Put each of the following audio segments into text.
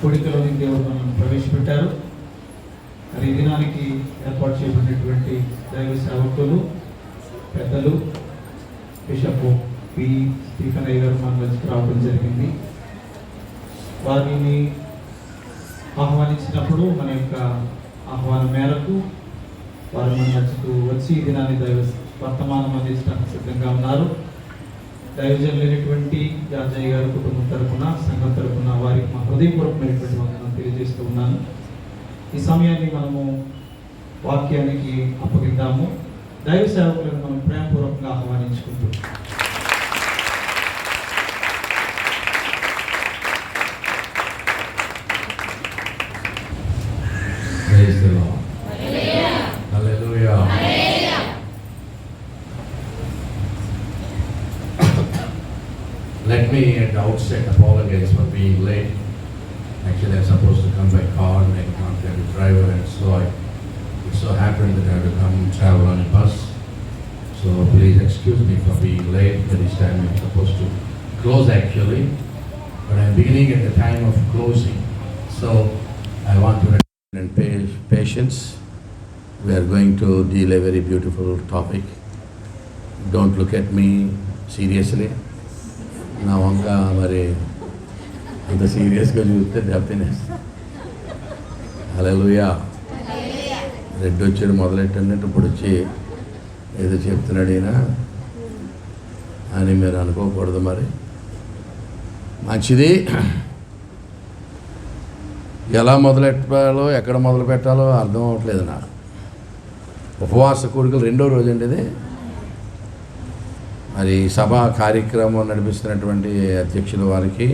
కోడికలోని దేవుడు మనల్ని ప్రవేశపెట్టారు. మరి ఈ దినానికి ఏర్పాటు చేయబడినటువంటి దైవ సేవకులు, పెద్దలు, బిషప్ పి స్టీఫెన్ అయ్య గారు మన మధ్యకు రావడం జరిగింది. వారిని ఆహ్వానించినప్పుడు మన యొక్క ఆహ్వానం మేరకు వారు మన మధ్యకు వచ్చి ఈ దినాన్ని దైవ వర్తమానం అందించడానికి సిద్ధంగా ఉన్నారు. దైవజనులైనటువంటి జార్జయ్య గారి కుటుంబం తరఫున, సంఘం తరఫున వారికి మా హృదయపూర్వకమైనటువంటి వందనాలు తెలియజేస్తూ ఉన్నాను. ఈ సమయాన్ని మనము వాక్యానికి అప్పగిద్దాము. దైవ సేవకులను మనం ప్రేమపూర్వకంగా ఆహ్వానించుకుంటూ Let me at the outset apologize for being late. Actually, I'm supposed to come by car and I can't get a driver, and so it so happened that I had to come and travel on a bus. So please excuse me for being late. By this time I'm supposed to close actually, but I'm beginning at the time of closing. So I want to and patience. We are going to deal a very beautiful topic. Don't look at me seriously. నా వంక మరి అంత సీరియస్గా చూస్తే దెబ్బతినేస్తా. హల్లెలూయా. రెడ్డి వచ్చాడు మొదలెట్టండి, ఇప్పుడు వచ్చి ఏదో చెప్తున్నాడు ఈయన అని మీరు అనుకోకూడదు. మరి మంచిది. ఎలా మొదలెట్టాలో ఎక్కడ మొదలు పెట్టాలో అర్థం అవ్వట్లేదు నాకు. ఉపవాస కూడికలు 2వ రోజు అండి ఇది. మరి సభా కార్యక్రమం నడిపిస్తున్నటువంటి అధ్యక్షుల వారికి,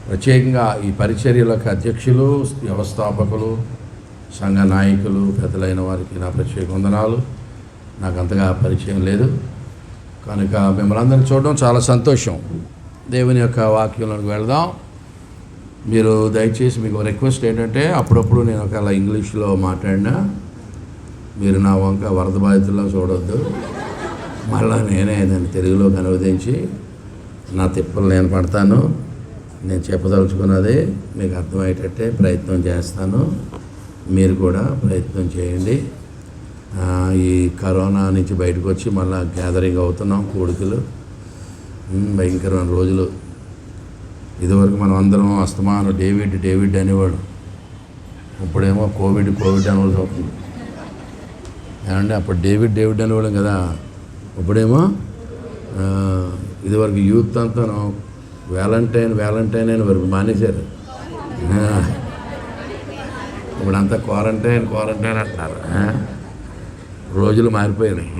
ప్రత్యేకంగా ఈ పరిచర్యలకు అధ్యక్షులు, వ్యవస్థాపకులు, సంఘ నాయకులు, పెద్దలైన వారికి నా ప్రత్యేక వందనాలు. నాకు అంతగా పరిచయం లేదు కనుక మిమ్మల్ని అందరినీ చూడడం చాలా సంతోషం. దేవుని యొక్క వాక్యంలోకి వెళదాం. మీరు దయచేసి మీకు రిక్వెస్ట్ ఏంటంటే, అప్పుడప్పుడు నేను ఒకవేళ ఇంగ్లీష్లో మాట్లాడినా మీరు నా వంక వరద బాధితుల్లో చూడవద్దు. మళ్ళీ నేనే దాన్ని తెలుగులోకి అనువదించి నా తిప్పలు నేను పడతాను. నేను చెప్పదలుచుకున్నది మీకు అర్థమయ్యేటట్టే ప్రయత్నం చేస్తాను. మీరు కూడా ప్రయత్నం చేయండి. ఈ కరోనా నుంచి బయటకు వచ్చి మళ్ళీ గ్యాదరింగ్ అవుతున్నాం, కూడికలు. భయంకరమైన రోజులు. ఇదివరకు మనం అందరం అస్తమానం డేవిడ్ అనేవాడు. ఇప్పుడేమో కోవిడ్ అనవలసి అవుతుంది. ఏమంటే అప్పుడు డేవిడ్ అనేవాళ్ళం కదా. ఇప్పుడేమో ఇదివరకు యూత్ అంతా వ్యాలంటైన్ అని వరకు మానేశారు. ఇప్పుడంతా క్వారంటైన్ అంటున్నారు. రోజులు మారిపోయినాయి.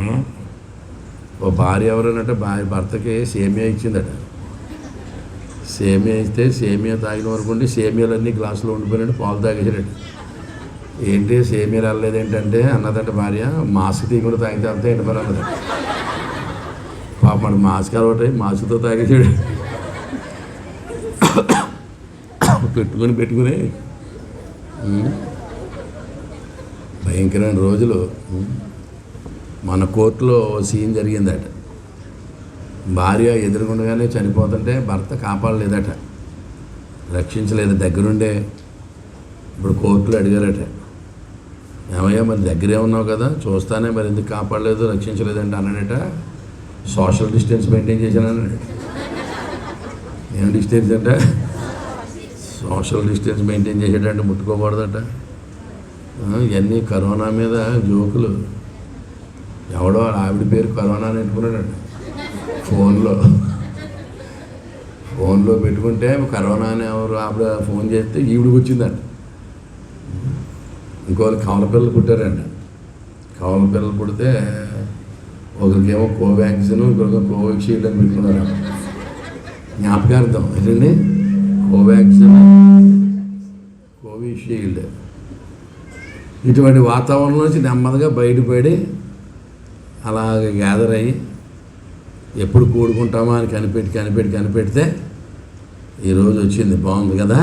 ఓ భార్య ఎవరనంటే భర్తకి సేమియా ఇచ్చిందట. సేమియా ఇస్తే సేమియా తాగిన వరకు ఉండి సేమియాలన్నీ గ్లాసులో ఉండిపోయినట్టు పాలు తాగేసాడట. ఏంటి సేమియా రాలేదేంటంటే అన్నదంటే భార్య, మాస్క్ తీయకుండా తాగితే అంతే ఏంటి మరి అన్నది. పాప మాస్క్ అలవాటు మాస్క్తో తాగేసాడు. పెట్టుకుని భయంకరమైన రోజులు. మన కోర్టులో సీన్ జరిగిందట. భార్య ఎదురుగుండగానే చనిపోతుంటే భర్త కాపాడలేదట, రక్షించలేదు దగ్గరుండే. ఇప్పుడు కోర్టులో అడిగారట, ఏమయ్యా మరి దగ్గరే ఉన్నావు కదా, చూస్తానే మరి ఎందుకు కాపాడలేదు, రక్షించలేదంటే అన్నాడట. సోషల్ డిస్టెన్స్ మెయింటైన్ చేశాను అన్నాడు. ఏం డిస్టెన్స్ అంటే సోషల్ డిస్టెన్స్ మెయింటైన్ చేసేటంటే ముట్టుకోకూడదట. ఇవన్నీ కరోనా మీద జోకులు. ఎవడో ఆవిడ పేరు కరోనా అని పెట్టుకున్నాడట. ఫోన్లో పెట్టుకుంటే కరోనా అని ఎవరు ఆవిడ ఫోన్ చేస్తే ఈవిడికి వచ్చిందంట. ఇంకోళ్ళు కవల పిల్లలు పుట్టారంట. కవల పిల్లలు పుడితే ఒకరికేమో కోవాక్సిన్, ఇంకొకరికి కోవిషీల్డ్ అని పెట్టుకున్నారు. జ్ఞాపకార్థం ఏంటండి, కోవాక్సిన్, కోవిషీల్డ్. ఇటువంటి వాతావరణం నుంచి నెమ్మదిగా బయటపడి అలాగే గ్యాదర్ అయ్యి ఎప్పుడు కూడుకుంటామా అని కనిపెడితే ఈరోజు వచ్చింది. బాగుంది కదా.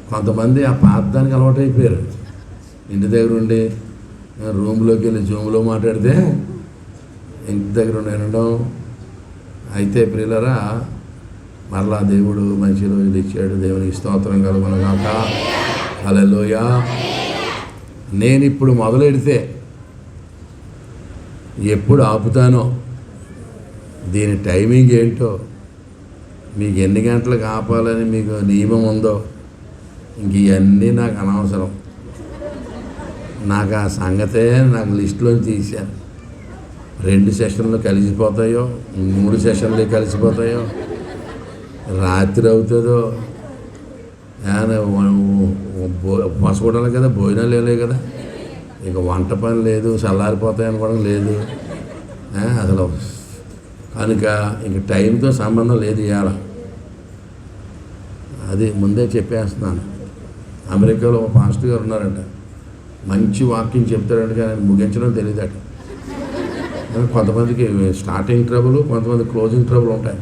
కొంతమంది ఆ ప్రార్థనకి అలవాటు అయిపోయారు. ఇంటి దగ్గర ఉండి రూమ్లోకి వెళ్ళి జూమ్లో మాట్లాడితే ఇంటి దగ్గర వినడం. అయితే ప్రియులరా, మరలా దేవుడు మంచి రోజులు ఇచ్చాడు. దేవునికి స్తోత్రం కలుగునుగాక. హల్లెలూయా. నేను ఇప్పుడు మొదలెడితే ఎప్పుడు ఆపుతానో, దీని టైమింగ్ ఏంటో, మీకు ఎన్ని గంటలకు ఆపాలని మీకు నియమం ఉందో, ఇంక ఇవన్నీ నాకు అనవసరం. నాకు ఆ సంగతే నాకు లిస్టులో తీశాను. 2 సెషన్లు కలిసిపోతాయో, 3 సెషన్లు కలిసిపోతాయో, రాత్రి అవుతుందో, పసుకోవడాలి కదా, భోజనాలు లేవు కదా, ఇక వంట పని లేదు, చల్లారిపోతాయి అనుకోవడం లేదు అసలు. కనుక ఇంక టైంతో సంబంధం లేదు ఇవాళ. అది ముందే చెప్పేస్తున్నాను. అమెరికాలో ఒక పాస్టర్ గారు ఉన్నారంట, మంచి వాక్యం చెప్తారంట, కానీ ముగించడం తెలియదట. కొంతమందికి స్టార్టింగ్ ట్రబుల్, కొంతమంది క్లోజింగ్ ట్రబుల్ ఉంటాయి.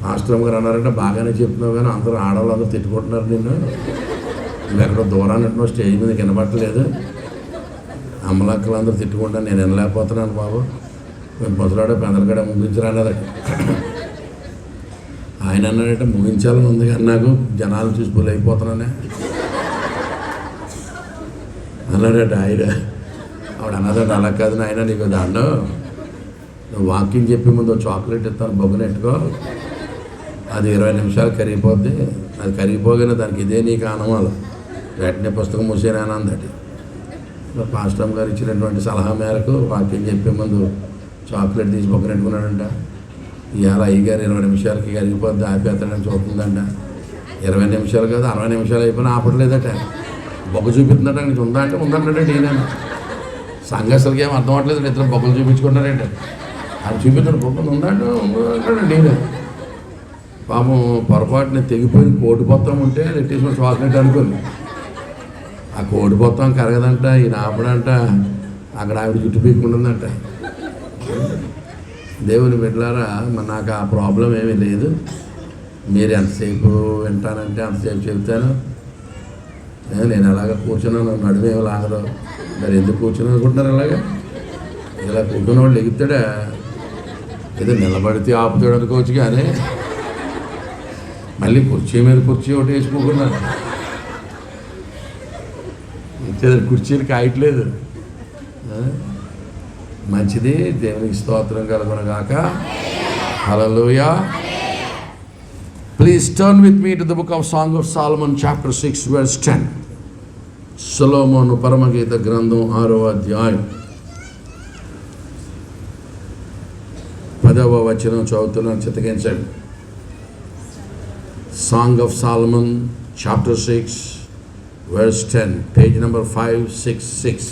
మాస్టర్ గారు అన్నారంటే, బాగానే చెప్తున్నావు కానీ అందరూ ఆడవాళ్ళందరూ తిట్టుకుంటున్నారు నిన్ను, నువ్వు ఎక్కడో దూరాన్ని అంటున్నావు, స్టేజ్ మీద వినబట్టలేదు, అమ్మలక్కలందరూ తిట్టుకుంటాను, నేను వినలేకపోతున్నాను బాబు, మేము ముసలాడే పెందలకాడ ముగించరా అన్నదట. ఆయన అన్నాడంటే, ముగించాలని ఉంది కానీ నాకు జనాలు చూసి పుల్ అయిపోతున్నానే అన్నాడట. ఆవిడ అన్నదట, అలా కాదు నాయన, నీకు దాంట్లో నువ్వు వాకింగ్ చెప్పే ముందు చాక్లెట్ ఇస్తాను, బొగ్గనెట్టుకో, అది 20 నిమిషాలు కరిగిపోద్ది, అది కరిగిపోగానే దానికి ఇదే నీకు ఆనవాళ్ళు, వెంటనే పుస్తకం మూసేనా అందట. పాస్టర్ గారు ఇచ్చినటువంటి సలహా మేరకు వాకింగ్ చెప్పే ముందు చాక్లెట్ తీసి బొగ్గనెట్టుకున్నాడంట. ఇవాళ అయ్యగారు 20 నిమిషాలకి కరిగిపోద్ది, ఆపేస్తాడని చూస్తుందంట. 20 నిమిషాలు కాదు, 60 నిమిషాలు అయిపోయినా ఆపట్లేదట. బొగ్గ చూపిస్తుందట. నీకు ఉందా అంటే ఉందంటాడండి. ఈయన సంఘస్థలకి ఏం అర్థం అవ్వట్లేదు, ఇద్దరు బొగ్గలు చూపించుకుంటారంటే, అది చూపించాడు, బొగ్గలు ఉందంటే అంటాడండి ఈయన. పాపం పొరపాటున తెగిపోయిన కోటి పొత్తం ఉంటే లెట్టేసిన చాక్లెట్ అనుకోండి, ఆ కోడి పొత్తం కరగదంట, ఈయన ఆపడంట, అక్కడ ఆవిడ జుట్టు పీక్కుంటుందంట. దేవుని బిడ్డలారా, నాకు ఆ ప్రాబ్లం ఏమీ లేదు. మీరు ఎంతసేపు వింటానంటే అంతసేపు చెబుతాను. నేను అలాగ కూర్చున్నాను, నడుమేమి లాగదు. మరి ఎందుకు కూర్చుని అనుకుంటున్నారు? ఇలా కూర్చున్న వాళ్ళు ఎగుతాడా, ఏదో నిలబడితే ఆపుతాడు అనుకోవచ్చు, కానీ మళ్ళీ కుర్చీ మీద కుర్చీ ఒకటి వేసుకోకున్నాను, కుర్చీలు కాయట్లేదు. మంచిది, దేవునికి స్తోత్రం కలుగునుగాక. హల్లెలూయా. Please turn with me to the book of Song of Solomon, chapter 6, verse 10. సొలొమోను పరమగీత గ్రంథం 6వ అధ్యాయం 10వ వచనం చదువుతున్నాను, చిత్తగించండి. Song of Solomon, chapter 6, verse 10, page number 566.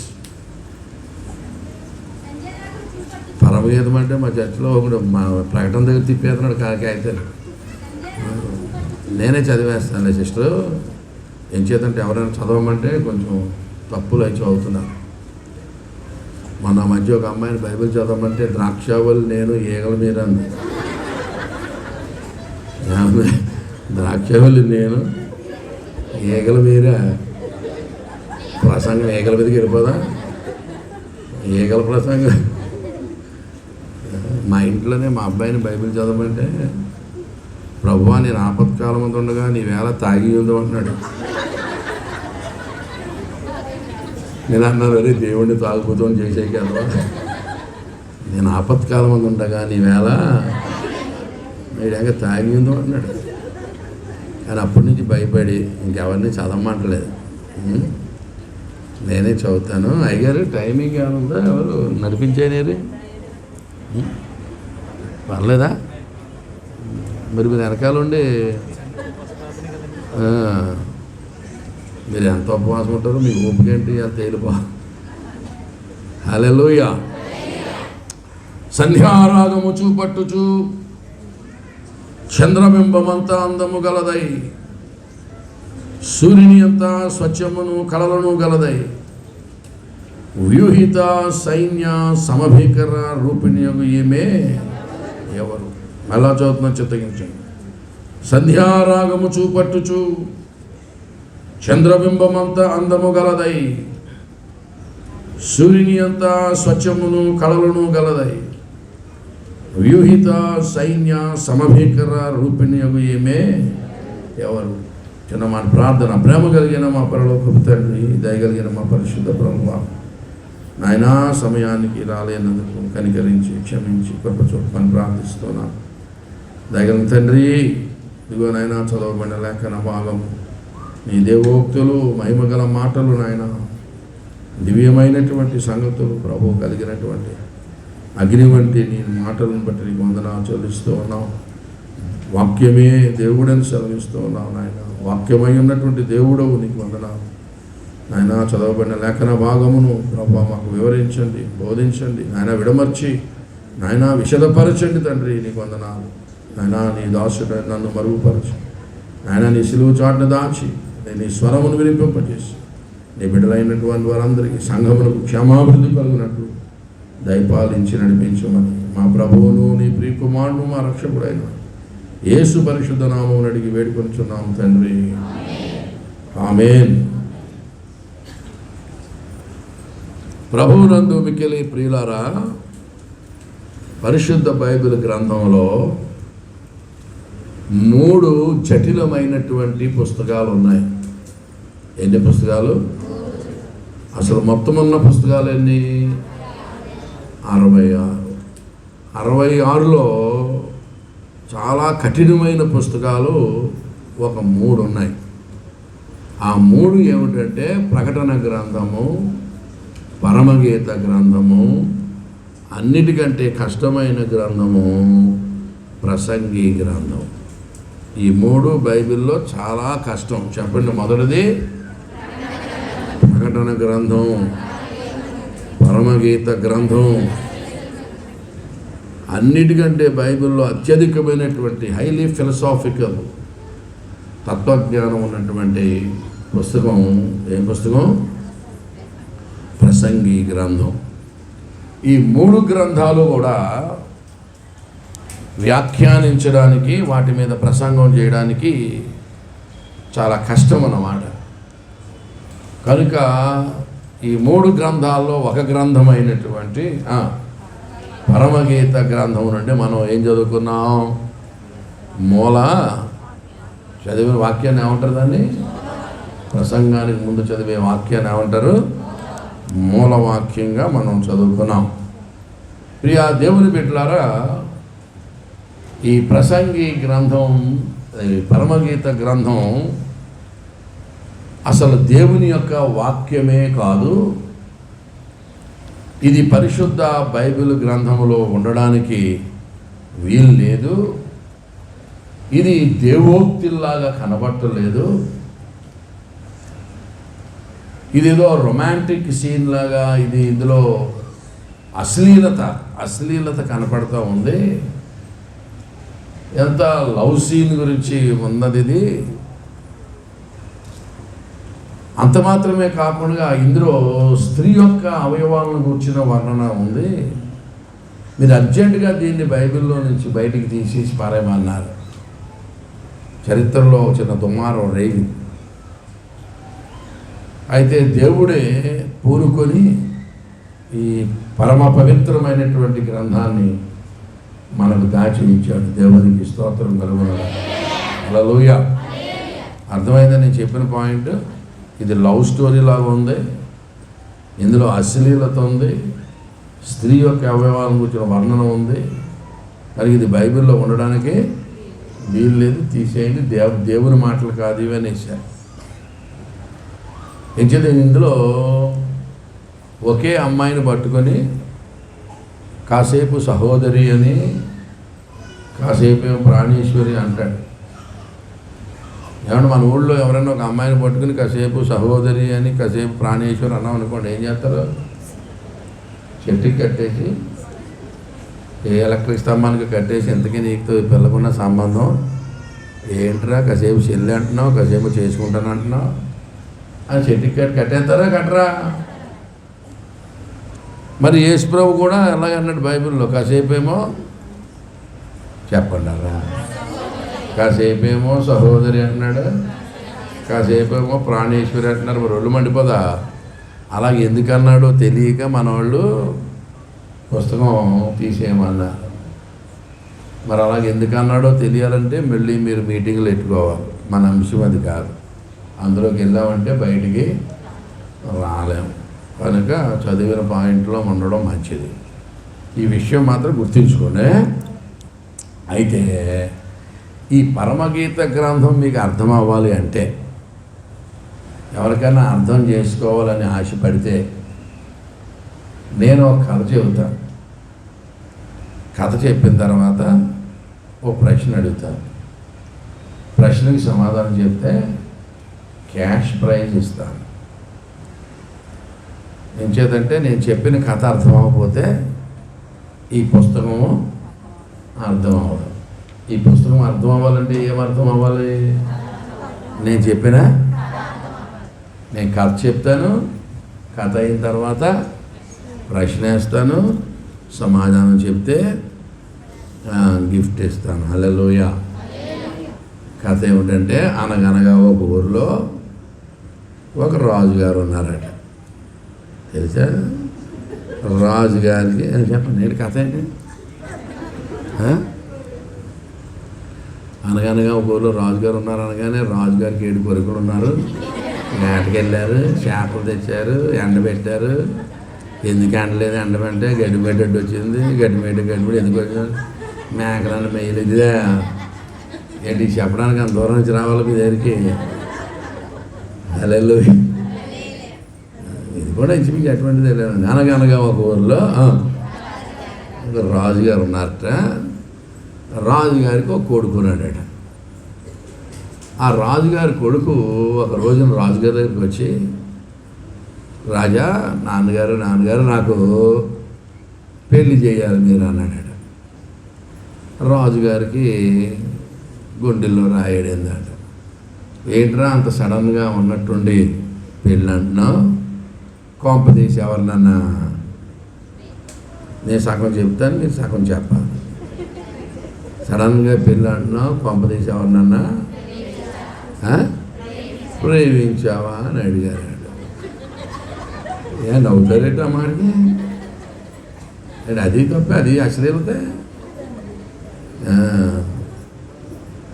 పరమగీతం అంటే మా చర్చిలో ఒకడు మా ప్రకటన దగ్గర తిప్పేస్తున్నాడు అయితే నేనే చదివేస్తానులే సిస్టర్. ఏం చేద్దంటే ఎవరైనా చదవమంటే కొంచెం తప్పులు అయి చదువుతున్నాను. మొన్న మధ్య ఒక అమ్మాయిని బైబిల్ చదవమంటే ద్రాక్షావళి నేను ఈగల మీద అంది. ద్రాక్షావళి నేను ఈగల మీద, ప్రసంగం ఈగల మీదకి వెళ్ళిపోదా? ఈగల ప్రసంగం. మా ఇంట్లోనే మా అబ్బాయిని బైబిల్ చదవమంటే, ప్రభువా నేను ఆపత్కాలం అంత ఉండగా నీ వేళ తాగి ఉందో అంటున్నాడు. నేను అన్నాను, అరే దేవుడిని తాగుబోతూ చేసే కదా, నేను ఆపత్కాలం అంత ఉండగా నీ వేళ వీడంగా తాగి ఉందో అంటున్నాడు. కానీ అప్పటి నుంచి భయపడి ఇంకెవరిని చదవమంటలేదు, నేనే చదువుతాను. అయ్యారు టైమింగ్ ఏమన్నా ఎవరు నడిపించేనేది పర్లేదా? మరి మీరు వెనకాల ఉండి మీరు ఎంత ఉపవాసం ఉంటారో మీకు ఓపిక ఏంటి, అంత తేలిపో. హల్లెలూయా. సంధ్యారాగము చూపట్టుచు చంద్రబింబమంతా అందము గలదై, సూర్యుని అంతా స్వచ్ఛమును కళలను గలదై, వ్యూహిత సైన్య సమభీకర రూపిణియగు ఈమె ఎవరు? అలా చదువుతున్నా, చిత్తగించండి. సంధ్యారాగము చూపట్టుచు చంద్రబింబమంతా అందము గలదై, సూర్యుని అంతా స్వచ్ఛమును కళలను గలదై, వ్యూహిత సైన్య సమభీకర రూపిణియగు ఈమె ఎవరు? చిన్న మన ప్రార్థన. ప్రేమ కలిగిన మా పరలోకపు తండ్రి, దయగలిగిన మా పరిశుద్ధ ప్రభువా, నాయనా సమయానికి రాలేనందుకు కనికరించి క్షమించి కృప చూపమని ప్రార్థిస్తున్నాను. దయగలిగిన తండ్రి, ఇదిగో నాయనా చదవబడిన లేఖన భాగం, నీ దేవోక్తులు, మహిమగల మాటలు, నాయన దివ్యమైనటువంటి సంగతులు ప్రభు కలిగినటువంటి అగ్ని వంటి నీ మాటలను బట్టి నీకు వందనాలు చెల్లిస్తూ ఉన్నావు. వాక్యమే దేవుడని సెలవిస్తూ ఉన్నావు నాయన. వాక్యమై ఉన్నటువంటి దేవుడవు, నీకు వందనాలు నాయన. చదవబడిన లేఖన భాగమును ప్రభు మాకు వివరించండి, బోధించండి నాయన. విడమర్చి నాయన విషదపరచండి తండ్రి, నీకు వందనాలు నాయన. నీ దాసుడు నన్ను మరుగుపరచు నాయన. నీ సిలువు చాటును దాచి నీ స్వరమును వినిపింపజేసి నీ బిడ్డలైనటువంటి వారందరికీ సంఘములకు క్షమాభివృద్ధి కలుగునట్లు దయపాలించి నడిపించమని మా ప్రభువును, నీ ప్రియకుమారును, మా రక్షకుడైన యేసు పరిశుద్ధ నామమును అడిగి వేడుకొనుచున్నాము తండ్రి, ఆమేన్. ప్రభువునందు మిక్కిలి ప్రియులారా, పరిశుద్ధ బైబిల్ గ్రంథంలో 3 జటిలమైనటువంటి పుస్తకాలు ఉన్నాయి. ఎన్ని పుస్తకాలు? అసలు మొత్తం ఉన్న పుస్తకాలు ఎన్ని? 66. 66లో చాలా కఠినమైన పుస్తకాలు ఒక 3 ఉన్నాయి. ఆ 3 ఏమిటంటే ప్రకటన గ్రంథము, పరమగీత గ్రంథము, అన్నిటికంటే కష్టమైన గ్రంథము ప్రసంగి గ్రంథం. ఈ 3 బైబిల్లో చాలా కష్టం. చెప్పండి. మొదటిది ప్రకటన గ్రంథం, పరమగీత గ్రంథం. అన్నిటికంటే బైబిల్లో అత్యధికమైనటువంటి హైలీ ఫిలసాఫికల్ తత్వజ్ఞానం ఉన్నటువంటి పుస్తకం ఏం పుస్తకం? ప్రసంగి గ్రంథం. ఈ 3 గ్రంథాలు కూడా వ్యాఖ్యానించడానికి, వాటి మీద ప్రసంగం చేయడానికి చాలా కష్టం అన్నమాట. కనుక ఈ 3 గ్రంథాల్లో ఒక గ్రంథమైనటువంటి పరమగీత గ్రంథం నుండి మనం ఏం చదువుకున్నాం? మూల చదివిన వాక్యాన్ని ఏమంటారు? దాన్ని ప్రసంగానికి ముందు చదివే వాక్యాన్ని ఏమంటారు? మూల వాక్యంగా మనం చదువుకున్నాం. ప్రియా దేవుని బిడ్డలారా, ఈ ప్రసంగి గ్రంథం, పరమగీత గ్రంథం అసలు దేవుని యొక్క వాక్యమే కాదు. ఇది పరిశుద్ధ బైబిల్ గ్రంథంలో ఉండడానికి వీలు లేదు. ఇది దేవోక్తిలాగా కనబట్టలేదు. ఇదేదో రొమాంటిక్ సీన్ లాగా, ఇందులో అశ్లీలత కనపడుతూ ఉంది. ఎంత లవ్ సీన్ గురించి ఉన్నది ఇది. అంత మాత్రమే కాకుండా ఇందులో స్త్రీ యొక్క అవయవాలను కూర్చున్న వర్ణన ఉంది. మీరు అర్జెంటుగా దీన్ని బైబిల్లో నుంచి బయటికి తీసేసి పారేయమన్నారు. చరిత్రలో చిన్న దుమారం రేగి. అయితే దేవుడే పూనుకొని ఈ పరమ పవిత్రమైనటువంటి గ్రంథాన్ని మనకు దాచి ఇచ్చాడు. దేవునికి స్తోత్రం కలుగును. హల్లెలూయా. అర్థమైందని నేను చెప్పిన పాయింట్. ఇది లవ్ స్టోరీ లాగా ఉంది. ఇందులో అశ్లీలత ఉంది, స్త్రీ యొక్క అవయవాలను గురించిన వర్ణన ఉంది. కానీ ఇది బైబిల్లో ఉండడానికి వీలు లేదు, తీసేయండి, దేవుని మాటలు కాదు ఇవి అనేసారు. ఎంచేది ఇందులో ఒకే అమ్మాయిని పట్టుకొని కాసేపు సహోదరి అని, కాసేపు ప్రాణేశ్వరి అంటాడు. ఏమన్నా మన ఊళ్ళో ఎవరైనా ఒక అమ్మాయిని పట్టుకుని కాసేపు సహోదరి అని, కాసేపు ప్రాణేశ్వరి అన్నాం అనుకోండి, ఏం చేస్తారు? చెట్టుకి కట్టేసి, ఏ ఎలక్ట్రిక్ స్తంభానికి కట్టేసి, ఎంతకీ నీకు పిల్లకున్న సంబంధం ఏంట్రా, కాసేపు చెల్లి అంటున్నావు, కాసేపు చేసుకుంటాను అంటున్నావు అని చెట్టుకి కట్టేస్తారా? కట్టరా? మరి యేసుప్రభు కూడా ఎలాగన్నాడు బైబిల్లో? కాసేపు ఏమో చెప్పండి అలా, కాసేపు ఏమో సహోదరి అంటున్నాడు, కాసేపు ఏమో ప్రాణేశ్వరి అంటున్నారు. మరి ఒళ్ళు మండిపోదా? అలాగే ఎందుకన్నాడో తెలియక మన వాళ్ళు పుస్తకం తీసేయమన్నారు. మరి అలాగే ఎందుకు అన్నాడో తెలియాలంటే మళ్ళీ మీరు మీటింగ్లు పెట్టుకోవాలి. మన అంశం అది కాదు. అందులోకి వెళ్ళామంటే బయటికి రాలేము. కనుక చదివిన పాయింట్లో ఉండడం మంచిది. ఈ విషయం మాత్రం గుర్తుంచుకోండి. అయితే ఈ పరమగీత గ్రంథం మీకు అర్థం అవ్వాలి అంటే, ఎవరికైనా అర్థం చేసుకోవాలని ఆశపడితే నేను ఒక కథ చెబుతాను. కథ చెప్పిన తర్వాత ఓ ప్రశ్న అడుగుతాను. ప్రశ్నకి సమాధానం చెప్తే క్యాష్ ప్రైజ్ ఇస్తాను. ఎంచేతంటే నేను చెప్పిన కథ అర్థం అవ్వకపోతే ఈ పుస్తకము అర్థం అవ్వదు. ఈ పుస్తకం అర్థం అవ్వాలంటే ఏమర్థం అవ్వాలి? నేను చెప్పిన నేను కథ చెప్తాను, కథ అయిన తర్వాత ప్రశ్న వేస్తాను, సమాధానం చెప్తే గిఫ్ట్ ఇస్తాను. హల్లెలూయా. కథ ఏమిటంటే, అనగనగా ఒక ఊరిలో ఒక రాజుగారు ఉన్నారట. తెలుసా? రాజుగారికి చెప్పండి, నేను కథ ఏంటి? అనగనగా ఒక ఊరిలో రాజుగారు ఉన్నారు. అనగానే రాజుగారికి 7 కొడుకులు ఉన్నారు. వేటకెళ్ళారు, చేపలు తెచ్చారు, ఎండబెట్టారు. ఎందుకు ఎండలేదు? ఎండమంటే గడ్డి పెట్టేట్టు వచ్చింది. గడ్డి ఎందుకు వచ్చింది? మేకలను మేయలు. ఇదిగా ఏంటి చెప్పడానికి అంత దూరం నుంచి రావాలి మీ దగ్గరికి? హల్లెలూయా. ఇది కూడా ఇంచుమించు అటువంటిది. అనగనగా ఒక ఊరిలో ఒక రాజుగారు ఉన్నారట. రాజుగారికి ఒక కొడుకున్నాడట. ఆ రాజుగారి కొడుకు ఒక రోజున రాజుగారి దగ్గరికి వచ్చి, రాజా, నాన్నగారు నాకు పెళ్లి చేయాలి మీరు అన్నాడట. రాజుగారికి గుండెల్లో రాయడిందట. ఏంట్రా అంత సడన్గా ఉన్నట్టుండి పెళ్ళి అంటున్నావు? కొంప తీసి ఎవరినన్నా? నేను సగం చెప్తాను, మీరు సగం చెప్పాలి. సడన్గా పెళ్ళి అంటున్నావు, కొంప తీసి ఎవరినన్నా ప్రేమించావా అని అడిగారు. నవ్వుతారేట మాటకి? అది తప్ప అది అసలేవుతా?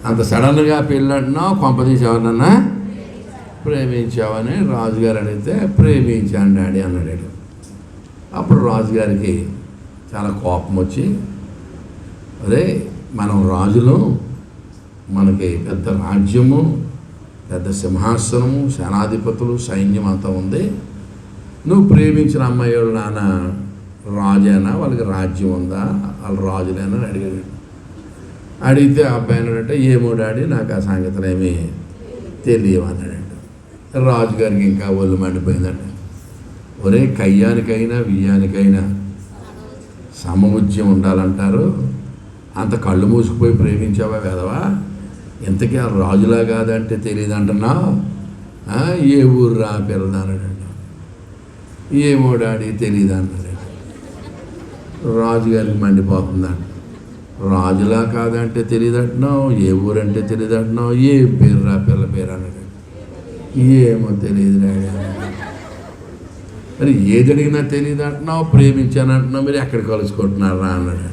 అంత సడన్గా పెళ్ళి అంటున్నావు, కొంప తీసి ఎవరినన్నా ప్రేమించావని రాజుగారు అడిగితే, ప్రేమించాను డాడీ అన్నాడు. అప్పుడు రాజుగారికి చాలా కోపం వచ్చి, అరే మనం రాజులు, మనకి పెద్ద రాజ్యము, పెద్ద సింహాసనము, సేనాధిపతులు, సైన్యం అంతా ఉంది. నువ్వు ప్రేమించిన అమ్మాయి వాళ్ళు నాన్న రాజేనా, వాళ్ళకి రాజ్యం ఉందా, వాళ్ళు రాజులేనా అని అడిగాడు. అడిగితే ఆ అబ్బాయి అన్నాడంటే, ఏమో డాడీ నాకు ఆ సంగతులు ఏమీ తెలియమన్నాడంట. రాజుగారికి ఇంకా ఒళ్ళు మండిపోయిందంట. ఒరే, కయ్యానికైనా బియ్యానికైనా సమముజ్యం ఉండాలంటారు. అంత కళ్ళు మూసుకుపోయి ప్రేమించావా వెదవా? ఇంతకీ ఆ రాజులా కాదంటే తెలియదు అంటున్నావు. ఏ ఊరు రా పిల్లదానడంట. ఏమో డాడీ తెలియదు అన్నాడు. రాజుగారికి మండిపోతుందంట. రాజులా కాదంటే తెలియదు అంటున్నావు, ఏ ఊరంటే తెలియదు అంటున్నావు, ఏ పేరు రా పిల్ల పేరు అన్నాడు. ఏమో తెలియదు డాడీ అన్నాడు. మరి ఏది అడిగినా తెలియదు అంటున్నావు, ప్రేమించాను అంటున్నావు, మీరు ఎక్కడ కలుసుకుంటున్నారా అన్నాడు.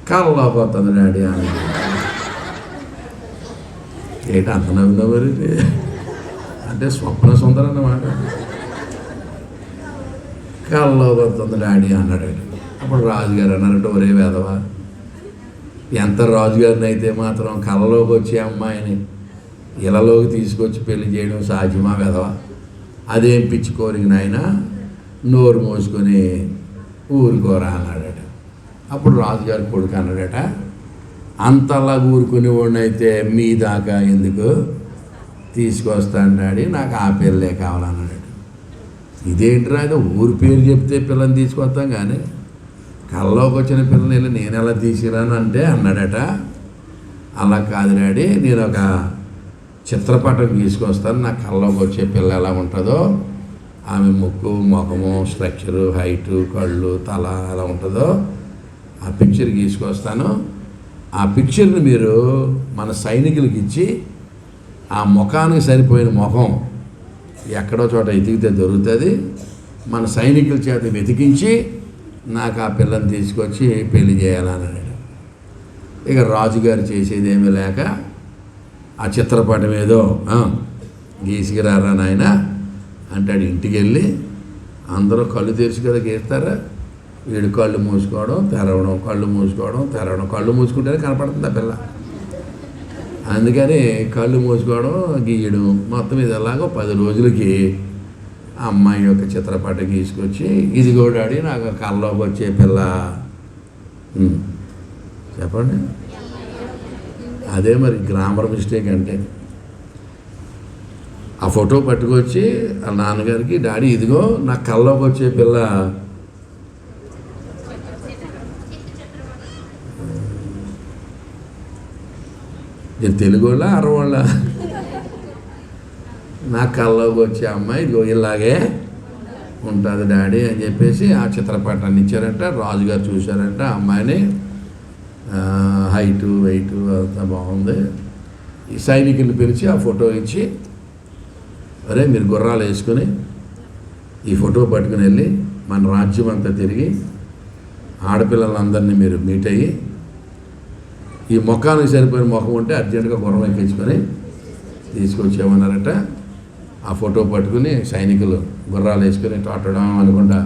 కళ్ళలోకి వస్తుంది డాడీ అన్నాడు. ఏంటి అంత నవ్వుదా? మరి అంటే స్వప్న సుందరం అన్నమాట. కళ్ళలోకి వస్తుంది డాడీ అన్నాడు. అప్పుడు రాజుగారు అన్నారంటే, ఒరే వేదవా, ఎంత రాజుగారిని అయితే మాత్రం కళ్ళలోకి వచ్చే అమ్మాయిని ఇళ్ళలోకి తీసుకొచ్చి పెళ్లి చేయడం సాధ్యమా వెదవా? అదేం పిచ్చి కోరిక నాయన, నోరు మోసుకొని ఊరుకోరా అన్నాడట. అప్పుడు రాజుగారి కొడుకు అన్నాడట, అంతలా ఊరుకునే వాడినైతే మీ దాకా ఎందుకు తీసుకొస్తాను డాడీ, నాకు ఆ పిల్లలే కావాలన్నాడట. ఇదేంటిరా, ఏదో ఊరి పేరు చెప్తే పిల్లని తీసుకొస్తాం కానీ కళ్ళలోకి వచ్చిన పిల్లని వెళ్ళి నేను ఎలా తీసుకురాను అంటే అన్నాడట. అలా కాదు డాడీ, నేను ఒక చిత్రపటం తీసుకొస్తాను, నా కళ్ళలోకి వచ్చే పిల్ల ఎలా ఉంటుందో, ఆమె ముక్కు, ముఖము, స్ట్రక్చరు, హైటు, కళ్ళు, తల ఎలా ఉంటుందో ఆ పిక్చర్ తీసుకొస్తాను. ఆ పిక్చర్ని మీరు మన సైనికులకి ఇచ్చి, ఆ ముఖానికి సరిపోయిన ముఖం ఎక్కడో చోట వెతికితే దొరుకుతుంది, మన సైనికుల చేత వెతికించి నాకు ఆ పిల్లని తీసుకొచ్చి పెళ్లి చేయాలన్నాడు. ఇక రాజుగారు చేసేది ఏమీ లేక ఆ చిత్రపటం ఏదో గీసుకురారా నాయన అంటాడు. ఇంటికి వెళ్ళి అందరూ కళ్ళు తెరిచి కదా గీస్తారా, వీడు కళ్ళు మూసుకోవడం తెరవడం, కళ్ళు మూసుకోవడం తెరవడం, కళ్ళు మూసుకుంటేనే కనపడుతుంది ఆ పిల్ల. అందుకని కళ్ళు మూసుకోవడం గీయడం మొత్తం ఇది ఎలాగో 10 రోజులకి ఆ అమ్మాయి యొక్క చిత్రపటం గీసుకొచ్చి ఇది కూడా నాకు కళ్ళలోకి వచ్చే పిల్ల చెప్పండి. అదే మరి గ్రామర్ మిస్టేక్ అంటే. ఆ ఫోటో పట్టుకొచ్చి ఆ నాన్నగారికి, డాడీ ఇదిగో నా కళ్ళలోకి వచ్చే పిల్ల. నేను తెలుగు వాళ్ళ అరవాళ్ళ? నా కళ్ళలోకి వచ్చే అమ్మాయి ఇదిగో ఇలాగే ఉంటుంది డాడీ అని చెప్పేసి ఆ చిత్రపటాన్ని ఇచ్చారంట. రాజుగారు చూశారంట అమ్మాయిని, హైటు వెయిటు అంతా బాగుంది. ఈ సైనికులు పిలిచి ఆ ఫోటో ఇచ్చి, అరే మీరు గుర్రాలు వేసుకొని ఈ ఫోటో పట్టుకుని వెళ్ళి మన రాజ్యం అంతా తిరిగి ఆడపిల్లలందరినీ మీరు మీట్ అయ్యి ఈ ముఖానికి సరిపోయిన ముఖం ఉంటే అర్జెంటుగా గుర్రం ఎక్కించుకొని తీసుకొచ్చేమన్నారట. ఆ ఫోటో పట్టుకుని సైనికులు గుర్రాలు వేసుకొని తోటడం అనుకుంటా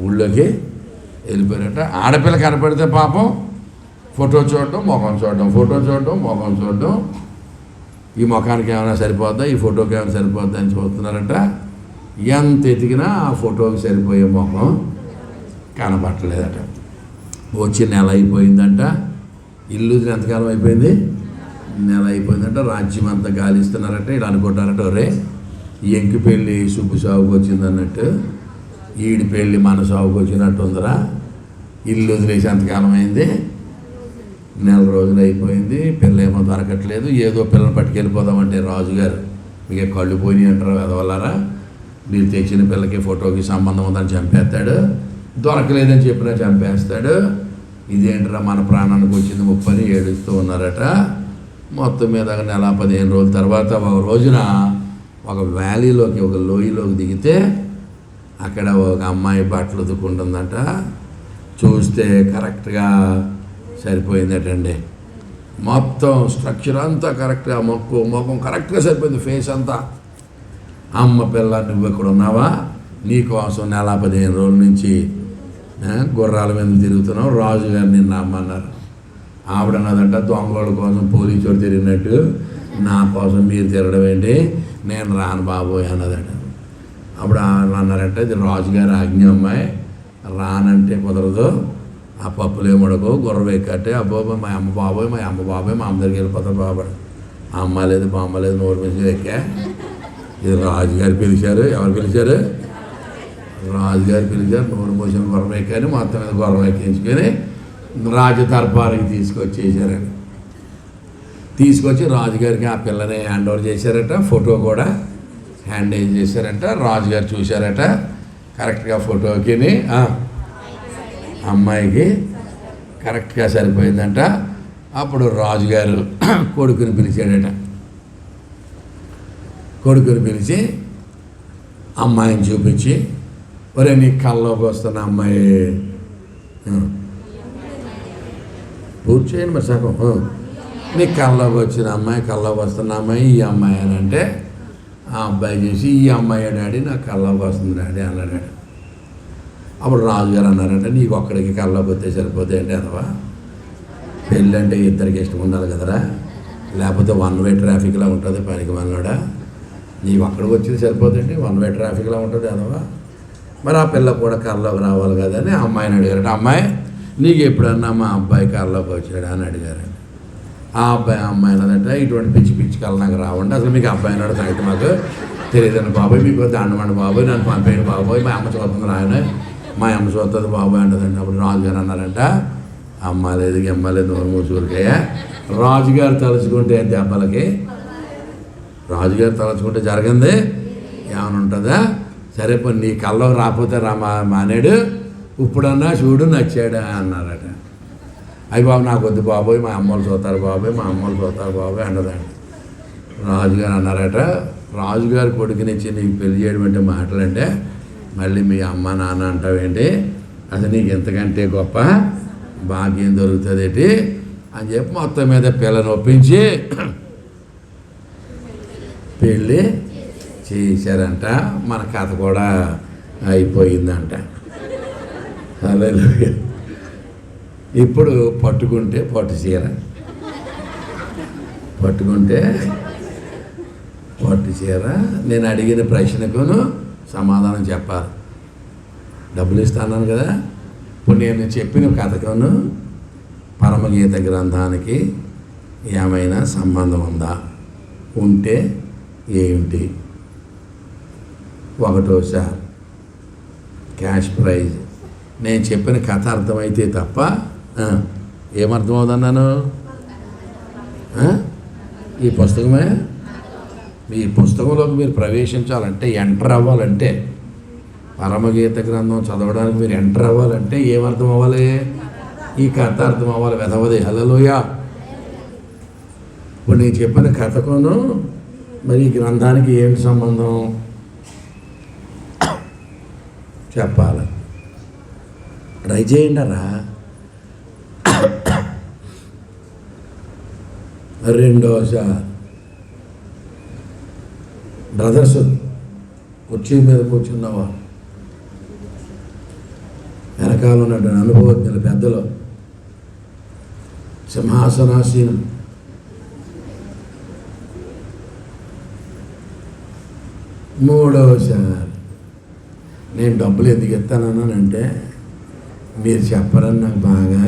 ఊళ్ళోకి వెళ్ళిపోయారట. ఆడపిల్ల కనపడితే పాపం ఫోటో చూడటం ముఖం చూడటం, ఫోటో చూడటం ముఖం చూడటం, ఈ ముఖానికి ఏమైనా సరిపోద్దా, ఈ ఫోటోకి ఏమైనా సరిపోద్దా అని చూస్తున్నారట. ఎంత ఎతికినా ఆ ఫోటోకి సరిపోయే ముఖం కనపట్టలేదట. వచ్చి నెల అయిపోయిందంట. ఇల్లు ఎంతకాలం అయిపోయింది? నెల అయిపోయిందంట. రాజ్యం అంతా గాలిస్తున్నారట. ఇలా అనుకుంటారట, ఒరే ఎంకి పెళ్ళి సుబ్బు సాగుకు వచ్చింది అన్నట్టు ఈడి పెళ్ళి మన సాగుకు వచ్చినట్టు ఉందిరా. ఇల్లు వదిలేసి ఎంతకాలం అయింది? నెల రోజులు అయిపోయింది. పిల్ల ఏమో దొరకట్లేదు. ఏదో పిల్లని పట్టుకెళ్ళిపోదామంటే రాజుగారు మీకు కళ్ళు పోయినాయి అంటారు ఎదవల్లారా, మీరు తెచ్చిన పిల్లకి ఫోటోకి సంబంధం ఉందని చంపేస్తాడు, దొరకలేదని చెప్పినా చంపేస్తాడు. ఇదేంటరా మన ప్రాణానికి వచ్చింది 30 ఏడుస్తూ ఉన్నారట. మొత్తం మీద నెల 15 రోజుల తర్వాత ఒక రోజున ఒక వ్యాలీలోకి, ఒక లోయలోకి దిగితే అక్కడ ఒక అమ్మాయి బట్టలు ఉతుక్కుంటుందంట. చూస్తే కరెక్ట్గా సరిపోయిందటండి. మొత్తం స్ట్రక్చర్ అంతా కరెక్ట్గా, ముఖం కరెక్ట్గా సరిపోయింది, ఫేస్ అంతా. అమ్మ పిల్ల నువ్వు ఇక్కడ ఉన్నావా? నీకోసం నెల 15 రోజుల నుంచి గుర్రాల మీద తిరుగుతున్నావు, రాజుగారు నిన్ను అమ్మన్నారు. ఆవిడ అన్నదంట, దొంగోళ్ళ కోసం పోలీసుడు తిరిగినట్టు నా కోసం మీరు తిరగడం ఏంటి, నేను రాను బాబోయ్ అన్నదట. అప్పుడు అన్నారంట, ఇది రాజుగారి ఆజ్ఞ అమ్మాయి, రానంటే కుదరదు, ఆ పప్పులు ఏమడకో గుర్రం ఎక్కట్టే, అబ్బోబో మా అమ్మ బాబోయ్ మా అమ్మ బాబోయ్ మా అమ్మ దగ్గరికి వెళ్ళిపోతారు బాబాడు. అమ్మ లేదు బామ్మ లేదు, నోరు మీద ఎక్కా. ఇది రాజుగారు పిలిచారు. ఎవరు పిలిచారు? రాజుగారు పిలిచారు. నోరు మోసిన గుర్రం ఎక్కాని మొత్తం మీద గుర్రం ఎక్కించుకొని రాజ దర్బారికి తీసుకొచ్చేసారని. తీసుకొచ్చి రాజుగారికి ఆ పిల్లని హ్యాండ్ ఓవర్ చేశారట. ఫోటో కూడా హ్యాండ్ ఓవర్ చేశారట. రాజుగారు చూశారట, కరెక్ట్గా ఫోటోకి అమ్మాయికి కరెక్ట్గా సరిపోయిందంట. అప్పుడు రాజుగారు కొడుకుని పిలిచాడట. కొడుకుని పిలిచి అమ్మాయిని చూపించి, ఒరే నీ కళ్ళలోకి వస్తున్న అమ్మాయి, పూర్తి చేయండి మరి సగం, నీ కళ్ళలోకి వచ్చిన అమ్మాయి, కళ్ళలోకి వస్తున్న అమ్మాయి ఈ అమ్మాయి అని అంటే, ఆ అబ్బాయి చూసి ఈ అమ్మాయి డాడీ నాకు కళ్ళలోకి వస్తుంది డాడీ అన్నాడు. అప్పుడు రాజుగారు అన్నారంటే, నీకు ఒక్కడికి కళ్ళలోకి వస్తే సరిపోతే ఏంటి అదవా, పెళ్ళి అంటే ఇద్దరికి ఇష్టం ఉండాలి కదరా, లేకపోతే 1 వే ట్రాఫిక్లా ఉంటుంది పనికి మనోడా, నీకు అక్కడికి వచ్చింది సరిపోతుంటే 1 వే ట్రాఫిక్లా ఉంటుంది అదవా, మరి ఆ పిల్ల కూడా కళ్ళలోకి రావాలి కదా అని అమ్మాయిని అడిగారట. అమ్మాయి నీకు ఎప్పుడన్నా మా అబ్బాయి కళ్ళలోకి వచ్చాడా అని అడిగారండి. ఆ అబ్బాయి అమ్మాయి అన్నదంటే, ఇటువంటి పిచ్చి పిచ్చి కళ్ళ నాకు రావండి, అసలు మీకు అబ్బాయి అన్నాడు సంగతి మాకు తెలియదండి బాబోయ్, మీకు దండమండి బాబోయ్, నన్ను పంపేయండి బాబోయ్, మా అమ్మ చూస్తుంది ఆయన, మా అమ్మ చూస్తుంది బాబోయ్ అంటదండి. అప్పుడు రాజుగారు అన్నారంట, అమ్మ లేదు గమ్మ లేదు నోరు మూసుకురికాయ, రాజుగారు తలుచుకుంటే దెబ్బలకి, రాజుగారు తలుచుకుంటే జరిగింది ఏమైనా ఉంటుందా, సరే పని నీ కళ్ళలో రాకపోతే మానేడు, ఇప్పుడన్నా చూడు నచ్చాడా అన్నారట. అయ్యి బాబు నాకు వద్దు బాబోయ్, మా అమ్మలు చూస్తారు బాబోయ్, మా అమ్మలు చూస్తారు బాబోయ్ అన్నదండి. రాజుగారు అన్నారట, రాజుగారి కొడుకునిచ్చి నీకు పెళ్లి చేయడం అంటే మాటలంటే మళ్ళీ మీ అమ్మ నాన్న అంటావేంటి, అసలు నీకు ఎంతకంటే గొప్ప భాగ్యం దొరుకుతుంది ఏంటి, అని చెప్పి మొత్తం మీద పిల్లని ఒప్పించి పెళ్ళి చేశారంట. మన కథ కూడా అయిపోయిందంట. హల్లెలూయా. ఇప్పుడు పట్టుకుంటే పట్టు చీర, పట్టుకుంటే పట్టు చీర. నేను అడిగిన ప్రశ్నకును సమాధానం చెప్పాలి. డబ్బులు ఇస్తాను కదా. ఇప్పుడు నేను చెప్పిన కథకును పరమగీత గ్రంథానికి ఏమైనా సంబంధం ఉందా? ఉంటే ఏమిటి? ఒకటోసారి క్యాష్ ప్రైజ్. నేను చెప్పిన కథ అర్థమైతే తప్ప ఏమర్థమవుతున్నాను? ఈ పుస్తకమే, ఈ పుస్తకంలోకి మీరు ప్రవేశించాలంటే, ఎంటర్ అవ్వాలంటే, పరమగీత గ్రంథం చదవడానికి మీరు ఎంటర్ అవ్వాలంటే ఏమర్థం అవ్వాలి? ఈ కథ అర్థం అవ్వాలి. వెధవది. హల్లెలూయా. ఇప్పుడు నేను చెప్పిన కథకును మరి ఈ గ్రంథానికి ఏంటి సంబంధం చెప్పాలి. ట్రై చేయండి రా. రెండోసారి బ్రదర్స్ కుర్చీ మీద కూర్చున్నవారు, వెనకాల ఉన్నటువంటి అనుభవజ్ఞులు, పెద్దలు, సింహాసనాసీనం, మూడోసారి నేను డబ్బులు ఎందుకు ఇస్తానన్నానంటే మీరు చెప్పరని నాకు బాగా,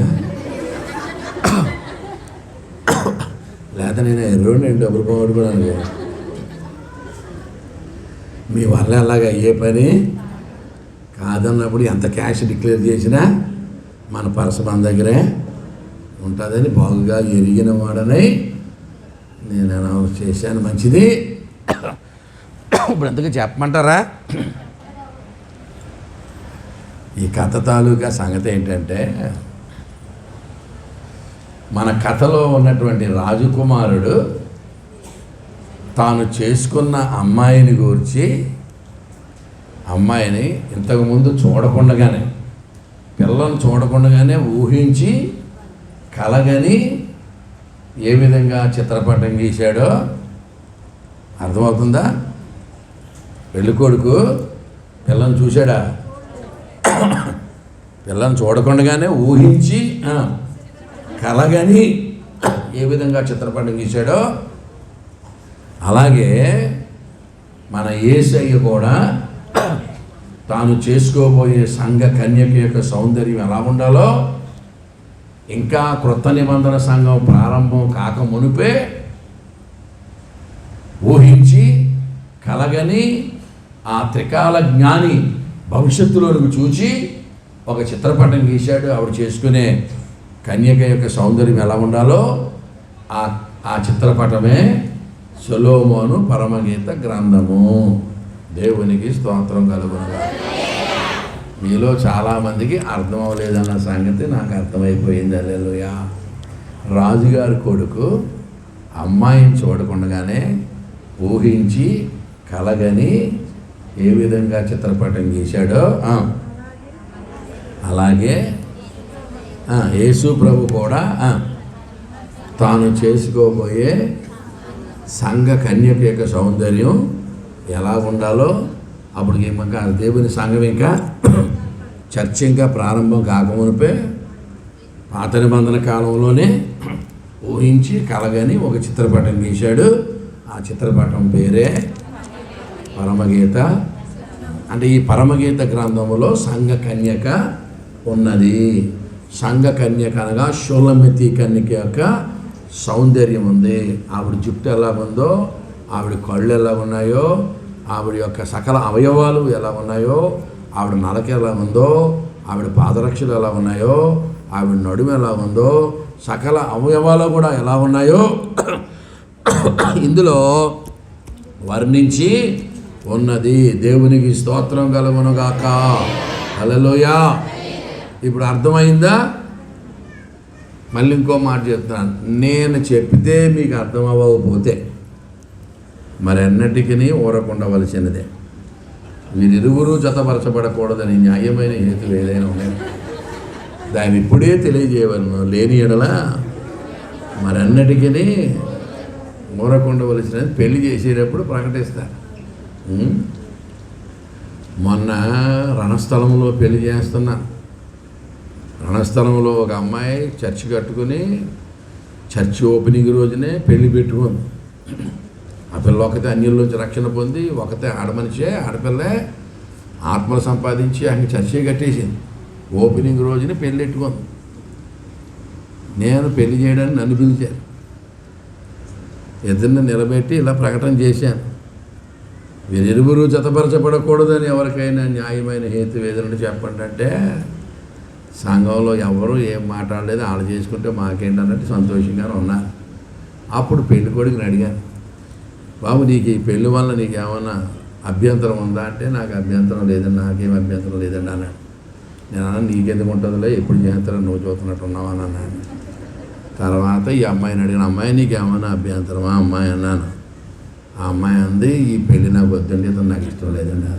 లేకపోతే నేను డబ్బులు పోగొట్టుకున్నాను. మీ వల్ల అలాగ అయ్యే పని కాదన్నప్పుడు ఎంత క్యాష్ డిక్లేర్ చేసినా మన పర్సు మన దగ్గరే ఉంటుందని బాగుగా ఎరిగిన వాడనై నేను అనౌన్స్ చేశాను. మంచిది. ఇప్పుడు ఎందుకు చెప్పమంటారా? ఈ కథ తాలూకా సంగతి ఏంటంటే, మన కథలో ఉన్నటువంటి రాజకుమారుడు తాను చేసుకున్న అమ్మాయిని గురించి, అమ్మాయిని ఇంతకుముందు చూడకుండగానే, పిల్లను చూడకుండగానే ఊహించి కలగని ఏ విధంగా చిత్రపటం గీశాడో అర్థమవుతుందా? పెళ్ళికొడుకు పిల్లని చూశాడా? పిల్లని చూడకుండగానే ఊహించి కలగని ఏ విధంగా చిత్రపటం గీశాడో అలాగే మన యేసయ్య కూడా తాను చేసుకోబోయే సంఘ కన్యక యొక్క సౌందర్యం ఎలా ఉండాలో, ఇంకా క్రొత్త నిబంధన సంఘం ప్రారంభం కాక మునిపే ఊహించి కలగని ఆ త్రికాల జ్ఞాని భవిష్యత్తులోకి చూచి ఒక చిత్రపటం గీశాడు. ఆవిడ చేసుకునే కన్యక యొక్క సౌందర్యం ఎలా ఉండాలో ఆ చిత్రపటమే సొలొమోను పరమగీత గ్రంథము. దేవునికి స్తోత్రం కలుగునుగా. మీలో చాలామందికి అర్థం అవ్వలేదన్న సంగతి నాకు అర్థమైపోయింది. హల్లెలూయా. రాజుగారి కొడుకు అమ్మాయిని చూడకుండానే ఊహించి కలగని ఏ విధంగా చిత్రపటం గీశాడో అలాగే యేసు ప్రభు కూడా తాను చేసుకోబోయే సంఘ కన్యక యొక్క సౌందర్యం ఎలా ఉండాలో, అప్పుడు ఇంకా దేవుని సంఘం ఇంకా చర్చ ఇంకా ప్రారంభం కాకమునిపే పాత నిబంధన కాలంలోనే ఊహించి కలగని ఒక చిత్రపటం గీశాడు. ఆ చిత్రపటం పేరే పరమగీత. అంటే ఈ పరమగీత గ్రంథంలో సంఘ కన్యక ఉన్నది. సంఘ కన్యక అనగా షూలమితి కన్యక యొక్క సౌందర్యం ఉంది. ఆవిడ జుట్టు ఎలా ఉందో, ఆవిడ కళ్ళు ఎలా ఉన్నాయో, ఆవిడ యొక్క సకల అవయవాలు ఎలా ఉన్నాయో, ఆవిడ నడక ఎలా ఉందో, ఆవిడ పాదరక్షలు ఎలా ఉన్నాయో, ఆవిడ నడుము ఎలా ఉందో, సకల అవయవాలు కూడా ఎలా ఉన్నాయో ఇందులో వర్ణించి ఉన్నది. దేవునికి స్తోత్రం కలుగునుగాక. హల్లెలూయా. ఇప్పుడు అర్థమైందా? మళ్ళీ ఇంకో మాట చెప్తున్నాను. నేను చెప్పితే మీకు అర్థం అవ్వకపోతే మరెన్నటికీ ఊరకుండవలసినదే. వీరిరువురు జతపరచబడకూడదని న్యాయమైన హేతులు ఏదైనా ఉన్నాయి, దాన్ని ఇప్పుడే తెలియజేయవలను. లేని ఎడల మరన్నిటికీ ఊరకుండవలసినది పెళ్లి చేసేటప్పుడు ప్రకటిస్తారు. మొన్న రణస్థలంలో పెళ్లి చేస్తున్నాను. రణస్థలంలో ఒక అమ్మాయి చర్చి కట్టుకుని చర్చి ఓపెనింగ్ రోజునే పెళ్లి పెట్టుకుంది. ఆ పిల్ల ఒకతే అన్యుల్లోంచి రక్షణ పొంది, ఒకతే ఆడమనిషే, ఆడపిల్లే ఆత్మలు సంపాదించి ఆమె చర్చి కట్టేసింది. ఓపెనింగ్ రోజునే పెళ్ళి పెట్టుకుంది. నేను పెళ్లి చేయడానికి నన్ను పిలిచారు. ఇద్దరిని నిలబెట్టి ఇలా ప్రకటన చేశాను. వీరిరువురు జతపరచబడకూడదని ఎవరికైనా న్యాయమైన హేతు ఏదంటే చెప్పండి అంటే సంఘంలో ఎవరు ఏం మాట్లాడలేదు. వాళ్ళు చేసుకుంటే మాకేంటన్నట్టు సంతోషంగానే ఉన్నారు. అప్పుడు పెళ్లి కొడుకుని అడిగాను, బాబు నీకు ఈ పెళ్లి వల్ల నీకు ఏమన్నా అభ్యంతరం ఉందా అంటే నాకు అభ్యంతరం లేదండి, నాకేం అభ్యంతరం లేదండి అన్నాడు. నేను అన్నా నీకెందుకు ఉంటుందిలే, ఎప్పుడు చేస్తారని నువ్వు చూస్తున్నట్టు ఉన్నావు అని అన్నాను. తర్వాత ఈ అమ్మాయిని అడిగిన, అమ్మాయి నీకేమన్నా అభ్యంతరమా అమ్మాయి అన్నాను. ఆ అమ్మాయి అంది, ఈ పెళ్ళి నాకు వద్దండి, ఇతను నాకు ఇష్టం లేదండి.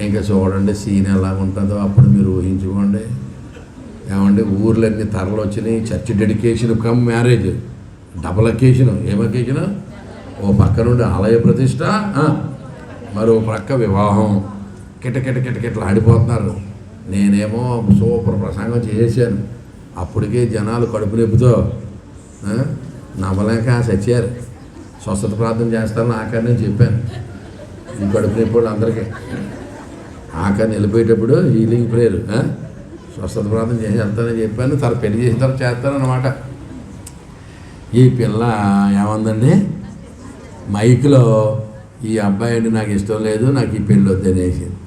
ఇంకా చూడండి సీన్ ఎలా ఉంటుందో అప్పుడు మీరు ఊహించుకోండి. ఏమంటే ఊర్లన్నీ తరలు వచ్చినాయి. Church dedication come marriage, double occasion. ఏం అకేషన్? ఓ పక్క నుండి ఆలయ ప్రతిష్ట, మరో ప్రక్క వివాహం. కిటకిటలు ఆడిపోతున్నారు. నేనేమో సూపర్ ప్రసంగం చేశాను. అప్పటికే జనాలు కడుపు నొప్పితో నమ్మలేక సచ్చారు. స్వస్థత ప్రార్థన చేస్తానని ఆఖరిని చెప్పాను. ఈ కడుపు నొప్పి వాళ్ళు అందరికీ ఆఖరిని వెళ్ళిపోయేటప్పుడు హీలింగ్ ప్రేయర్, స్వస్థత ప్రార్థన చేసి వెళ్తానని చెప్పాను. తర్వాత పెళ్లి చేసిన తర్వాత చేస్తానన్నమాట. ఈ పిల్ల ఏమందండి, మైక్లో ఈ అబ్బాయి అంటే నాకు ఇష్టం లేదు, నాకు ఈ పెళ్ళి వద్దనేసింది.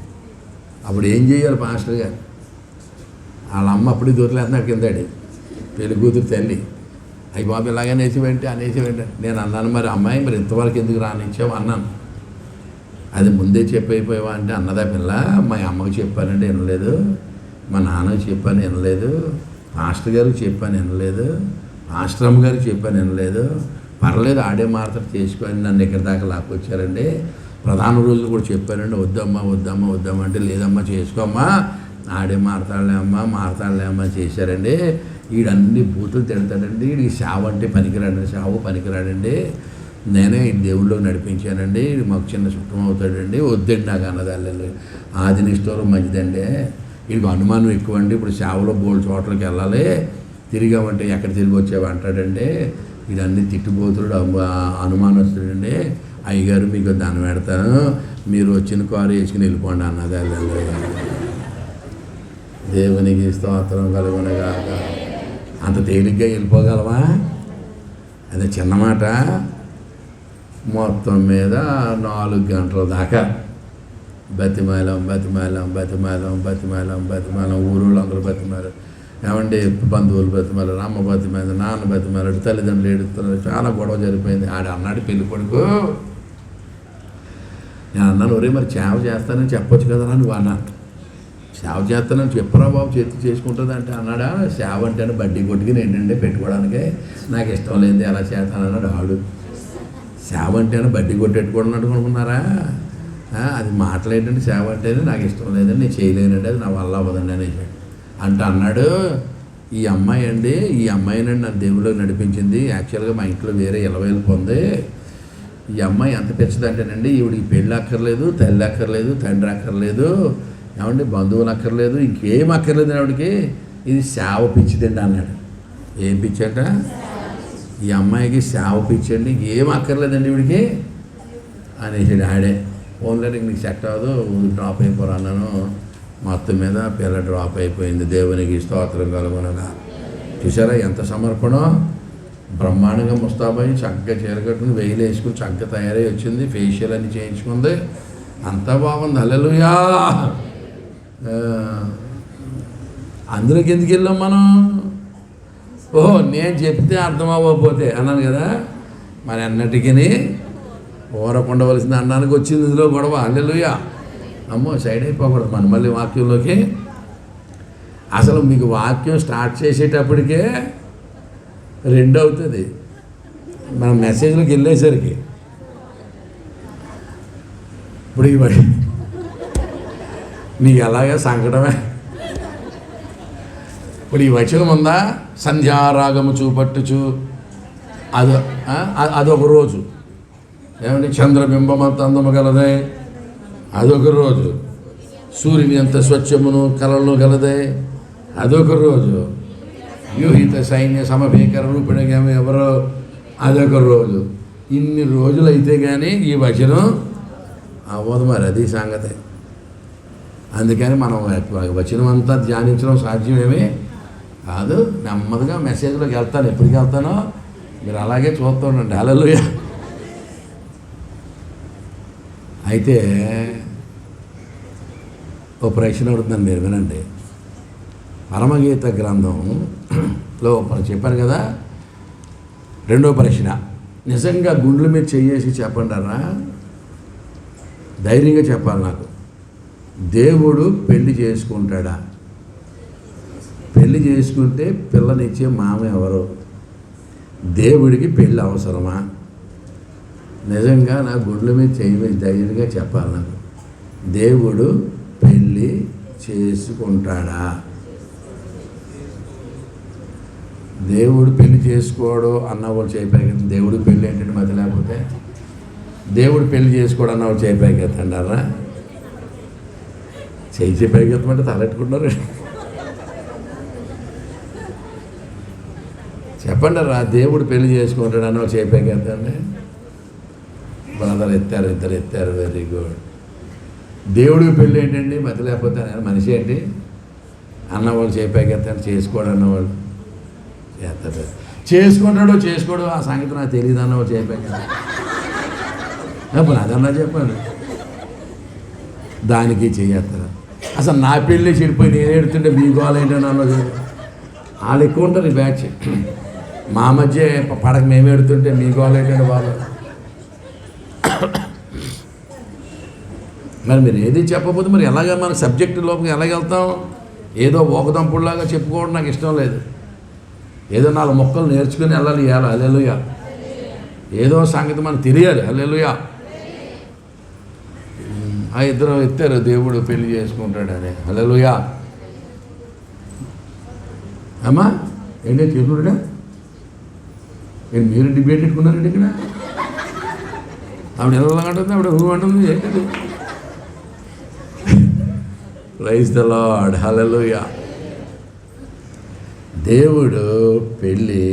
అప్పుడు ఏం చేయాలి పాస్టర్ గారు? వాళ్ళ అమ్మ అప్పుడే దూరలేస్తున్నారు కిందడి, పెళ్లి కూతురు తల్లి. అయ్యి బాబు ఇలాగే అనేసి వెంటే నేను అన్నాను, మరి అమ్మాయి మరి ఇంతవరకు ఎందుకు రానిచ్చావు అన్నాను. అది ముందే చెప్పైపోయావా అంటే అన్నదా పిల్ల, మా అమ్మకి చెప్పానంటే వినలేదు, మా నాన్నకి చెప్పాను వినలేదు, పాస్టర్ గారికి చెప్పాను వినలేదు, పాస్టర్ అమ్మ గారికి చెప్పాను వినలేదు. పర్లేదు ఆడే మారతాడు చేసుకొని నన్ను ఎక్కడి దాకా లాక్కొచ్చారండి. ప్రధాన రోజులు కూడా చెప్పానండి, వద్దమ్మా అంటే లేదమ్మా చేసుకోమ్మా, ఆడే మారతాడులే అమ్మా చేశారండి. వీడన్ని బూతులు తిడతాడండి, వీడికి సావు అంటే పనికిరాడండి. నేనే ఈ దేవుళ్ళకి నడిపించానండి, మాకు చిన్న చుట్టం అవుతాడండి, వద్దండి నాకు అన్నదాళ్ళు. ఆదిని స్టోర్ మంచిదండి, వీడికి అనుమానం ఎక్కువండి. ఇప్పుడు సేవలో బోల్డ్ చోట్లకి వెళ్ళాలి, తిరిగామంటే ఎక్కడ తిరిగి వచ్చావు అంటాడండి. వీడన్నీ తిట్టుబోతుడు అనుమానస్తుడండి. అయ్యగారు మీకు దాన్ని పెడతాను, మీరు వచ్చిన కారు వేసుకుని వెళ్ళిపోండి అన్నదాళ్ళు. దేవునికి స్తోత్రం కలుగునగాక. అంత తేలిగ్గా వెళ్ళిపోగలవా? అదే చిన్న మాట. మొత్తం మీద 4 గంటల దాకా బతిమాలం ఊరోళ్ళు అందరూ బతిమారు. ఏమంటే బంధువులు బతిమారు, అమ్మ బతిమారు, నాన్న బతిమారు, తల్లిదండ్రులు ఏడుస్తున్నారు. చాలా గొడవ జరిపోయింది. అన్నాడు పెళ్లి కొడుకు. నేను అన్నాను, ఒరే మరి సేవ చేస్తానని చెప్పొచ్చు కదా నువ్వు అన్నాను. సేవ చేస్తానని చెప్పరా బాబు, చేతి చేసుకుంటుంది అంటే అన్నాడా. సేవ అంటే బడ్డీ కొట్టుకుని ఏంటంటే పెట్టుకోవడానికి నాకు ఇష్టం లేదు, ఎలా చేస్తానన్నాడు ఆడు. సేవ అంటే బడ్డీ కొట్టెట్టుకోవడం అనుకున్నారా? అది మాట్లాడేటండి. సేవ అంటేనే నాకు ఇష్టం లేదండి, నేను చేయలేనండి, అది నా వల్ల అవ్వదండి అనేసి అంటే అన్నాడు. ఈ అమ్మాయినండి నన్ను దేవుళ్ళకి నడిపించింది. యాక్చువల్గా మా ఇంట్లో వేరే ఇలవేలు పొంది. ఈ అమ్మాయి ఎంత పెంచదంటేనండి, ఈవిడికి పెళ్ళి అక్కర్లేదు, తల్లి అక్కర్లేదు, తండ్రి అక్కర్లేదు, ఏమండి బంధువులు అక్కర్లేదు, ఇంకేం అక్కర్లేదు ఆవిడకి. ఇది సేవ పిచ్చిదండి అన్నాడు. ఏం పిచ్చట? ఈ అమ్మాయికి సేవ పిచ్చండి, ఏం అక్కర్లేదండి ఈవిడికి అనేసాడు ఆడే. ఓన్లీ నీకు సెట్ అవ్వదు, డ్రాప్ అయిపోరు అన్నాను. మొత్తం మీద పిల్ల డ్రాప్ అయిపోయింది. దేవునికి స్తోత్రం కలుగునగా. చూసారా ఎంత సమర్పణం? బ్రహ్మాండంగా ముస్తాబాయి చక్కగా చీరకట్టుకుని వెయిలు వేసుకుని చక్కగా తయారై వచ్చింది. ఫేషియల్ అని చేయించుకుంది, అంతా బాగుంది. హల్లెలూయా. అందులోకి ఎందుకు వెళ్ళాం మనం? ఓహో నేను చెప్తే అర్థం అవ్వకపోతే అన్నాను కదా. మరి అన్నటికీ ఊరకుండవలసింది అన్నానికి వచ్చింది ఇందులో గొడవ. హల్లెలూయా. అమ్మో సైడ్ అయిపోకూడదు మనం మళ్ళీ వాక్యంలోకి. అసలు మీకు వాక్యం స్టార్ట్ చేసేటప్పటికే 2 అవుతుంది మనం మెసేజ్లోకి వెళ్ళేసరికి. ఇప్పుడు ఇవ్వండి మీకు ఎలాగా సంకటమే. ఇప్పుడు ఈ వచనం ఉందా, సంధ్యారాగము చూపట్టుచు అదొక రోజు. ఏమంటే చంద్రబింబం అంత అందము గలదే అదొక రోజు. సూర్యుని ఎంత స్వచ్ఛమును కళలు గలదే అదొక రోజు. వ్యూహిత సైన్య సమభీకర రూపిణగా ఎవరో అదొక రోజు. ఇన్ని రోజులు అయితే కానీ ఈ వచనం అవ్వదు. మరి అది సంగతి. అందుకని మనం వచనం అంతా ధ్యానించడం సాధ్యమేమీ కాదు. నెమ్మదిగా మెసేజ్లోకి వెళ్తాను. ఎప్పటికి వెళ్తానో మీరు అలాగే చూస్తూ ఉండండి. హల్లెలూయా. అయితే ఓ ప్రశ్న అడుగుతున్నాను, మీరు వినండి. పరమగీత గ్రంథంలో చెప్పాను కదా, రెండో ప్రశ్న. నిజంగా గుండెల మీద చెయ్యేసి చెప్పండారా, ధైర్యంగా చెప్పాలి నాకు. దేవుడు పెళ్లి చేసుకుంటాడా? పెళ్లి చేసుకుంటే పిల్లనిచ్చే మామ ఎవరు? దేవుడికి పెళ్ళి అవసరమా? నిజంగా నా గుండెల మీద చెయ్యి ధైర్యంగా చెప్పాలి నాకు. దేవుడు పెళ్ళి చేసుకుంటాడా? దేవుడు పెళ్లి చేసుకోడు అన్నవాళ్ళు చేయిపోయి దేవుడు పెళ్ళి ఏంటంటే మధ్య లేకపోతే దేవుడు పెళ్లి చేసుకోడు అన్నవాళ్ళు చేయిపోయికెత్తండారా? చేయిపోయికెత్తమంటే తలెట్టుకుంటారు. చెప్పండి రా, దేవుడు పెళ్లి చేసుకుంటాడు అన్నవాళ్ళు చేయిపోయికెత్తండి. బ్రదర్ ఎత్తారు, ఇద్దరు ఎత్తారు, వెరీ గుడ్. దేవుడికి పెళ్ళి ఏంటండి మధ్య లేకపోతే మనిషి ఏంటి అన్నవాళ్ళు చేయిపోయికెత్తాను. చేసుకోడు అన్నవాళ్ళు చేస్తాడు. చేసుకుంటాడో చేసుకోడు ఆ సంగతి నాకు తెలియదు అన్నవాళ్ళు చేయిపోయికెత్తాను. అదన్నా చెప్పండి. దానికి చేస్తారు. అసలు నా పెళ్ళి చెడిపోయి నేను ఎడుతుంటే మీ గోల ఏంటని అన్నది. వాళ్ళు ఎక్కువ ఉంటారు ఈ బ్యాచ్. మా మధ్య పడక మేము ఎడుతుంటే మీ గోల ఏంటంటే వాళ్ళు. మరి మీరు ఏది చెప్పకపోతే మరి ఎలాగ మన సబ్జెక్టు లోపలికి ఎలాగెళ్తాం? ఏదో ఒకదంపుడులాగా చెప్పుకోవడం నాకు ఇష్టం లేదు. ఏదో 4 మొక్కలు నేర్చుకుని వెళ్ళాలి. ఇవ్వాలి. హల్లెలూయా. ఏదో సంగతి మనకు తెలియాలి. హల్లెలూయా. ఆ ఇద్దరు ఎత్తారు దేవుడు పెళ్లి చేసుకుంటాడని. హల్లెలూయా. అమ్మా ఏంటో చేసుకుంటాడా? మీరు డిబేట్ పెట్టుకున్నారండి ఇక్కడ. ఆవిడ ఎలా అంటుంది, ఆవిడ హూ అంటుంది, ఏంటది? Praise the Lord. హల్లెలూయా. దేవుడు పెళ్ళి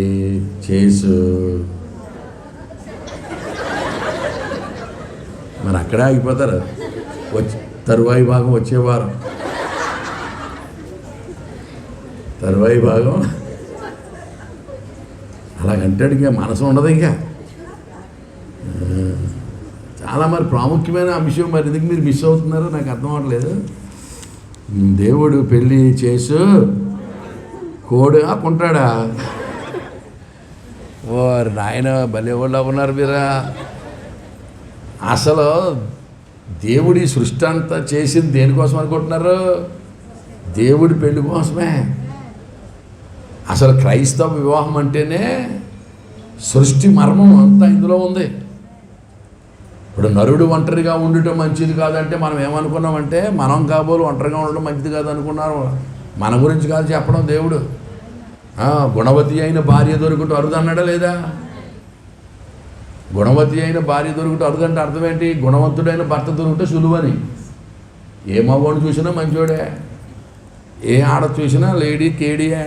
చేసు. మరి అక్కడే ఆగిపోతారు. తరువాయి భాగం వచ్చే వారం. తరువాయి భాగం అలాగంటాడు. ఇంకా మనసు ఉండదు. ఇంకా చాలా మరి ప్రాముఖ్యమైన అంశం. మరి ఎందుకు మీరు మిస్ అవుతున్నారో నాకు అర్థం అవ్వట్లేదు. దేవుడు పెళ్ళి చేసు కోడు కొంటాడా? ఓ నాయన భలే వాళ్ళు ఉన్నారు మీరా. అసలు దేవుడి సృష్టి అంతా చేసింది దేనికోసం అనుకుంటున్నారు? దేవుడి పెళ్లి కోసమే. అసలు క్రైస్తవ వివాహం అంటేనే సృష్టి మర్మం అంతా ఇందులో ఉంది. ఇప్పుడు నరుడు ఒంటరిగా ఉండటం మంచిది కాదంటే మనం ఏమనుకున్నామంటే మనం కాబోలు ఒంటరిగా ఉండడం మంచిది కాదు అనుకున్నారు. మన గురించి కాదు చెప్పడం దేవుడు. గుణవతి అయిన భార్య దొరుకుట అరుదు అన్నాడా లేదా? గుణవతి అయిన భార్య దొరుకుట అరుదంటే అర్థం ఏంటి? గుణవంతుడైన భర్త దొరుకుట సులువని. ఏ మగవాడు చూసినా మంచోడే, ఏ ఆడ చూసినా లేడీ కేడీయే.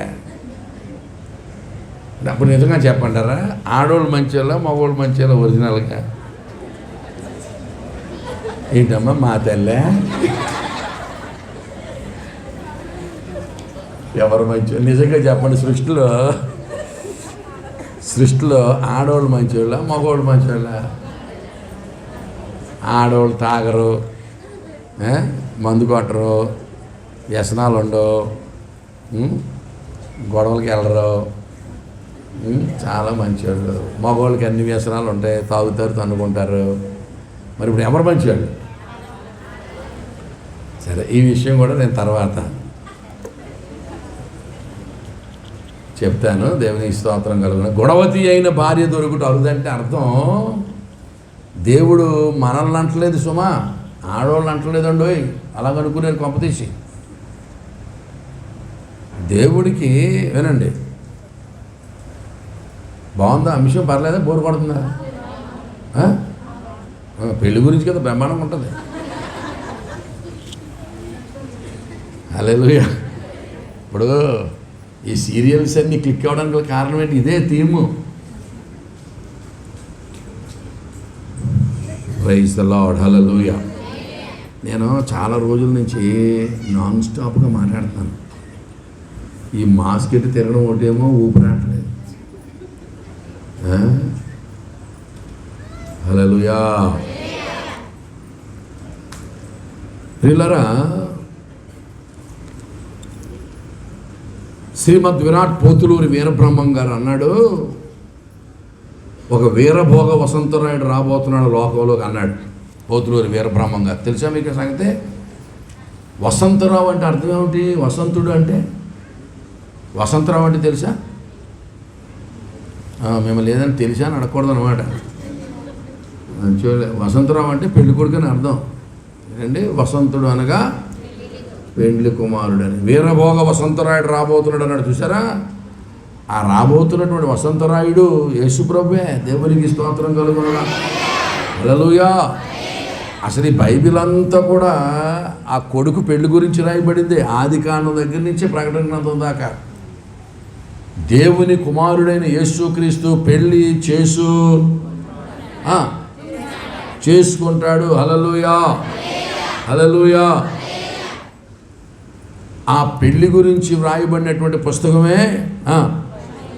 అప్పుడు నిజంగా చెప్పంటారా? ఆడవాళ్ళు మంచిగా మగవాళ్ళు మంచిగా ఒరిజినల్గా? ఏంటమ్మా మా తల్లే? ఎవరు మంచి? నిజంగా చెప్పండి. సృష్టిలో ఆడవాళ్ళు మంచివాళ్ళ మగవాళ్ళు మంచివాళ్ళ? ఆడవాళ్ళు తాగరు, మందు కొట్టరు, వ్యసనాలు ఉండవు, గొడవలకి వెళ్ళరు, చాలా మంచివాళ్ళు. మగవాళ్ళకి అన్ని వ్యసనాలు ఉంటాయి, తాగుతారు, తన్నుకుంటారు. మరి ఇప్పుడు ఎవరు మంచివాళ్ళు? సరే, ఈ విషయం కూడా నేను తర్వాత చెప్తాను. దేవునికి స్తోత్రం కలుగును. గుణవతి అయిన భార్య దొరుకుట అరుదంటే అర్థం దేవుడు మనల్ని అంటలేదు సుమా, ఆడవాళ్ళు అంటలేదండి. అలాగనుకునేది కొంపతీసి. దేవుడికి వినండి, బాగుందా అంశం? పర్లేదా? బోరు పడుతుందా? పెళ్లి గురించి కదా బ్రహ్మాండంగా ఉంటుంది. హల్లెలూయా. ఇప్పుడు ఈ సీరియల్స్ అన్నీ క్లిక్ అవ్వడానికి కారణం ఏంటి? ఇదే theme. Praise the Lord. Hallelujah. నేను చాలా రోజుల నుంచి నాన్ స్టాప్గా మాట్లాడుతాను. ఈ మాస్క్ ఎట్టి తిరగడం ఒకటేమో ఊపిరాట్లేదు. హల్లెలూయా. ప్రియులారా, శ్రీమద్ విరాట్ పోతులూరి వీరబ్రహ్మం గారు అన్నాడు, ఒక వీరభోగ వసంతరాయుడు రాబోతున్నాడు లోకంలోకి అన్నాడు పోతులూరి వీరబ్రహ్మం గారు. తెలుసా మీకు సంగతి? వసంతరావు అంటే అర్థం ఏమిటి? వసంతుడు అంటే వసంతరావు అంటే తెలుసా? మేము లేదని తెలిసా అని అడగకూడదు అనమాట. చూడలే, వసంతరావు అంటే పెళ్లి కొడుకు అని అర్థం ఏంటండి. వసంతుడు అనగా పెండ్లి కుమారుడు అని. వీరభోగ వసంతరాయుడు రాబోతున్నాడు అన్నాడు. చూసారా? ఆ రాబోతున్నటువంటి వసంతరాయుడు యేసుప్రభువే. దేవునికి స్తోత్రం కలుగునుగా. హల్లెలూయా. అసలు ఈ బైబిల్ అంతా కూడా ఆ కొడుకు పెళ్లి గురించి రాయబడింది. ఆది కాండం దగ్గర నుంచి ప్రకటన గ్రంథం దాకా. దేవుని కుమారుడైన యేసుక్రీస్తు పెళ్లి చేసుకుంటాడు. హల్లెలూయా. హల్లెలూయా. ఆ పెళ్లి గురించి వ్రాయబడినటువంటి పుస్తకమే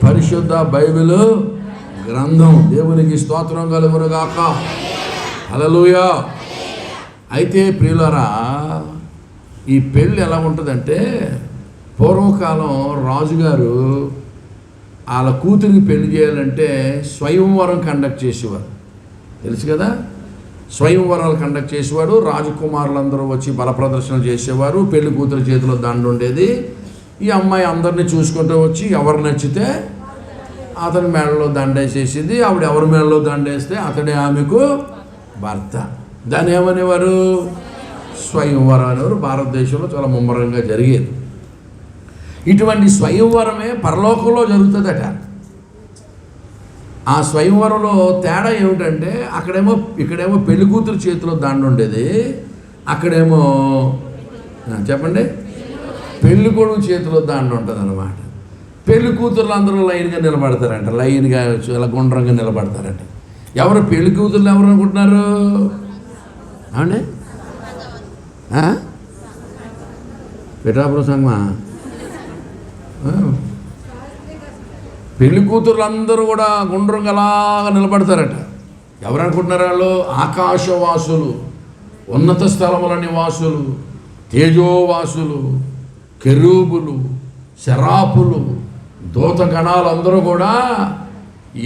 పరిశుద్ధ బైబిల్ గ్రంథం. దేవునికి స్తోత్రం కలుగునుగాక. హల్లెలూయా. అయితే ప్రియులారా, ఈ పెళ్ళి ఎలా ఉంటుందంటే, పూర్వకాలం రాజుగారు వాళ్ళ కూతురికి పెళ్లి చేయాలంటే స్వయంవరం కండక్ట్ చేసేవారు. తెలుసు కదా? స్వయంవరాలు కండక్ట్ చేసేవాడు. రాజకుమారులందరూ వచ్చి బల ప్రదర్శన చేసేవారు. పెళ్లి కూతురు చేతిలో దండ ఉండేది. ఈ అమ్మాయి అందరినీ చూసుకుంటూ వచ్చి ఎవరు నచ్చితే అతని మెడలో దండేసేసింది. ఆవిడ ఎవరి మెడలో దండేస్తే అతడే ఆమెకు భర్త. దాన్ని ఏమనేవారు? స్వయంవరం అనేవారు. భారతదేశంలో చాలా ముమ్మరంగా జరిగేది. ఇటువంటి స్వయంవరమే పరలోకంలో జరుగుతుందట. ఆ స్వయంవరంలో తేడా ఏమిటంటే, ఇక్కడేమో పెళ్లి కూతురు చేతిలో దండ ఉండేది, అక్కడేమో చెప్పండి పెళ్లి కొడుకు చేతిలో దండ ఉంటుంది అన్నమాట. పెళ్లి కూతుర్లు అందరూ లైన్గా నిలబడతారంట. లైన్గా ఇలా గుండ్రంగా నిలబడతారంట. ఎవరు పెళ్లి కూతుర్లు ఎవరు అనుకుంటున్నారు? అవునే పిఠాపురం సంగమా? పెళ్లి కూతుర్లు అందరూ కూడా గుండ్రంగా అలాగా నిలబడతారట. ఎవరు అనుకుంటున్నారు? వాళ్ళు ఆకాశవాసులు, ఉన్నత స్థలముల నివాసులు, తేజోవాసులు, కెరూబులు, శరాపులు, దూతగణాలు అందరూ కూడా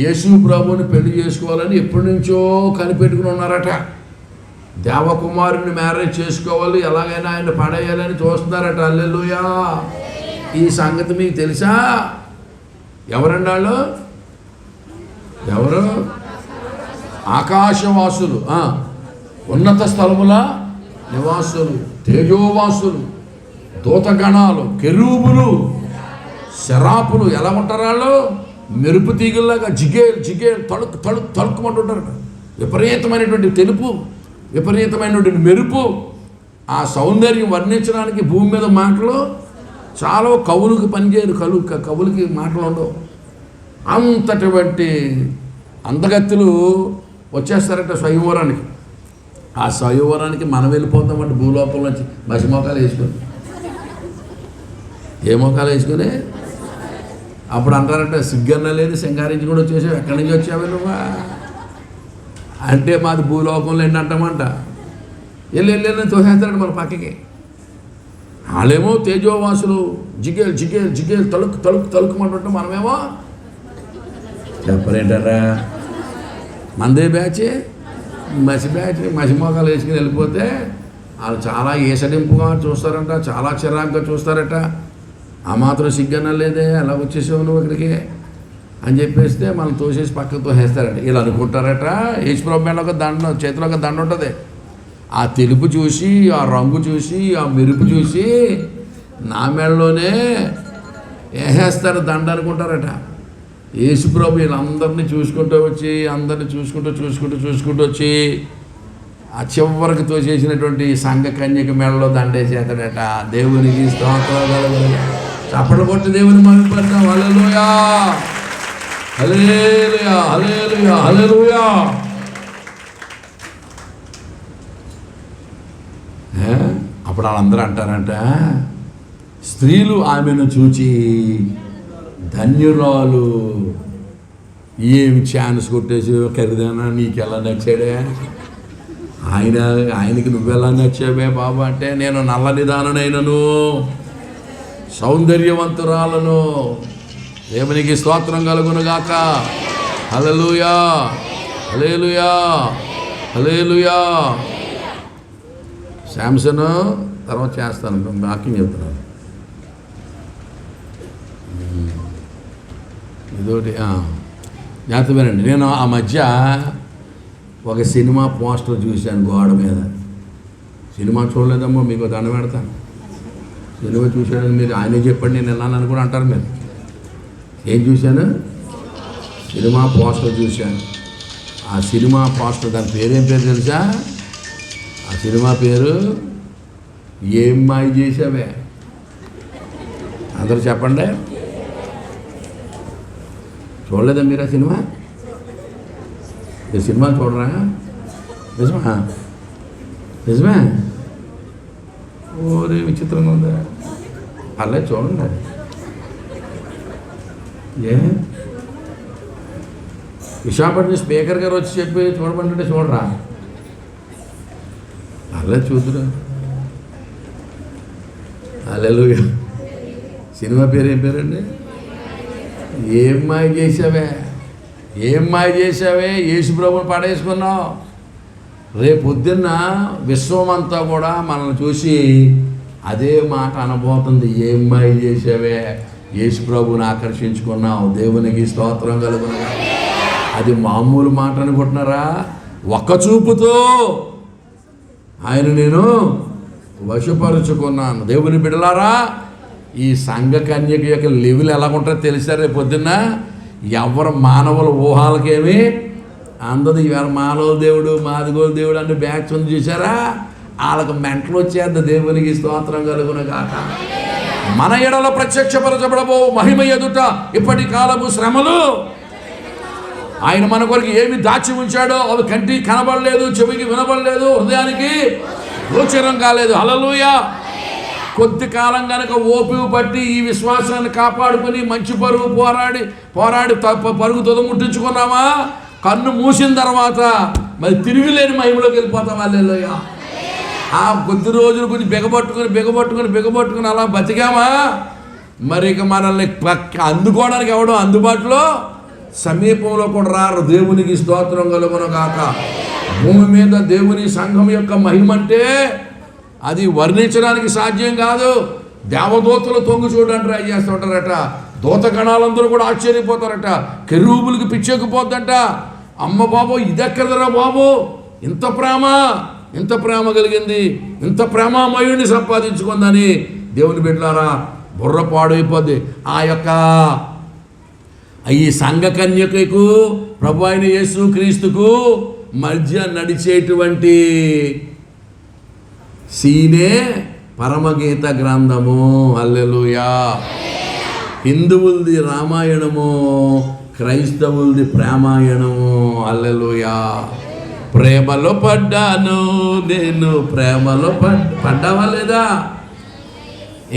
యేసు ప్రభువుని పెళ్లి చేసుకోవాలని ఎప్పటి నుంచో కనిపెట్టుకుని ఉన్నారట. దేవకుమారుని మ్యారేజ్ చేసుకోవాలి, ఎలాగైనా ఆయన పడేయాలని చూస్తున్నారట. హల్లెలూయా. ఈ సంగతి మీకు తెలుసా? ఎవరండి వాళ్ళు? ఎవరు? ఆకాశవాసులు, ఉన్నత స్థలముల నివాసులు, తేజోవాసులు, దూతగణాలు, కెరూబులు, శరాపులు. ఎలా ఉంటారు వాళ్ళు? మెరుపు తీగల్లాగా జిగేల్ తలుక్కుమంటుంటారు. విపరీతమైనటువంటి తెలుపు, విపరీతమైనటువంటి మెరుపు. ఆ సౌందర్యం వర్ణించడానికి భూమి మీద మాటలు చాలా కవులకు పనిచేయరు. కవులకి మాటలు ఉండవు. అంతటువంటి అందగత్తులు వచ్చేస్తారట స్వయంవరానికి. ఆ స్వయంవరానికి మనం వెళ్ళిపోతామంటే భూలోపల నుంచి మసిమోకాలు వేసుకొని. ఏ మోకాలు వేసుకొని అప్పుడు అంటారంటే, సిగ్గన్న లేదు సింగారించి కూడా వచ్చేసావు, ఎక్కడి నుంచి వచ్చావు నువ్వా అంటే, మాది భూలోకంలో ఏంటంటామంట. వెళ్ళి తోసేస్తారంట మన పక్కకి. వాళ్ళేమో తేజోవాసులు, జిగేల్ తలుక్కుమంటుంటే మనమేమో చెప్పరేంటారా, మందే బ్యాచ్, మసి మోకాలు వేసుకుని వెళ్ళిపోతే వాళ్ళు చాలా ఏసడింపుగా చూస్తారంట, చాలా చిరాకుగా చూస్తారట. ఆ మాత్రం సిగ్గన లేదే, అలా వచ్చేసావు నువ్వు ఇక్కడికి అని చెప్పేస్తే మనం తోసేసి పక్కకు తోసేస్తారంట. ఇలా అనుకుంటారట. యేసుప్రభు మెడలో ఒక దండ, చేతిలో ఒక దండ ఉంటుంది. ఆ తెలుపు చూసి, ఆ రంగు చూసి, ఆ మెరుపు చూసి నా మెడలోనే వేసేస్తారు దండ అనుకుంటారట. యేసుప్రభు వీళ్ళందరినీ చూసుకుంటూ వచ్చి అందరిని చూసుకుంటూ వచ్చి ఆ చివరికి తోచేసినటువంటి సంఘ కన్యక మెడలో దండేసేతాడట. దేవునికి స్తోత్రాలు. చప్పట్లు కొట్టి దేవుని మహిమపడతాం. హల్లెలూయా, హల్లెలూయా, హల్లెలూయా, హల్లెలూయా. అప్పుడు వాళ్ళందరూ అంటారంట, స్త్రీలు ఆమెను చూచి ధన్యురాలు, ఏమి ఛాన్స్ కొట్టేసి ఖరీదానా, నీకెలా నచ్చాడే, ఆయనకి నువ్వెలా నచ్చావే బాబు అంటే, నేను నల్లనిదాననైనను సౌందర్యవంతురాలను. దేవునికి స్తోత్రం కలుగునుగాక. హల్లెలూయా, హల్లెలూయా, హల్లెలూయా. శాంసన్ తర్వాత చేస్తాను, వాకింగ్ చెప్తున్నాను. ఇదోటి జాగ్రత్తమేనండి. నేను ఆ మధ్య ఒక సినిమా పోస్టర్ చూశాను గోడ మీద. సినిమా చూడలేదమ్మో, మీకు దండం పెడతాను. సినిమా చూశాడని మీరు ఆయనే చెప్పండి, నేను వెళ్ళానని కూడా అంటారు మీరు. ఏం చూశాను? సినిమా పోస్టర్ చూశాను. ఆ సినిమా పోస్టర్, దాని పేరేం పేరు తెలుసా? ఆ సినిమా పేరు ఏం మాయ చేసావే. అందరూ చెప్పండి. చూడలేదా మీరు ఆ సినిమా? ఈ సినిమా చూడరా? నిజమా? నిజమే? ఓరే విచిత్రంగా ఉందా? అలా చూడండి. ఏ విశాఖపట్నం స్పీకర్ గారు వచ్చి చెప్పి చూడమంటే చూడరా? అలా చూద్దురా. హల్లెలూయా. సినిమా పేరు ఏం పేరండి? ఏం మాయ చేసావే, ఏం మాయ చేసావే, యేసుప్రభుని పడేసుకున్నావు. రేపు పొద్దున్న విశ్వం అంతా కూడా మనల్ని చూసి అదే మాట అనబోతుంది. ఏం మాయ చేసావే, యేసుప్రభుని ఆకర్షించుకున్నావు. దేవునికి స్తోత్రం కలుగును. అది మామూలు మాట అనుకుంటున్నారా? ఒక్క చూపుతో ఆయన నేను వశపరుచుకున్నాను. దేవుని బిడ్డలారా, ఈ సంఘ కన్యక యొక్క లెవెల్ ఎలా ఉంటుందో తెలుసా? రేపు పొద్దున్న ఎవరు మానవుల ఊహాలకేమి అందదు. ఇవాళ మానవ దేవుడు, మాదిగోలు దేవుడు అంటే బ్యాచ్ ఉంది చూసారా? వాళ్ళకి మెంటలు వచ్చేద్ద. దేవునికి స్తోత్రం కలుగును గాక. మన ఎడల ప్రత్యక్షపరచబడబో మహిమ ఎదుట ఇప్పటి కాలము శ్రమలు. ఆయన మన కొరకు ఏమి దాచి ఉంచాడో అవి కంటికి కనబడలేదు, చెవికి వినబడలేదు, హృదయానికి గోచరం కాలేదు. హల్లెలూయా. కొద్ది కాలం కనుక ఓపిక పట్టి ఈ విశ్వాసాన్ని కాపాడుకుని మంచి పరుగు పోరాడి పరుగు తుదముట్టించుకున్నామా, కన్ను మూసిన తర్వాత మరి తిరిగిలేని మహిమలోకి వెళ్ళిపోతాం. హల్లెలూయా. ఆ కొద్ది రోజులు కొంచెం బిగబట్టుకుని అలా బతికామా, మరి ఇక మనల్ని అందుకోవడానికి ఎవడో అందుబాటులో సమీపంలో కూడా రారు. దేవునికి స్తోత్రం కలుగును గాక. భూమి మీద దేవుని సంఘం యొక్క మహిమ అంటే అది వర్ణించడానికి సాధ్యం కాదు. దేవదూతలు తొంగి చూడండి ట్రై చేస్తుంటారట. దూతగణాలందరూ కూడా ఆశ్చర్యపోతారట. కెరూబులకి పిచ్చెక్కిపోద్దంట. అమ్మ బాబు, ఇదెక్కడరా బాబు, ఇంత ప్రేమ కలిగింది, ఇంత ప్రేమామయుడిని సంపాదించుకుందని దేవుని బిడ్డలారా బుర్ర పాడైపోద్ది. ఆ యొక్క ఈ సంఘ కన్యకకు ప్రభు అయిన యేసు క్రీస్తుకు మధ్య నడిచేటువంటి సీనే పరమగీత గ్రంథము. హల్లెలూయా. హిందువులది రామాయణము, క్రైస్తవులది ప్రేమాయణము. హల్లెలూయా. ప్రేమలో పడ్డాను నేను, ప్రేమలో పడ్డావా లేదా?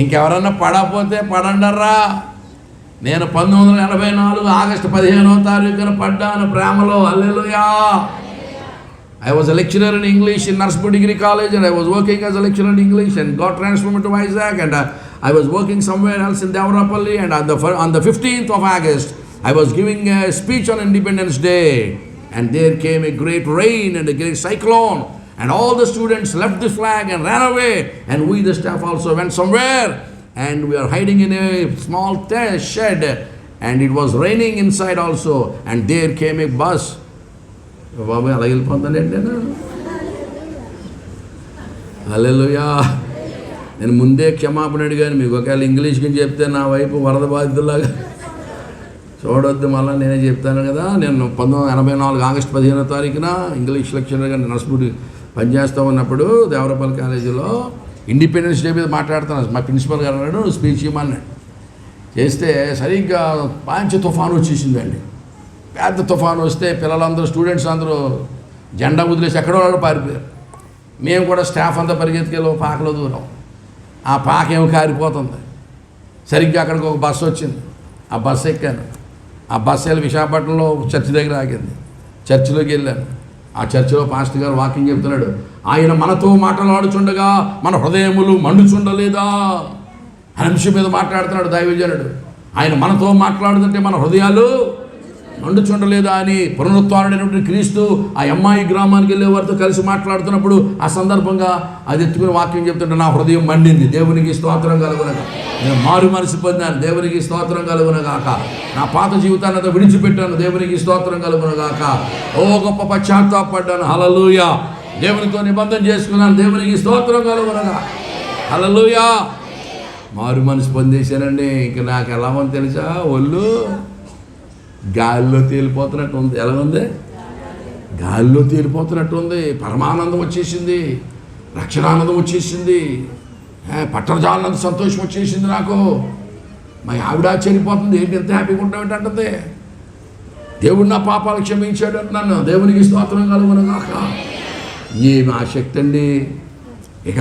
ఇంకెవరన్నా పడకపోతే పడండర్రా. నేను 1984 ఆగస్టు 15వ తారీఖున పడ్డాను ప్రేమలో. హల్లెలూయా. I was a lecturer in English in Narsipur Degree College, and I was working as a lecturer in English, and got transferred to Vizag, and I was working somewhere else in Devarapalli, and on the 15th of August I was giving a speech on Independence Day, and there came a great rain and a great cyclone, and all the students left the flag and ran away, and we the staff also went somewhere, and we are hiding in a small shed, and it was raining inside also, and there came a bus. బాబు అలా వెళ్ళిపోతానండి నేను. హల్లెలూయా. నేను ముందే క్షమాపణ అడిగాను మీకు. ఒకవేళ English గురించి చెప్తే నా వైపు వరద బాధితులాగా చూడొద్దు, మళ్ళీ నేనే చెప్తాను కదా. నేను 1984 ఆగస్టు 15వ తారీఖున ఇంగ్లీష్ లెక్చరర్గా నర్సుపూడి పనిచేస్తూ ఉన్నప్పుడు దేవరపల్లి కాలేజీలో ఇండిపెండెన్స్ డే మీద మాట్లాడుతున్నాను. మా ప్రిన్సిపల్ గారు అన్నాడు, స్పీచ్ ఇవ్వమన్నాడు. చేస్తే సరిగ్గా మంచి తుఫాను వచ్చేసిందండి. పెద్ద తుఫాను వస్తే పిల్లలందరూ, స్టూడెంట్స్ అందరూ జెండా వదిలేసి ఎక్కడో పారిపోయారు. మేము కూడా స్టాఫ్ అంతా పరిగెత్తుకెళ్ళి పాకలో దూరం. ఆ పాక ఏమో కారిపోతుంది. సరిగ్గా అక్కడికి ఒక బస్సు వచ్చింది. ఆ బస్సు ఎక్కాను. ఆ బస్సు వెళ్ళి విశాఖపట్నంలో చర్చి దగ్గర ఆగింది. చర్చిలోకి వెళ్ళాను. ఆ చర్చిలో పాస్టర్ గారు వాకింగ్ చెప్తున్నాడు. ఆయన మనతో మాట్లాడుచుండగా మన హృదయములు మండుచుండలేదా అనే అంశం మీద మాట్లాడుతున్నాడు దైవజనుడు. ఆయన మనతో మాట్లాడుతుంటే మన హృదయాలు మండుచుండలేదా అని పునరుత్థానుడైనటువంటి క్రీస్తు ఆ అమ్మాయి గ్రామానికి వెళ్ళే వారితో కలిసి మాట్లాడుతున్నప్పుడు ఆ సందర్భంగా అది ఎత్తుకుని వాక్యం చెప్తుంటే నా హృదయం మండింది. దేవునికి స్తోత్రం కలుగునగా. నేను మారు మనసు పొందాను. దేవునికి స్తోత్రం కలుగునగాక. నా పాత జీవితాన్ని అంతా విడిచిపెట్టాను. దేవునికి స్తోత్రం కలుగునగాక. ఓ గొప్ప పశ్చాత్తాపడ్డాను. హల్లెలూయా. దేవునితో నిబంధన చేసుకున్నాను. దేవునికి స్తోత్రం కలుగునగా. హల్లెలూయా. మారు మనసు పొందేశానండి. ఇంక నాకు ఎలా ఉంది తెలుసా, ఒళ్ళు గాలిలో తేలిపోతున్నట్టు ఉంది. ఎలా ఉంది? గాలిలో తేలిపోతున్నట్టు ఉంది. పరమానందం వచ్చేసింది, రక్షణానందం వచ్చేసింది, పట్టణజాలనంత సంతోషం వచ్చేసింది నాకు. మా ఆవిడ ఆశ్చర్యపోతుంది, ఏంటి ఎంత హ్యాపీగా ఉంటామేంటంటుంది. దేవుడు నా పాపాలు క్షమించాడు అంటున్నాను. దేవునికి స్తోత్రం కలుగునగాక. ఏమి ఆసక్తి అండి. ఇక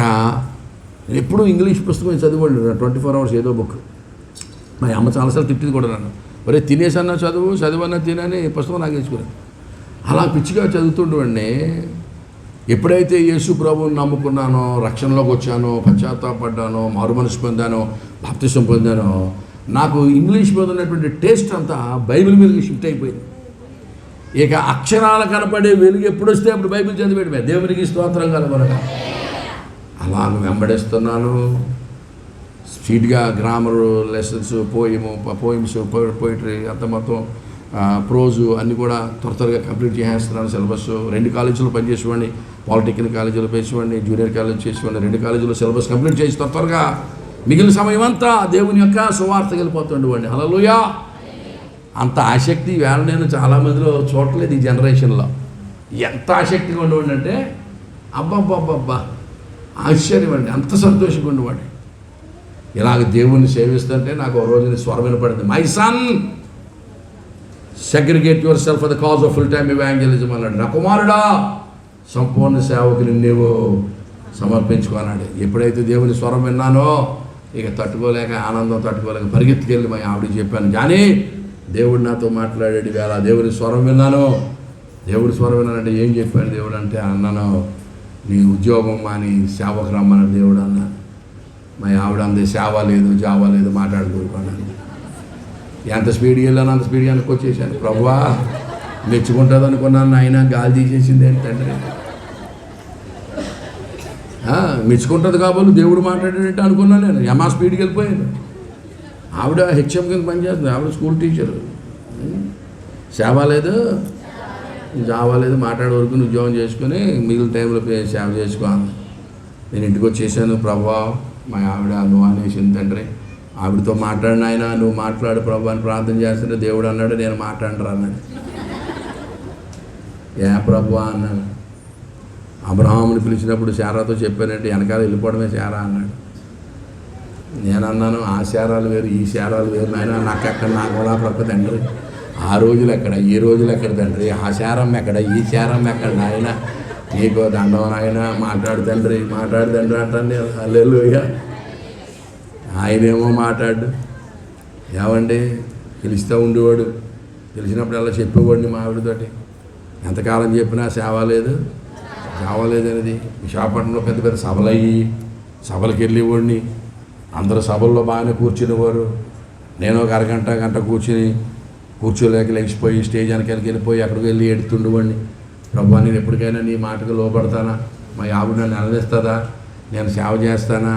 నేను ఎప్పుడూ ఇంగ్లీష్ పుస్తకం చదివండి. 24 hours ఏదో బుక్. మా అమ్మ చాలాసార్లు తిట్టింది కూడా నన్ను. ఒరే తినేసన్నా చదువన్నా తినని పుస్తకం నాకు వేసుకున్నాను. అలా పిచ్చిగా చదువుతుండేవాడిని. ఎప్పుడైతే యేసు ప్రభువుని నమ్ముకున్నానో, రక్షణలోకి వచ్చానో, పశ్చాత్తాపడ్డానో, మారు మనసు పొందానో, బాప్తిసం పొందానో, నాకు ఇంగ్లీష్ మీద ఉన్నటువంటి టేస్ట్ అంతా బైబిల్ మీదకి షిఫ్ట్ అయిపోయింది. ఇక అక్షరాలు కనపడే వెలుగు ఎప్పుడు వస్తే అప్పుడు బైబిల్ చదివేయడమే. దేవునికి స్తోత్రం కలుగునగా. అలాగ వెంబడేస్తున్నాను. స్పీడ్గా గ్రామర్ లెసన్స్, పోయిమ్స్, పోయిటరీ అంత మొత్తం ప్రోజు అన్నీ కూడా త్వరగా కంప్లీట్ చేసేస్తున్నాను. సిలబస్ 2 కాలేజీలో పనిచేసేవాడిని. పాలిటెక్నిక్ కాలేజీలో చేసేవాడిని, జూనియర్ కాలేజ్ చేసేవాడిని. 2 కాలేజీలో సిలబస్ కంప్లీట్ చేసి త్వరగా మిగిలిన సమయం అంతా దేవుని యొక్క సువార్తకి వెళ్ళిపోతుండేవాడిని. హల్లెలూయా. అంత ఆసక్తి వేళ నేను చాలామందిలో చూడలేదు ఈ జనరేషన్లో. ఎంత ఆసక్తిగా ఉండేవాడిని అంటే అబ్బబ్బబ్బబ్బా ఆశ్చర్యం అండి. అంత సంతోషంగా ఉండేవాడిని. ఇలాగ దేవుణ్ణి సేవిస్తుంటే నాకు ఒక రోజున స్వరం వినపడింది. My son, segregate yourself for the cause of full time evangelism అన్నాడు. నా కుమారుడా, సంపూర్ణ సేవకుని నీవు సమర్పించుకున్నాడు. ఎప్పుడైతే దేవుని స్వరం విన్నానో ఇక తట్టుకోలేక, ఆనందం తట్టుకోలేక పరిగెత్తుకెళ్ళి మా ఆవిడకి చెప్పాను, కానీ దేవుడు నాతో మాట్లాడాడు వేళ. దేవుని స్వరం విన్నాను. దేవుడి స్వరం విన్నానంటే ఏం చెప్పాడు దేవుడు అంటే, అన్నాను నీ ఉద్యోగం మాని సేవకు రమ్మన్నాడు దేవుడు అన్నాను. మా ఆవిడ అంది సేవ లేదు, జావ లేదు, మాట్లాడుకోకున్నాను. ఎంత స్పీడ్గా వెళ్ళాను అంత స్పీడ్గా వెనక్కి వచ్చేసాను. ప్రభువా మెచ్చుకుంటుంది అనుకున్నాను, ఆయన గాలి తీసేసింది ఏంటంటే. మెచ్చుకుంటుంది కాబట్టి దేవుడు మాట్లాడేటట్టు అనుకున్నాను. నేను యమా స్పీడ్కి వెళ్ళిపోయాను. ఆవిడ హెచ్ఎం కింద పనిచేస్తుంది. ఆవిడ స్కూల్ టీచరు. సేవ లేదు, జావా లేదు, మాట్లాడే వరకు ఉద్యోగం చేసుకుని మిగిలిన టైంలో సేవ చేసుకోవాలి. నేను ఇంటికి వచ్చేసాను. ప్రభువా మా ఆవిడ నువ్వు అనేసింది తండ్రి. ఆవిడతో మాట్లాడిన ఆయన, నువ్వు మాట్లాడు ప్రభు అని ప్రార్థన చేస్తుంటే దేవుడు అన్నాడు నేను మాట్లాడరా అన్నాడు. ఏ ప్రభు అన్నాను. అబ్రహాముని పిలిచినప్పుడు శారాతో చెప్పానంటే వెనకాల వెళ్ళిపోవడమే శారా అన్నాడు. నేను అన్నాను ఆ శారాలు వేరు, ఈ శారాలు వేరు నాయన, నాకెక్కడ నాకు కూడా ప్రక్క తండ్రి. ఆ రోజులు ఎక్కడ, ఈ రోజులు ఎక్కడ తండ్రి, ఆ శారం ఎక్కడ, ఈ శారం ఎక్కడ నాయన, నీకు దండం నాయన, మాట్లాడు తండ్రి అంటాను. హల్లెలూయా. ఆయనేమో మాట్లాడు. ఏమండి పిలుస్తూ ఉండేవాడు. పిలిచినప్పుడు అలా చెప్పేవాడిని మా ఆవిడతోటి. ఎంతకాలం చెప్పినా సేవ లేదు, సేవ లేదనేది. విశాఖపట్నంలో పెద్ద పెద్ద సభలు అయ్యి సభలకు వెళ్ళేవాడిని. అందరూ సభల్లో బాగానే కూర్చునేవారు. నేను ఒక గంట కూర్చోలేక లేచిపోయి స్టేజ్ వెనకాలకి వెళ్ళిపోయి అక్కడికి వెళ్ళి ఎడుతుండేవాడిని. ప్రభు నేను ఎప్పటికైనా నీ మాటకు లోపడతానా, మా ఆవిడ నన్ను నిలదీస్తుందా, నేను సేవ చేస్తానా,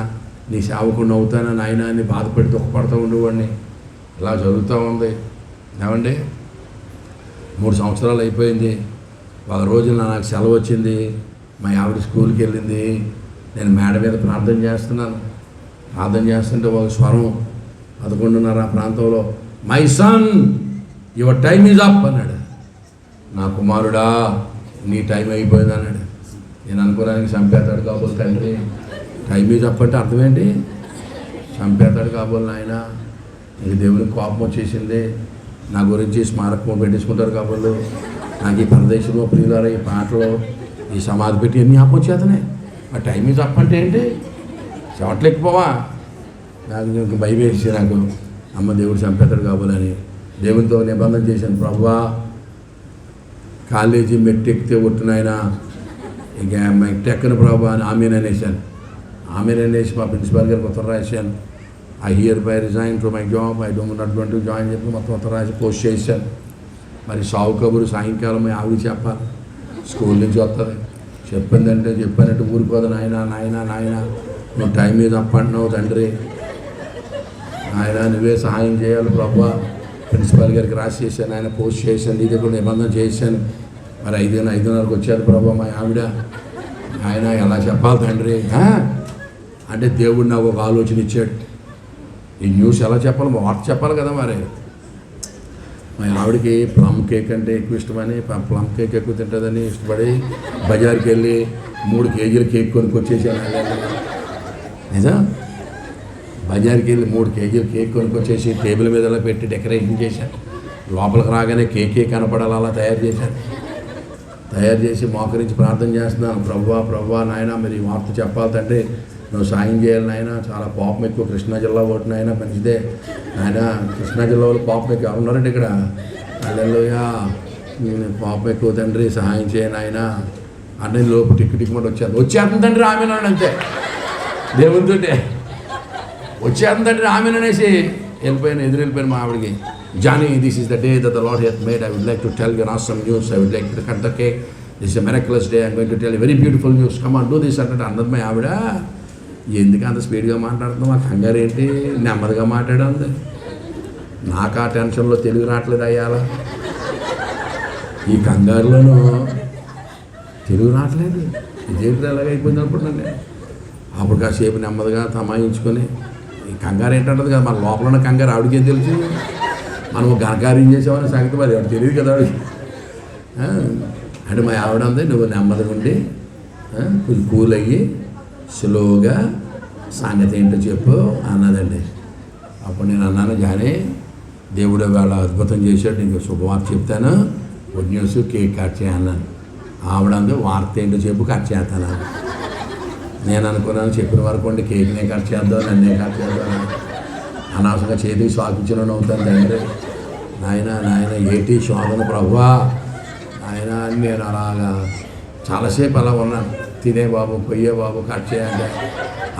నీ సేవకుండా అవుతానా నాయన అని బాధపడి దుఃఖపడుతూ ఉండేవాడిని. ఇలా జరుగుతూ ఉంది. ఏమండి 3 సంవత్సరాలు అయిపోయింది. ఒక రోజు నాకు సెలవు వచ్చింది. మా ఆవిడ స్కూల్కి వెళ్ళింది. నేను మేడ మీద ప్రార్థన చేస్తున్నాను. ప్రార్థన చేస్తుంటే ఒక స్వరం 11:30 ప్రాంతంలో, my son your time is up అన్నాడు. నా కుమారుడా నీ టైం అయిపోయింది అన్నాడు. నేను అనుకోవడానికి చంపేస్తాడు కాబోలు తండ్రి. టైం ఈజ్ అప్ అంటే అర్థం ఏంటి? చంపేస్తాడు కాబోలు నాయన, నీకు దేవునికి కోపం వచ్చేసింది, నా గురించి స్మారకం పెట్టించుకుంటారు కాబోలు, నాకు ఈ ప్రదేశంలో ప్రియులారా ఈ పాటలు ఈ సమాధి పెట్టి అన్ని జ్ఞాపకం చేతనే. ఆ టైం ఈజ్ అప్ అంటే ఏంటి? చెవట్లెక్కిపోవా? నాకు భయం వేసి నాకు అమ్మ దేవుడు చంపేస్తాడు కాబోలని దేవునితో నిబంధన చేశాను. ప్రభువా కాలేజీ మెట్టెక్కితే ఒట్టునైనా ఇక మెట్టెక్కను ప్రభు అని ఆమెనేసాను. ఆమెనేసి మా ప్రిన్సిపాల్ గారికి ఉత్తరం రాశాను. I here by resign to my job, I don't ఉన్నటువంటి జాయిన్ చెప్పి మొత్తం ఉత్తరం రాసి పోస్ట్ చేశాను. మరి సావు కబురు సాయంకాలం ఆవిడ చెప్పాలి, స్కూల్ నుంచి వస్తుంది. చెప్పిందంటే చెప్పానంటే ఊరుకోదు. నాయన నాయన నాయన నువ్వు టైం మీద అప్పంటున్నావు తండ్రి, ఆయన నువ్వే సహాయం చేయాలి ప్రభు. ప్రిన్సిపాల్ గారికి రాసి చేశాను, ఆయన పోస్ట్ చేశాను, ఇది కూడా నిబంధన చేశాను. మరి 5:30కి వచ్చారు ప్రభు మా ఆవిడ. ఆయన ఎలా చెప్పాలి తండ్రి అంటే దేవుడు నాకు ఒక ఆలోచన ఇచ్చాడు. ఈ న్యూస్ ఎలా చెప్పాలి, వార్త చెప్పాలి కదా. మరి మా ఆవిడకి ప్లమ్ కేక్ అంటే ఎక్కువ ఇష్టమని, ప్లమ్ కేక్ ఎక్కువ తింటుందని ఇష్టపడి బజార్కి వెళ్ళి 3 కేజీల కేక్ కొనుక్కొచ్చేసాను. నిజం, బజార్కి వెళ్ళి 3 కేజీల కేక్ కొనుక్కొచ్చేసి టేబుల్ మీద పెట్టి డెకరేషన్ చేశాను. లోపలికి రాగానే కేకే కనపడాలి అలా తయారు చేశాను. తయారు చేసి మోకరించి ప్రార్థన చేస్తున్నాను. ప్రభువా నాయన మరి ఈ వార్త చెప్పాలి తండ్రి, నువ్వు సాయం చేయాలి నాయన. చాలా పాపం ఎక్కువ కృష్ణా జిల్లా ఓటు నాయన, మంచిదే నాయన. కృష్ణా జిల్లా వాళ్ళు పాపం ఎక్కువ ఎవరున్నారండి ఇక్కడ? హల్లెలూయా, పాపం ఎక్కువ తండ్రి సహాయం చేయను ఆయన అంటే లోపు టిక్కు వచ్చేస్తుంది తండ్రి ఆమెనాడు. అంతే దేవునితో వచ్చేస్తుంది తండ్రి ఆమెననేసి వెళ్ళిపోయాను. వెళ్ళిపోయాను మా ఆవిడకి. Johnny, this is the day that the Lord hath made. I would like to tell you an awesome news. I would like to cut the cake. This is a miraculous day. I'm going to tell you very beautiful news. Come on, do this అంటే అన్నది మా ఆవిడ. ఎందుకు అంత స్పీడ్గా మాట్లాడుతున్నావు? ఆ కంగారు ఏంటి? నెమ్మదిగా మాట్లాడంది. నాకు ఆ టెన్షన్లో తెలుగు రావట్లేదు అయ్యాల. ఈ కంగారులోనూ తెలుగు రావట్లేదు. ఇదేంటి ఎలాగైపోయింది అనుకుంటున్నాను. అప్పుడు కాసేపు నెమ్మదిగా తమాయించుకొని, ఈ కంగారు ఏంటంటది కదా, మన లోపల ఉన్న కంగారు ఆవిడకేం తెలుసు. మనం ఘనకార్యం చేసామని సంగతి మరి ఎవరు తెలియదు కదా ఆవిడ. అంటే మా ఆవిడ అంది, నువ్వు నెమ్మదిగా ఉండి కొంచెం కూల్ అయ్యి స్లోగా సంగతి ఏంటో చెప్పు అన్నదండి. అప్పుడు నేను అన్నాను, జానీ దేవుడు వాళ్ళ అద్భుతం చేశాడు, నీకు శుభవార్త చెప్తాను, గుడ్ న్యూస్, కేక్ కట్ చేయన్నాను. ఆవిడ అంది, వార్త ఏంటో చెప్పు, కట్ చేస్తాను. నేను అనుకున్నాను చెప్పిన వరకు ఉండి కేక్నే కట్ చేద్దాం, నన్నే కట్ చేద్దాం. అనవసరంగా చేతికి స్వాపించడం అవుతాను తండ్రి. నాయన ఏంటి శోధన ప్రభువా ఆయన. నేను అలాగా చాలాసేపు అలా ఉన్నాను. తినే బాబు, కొయ్యే బాబు, కట్ చేయండి.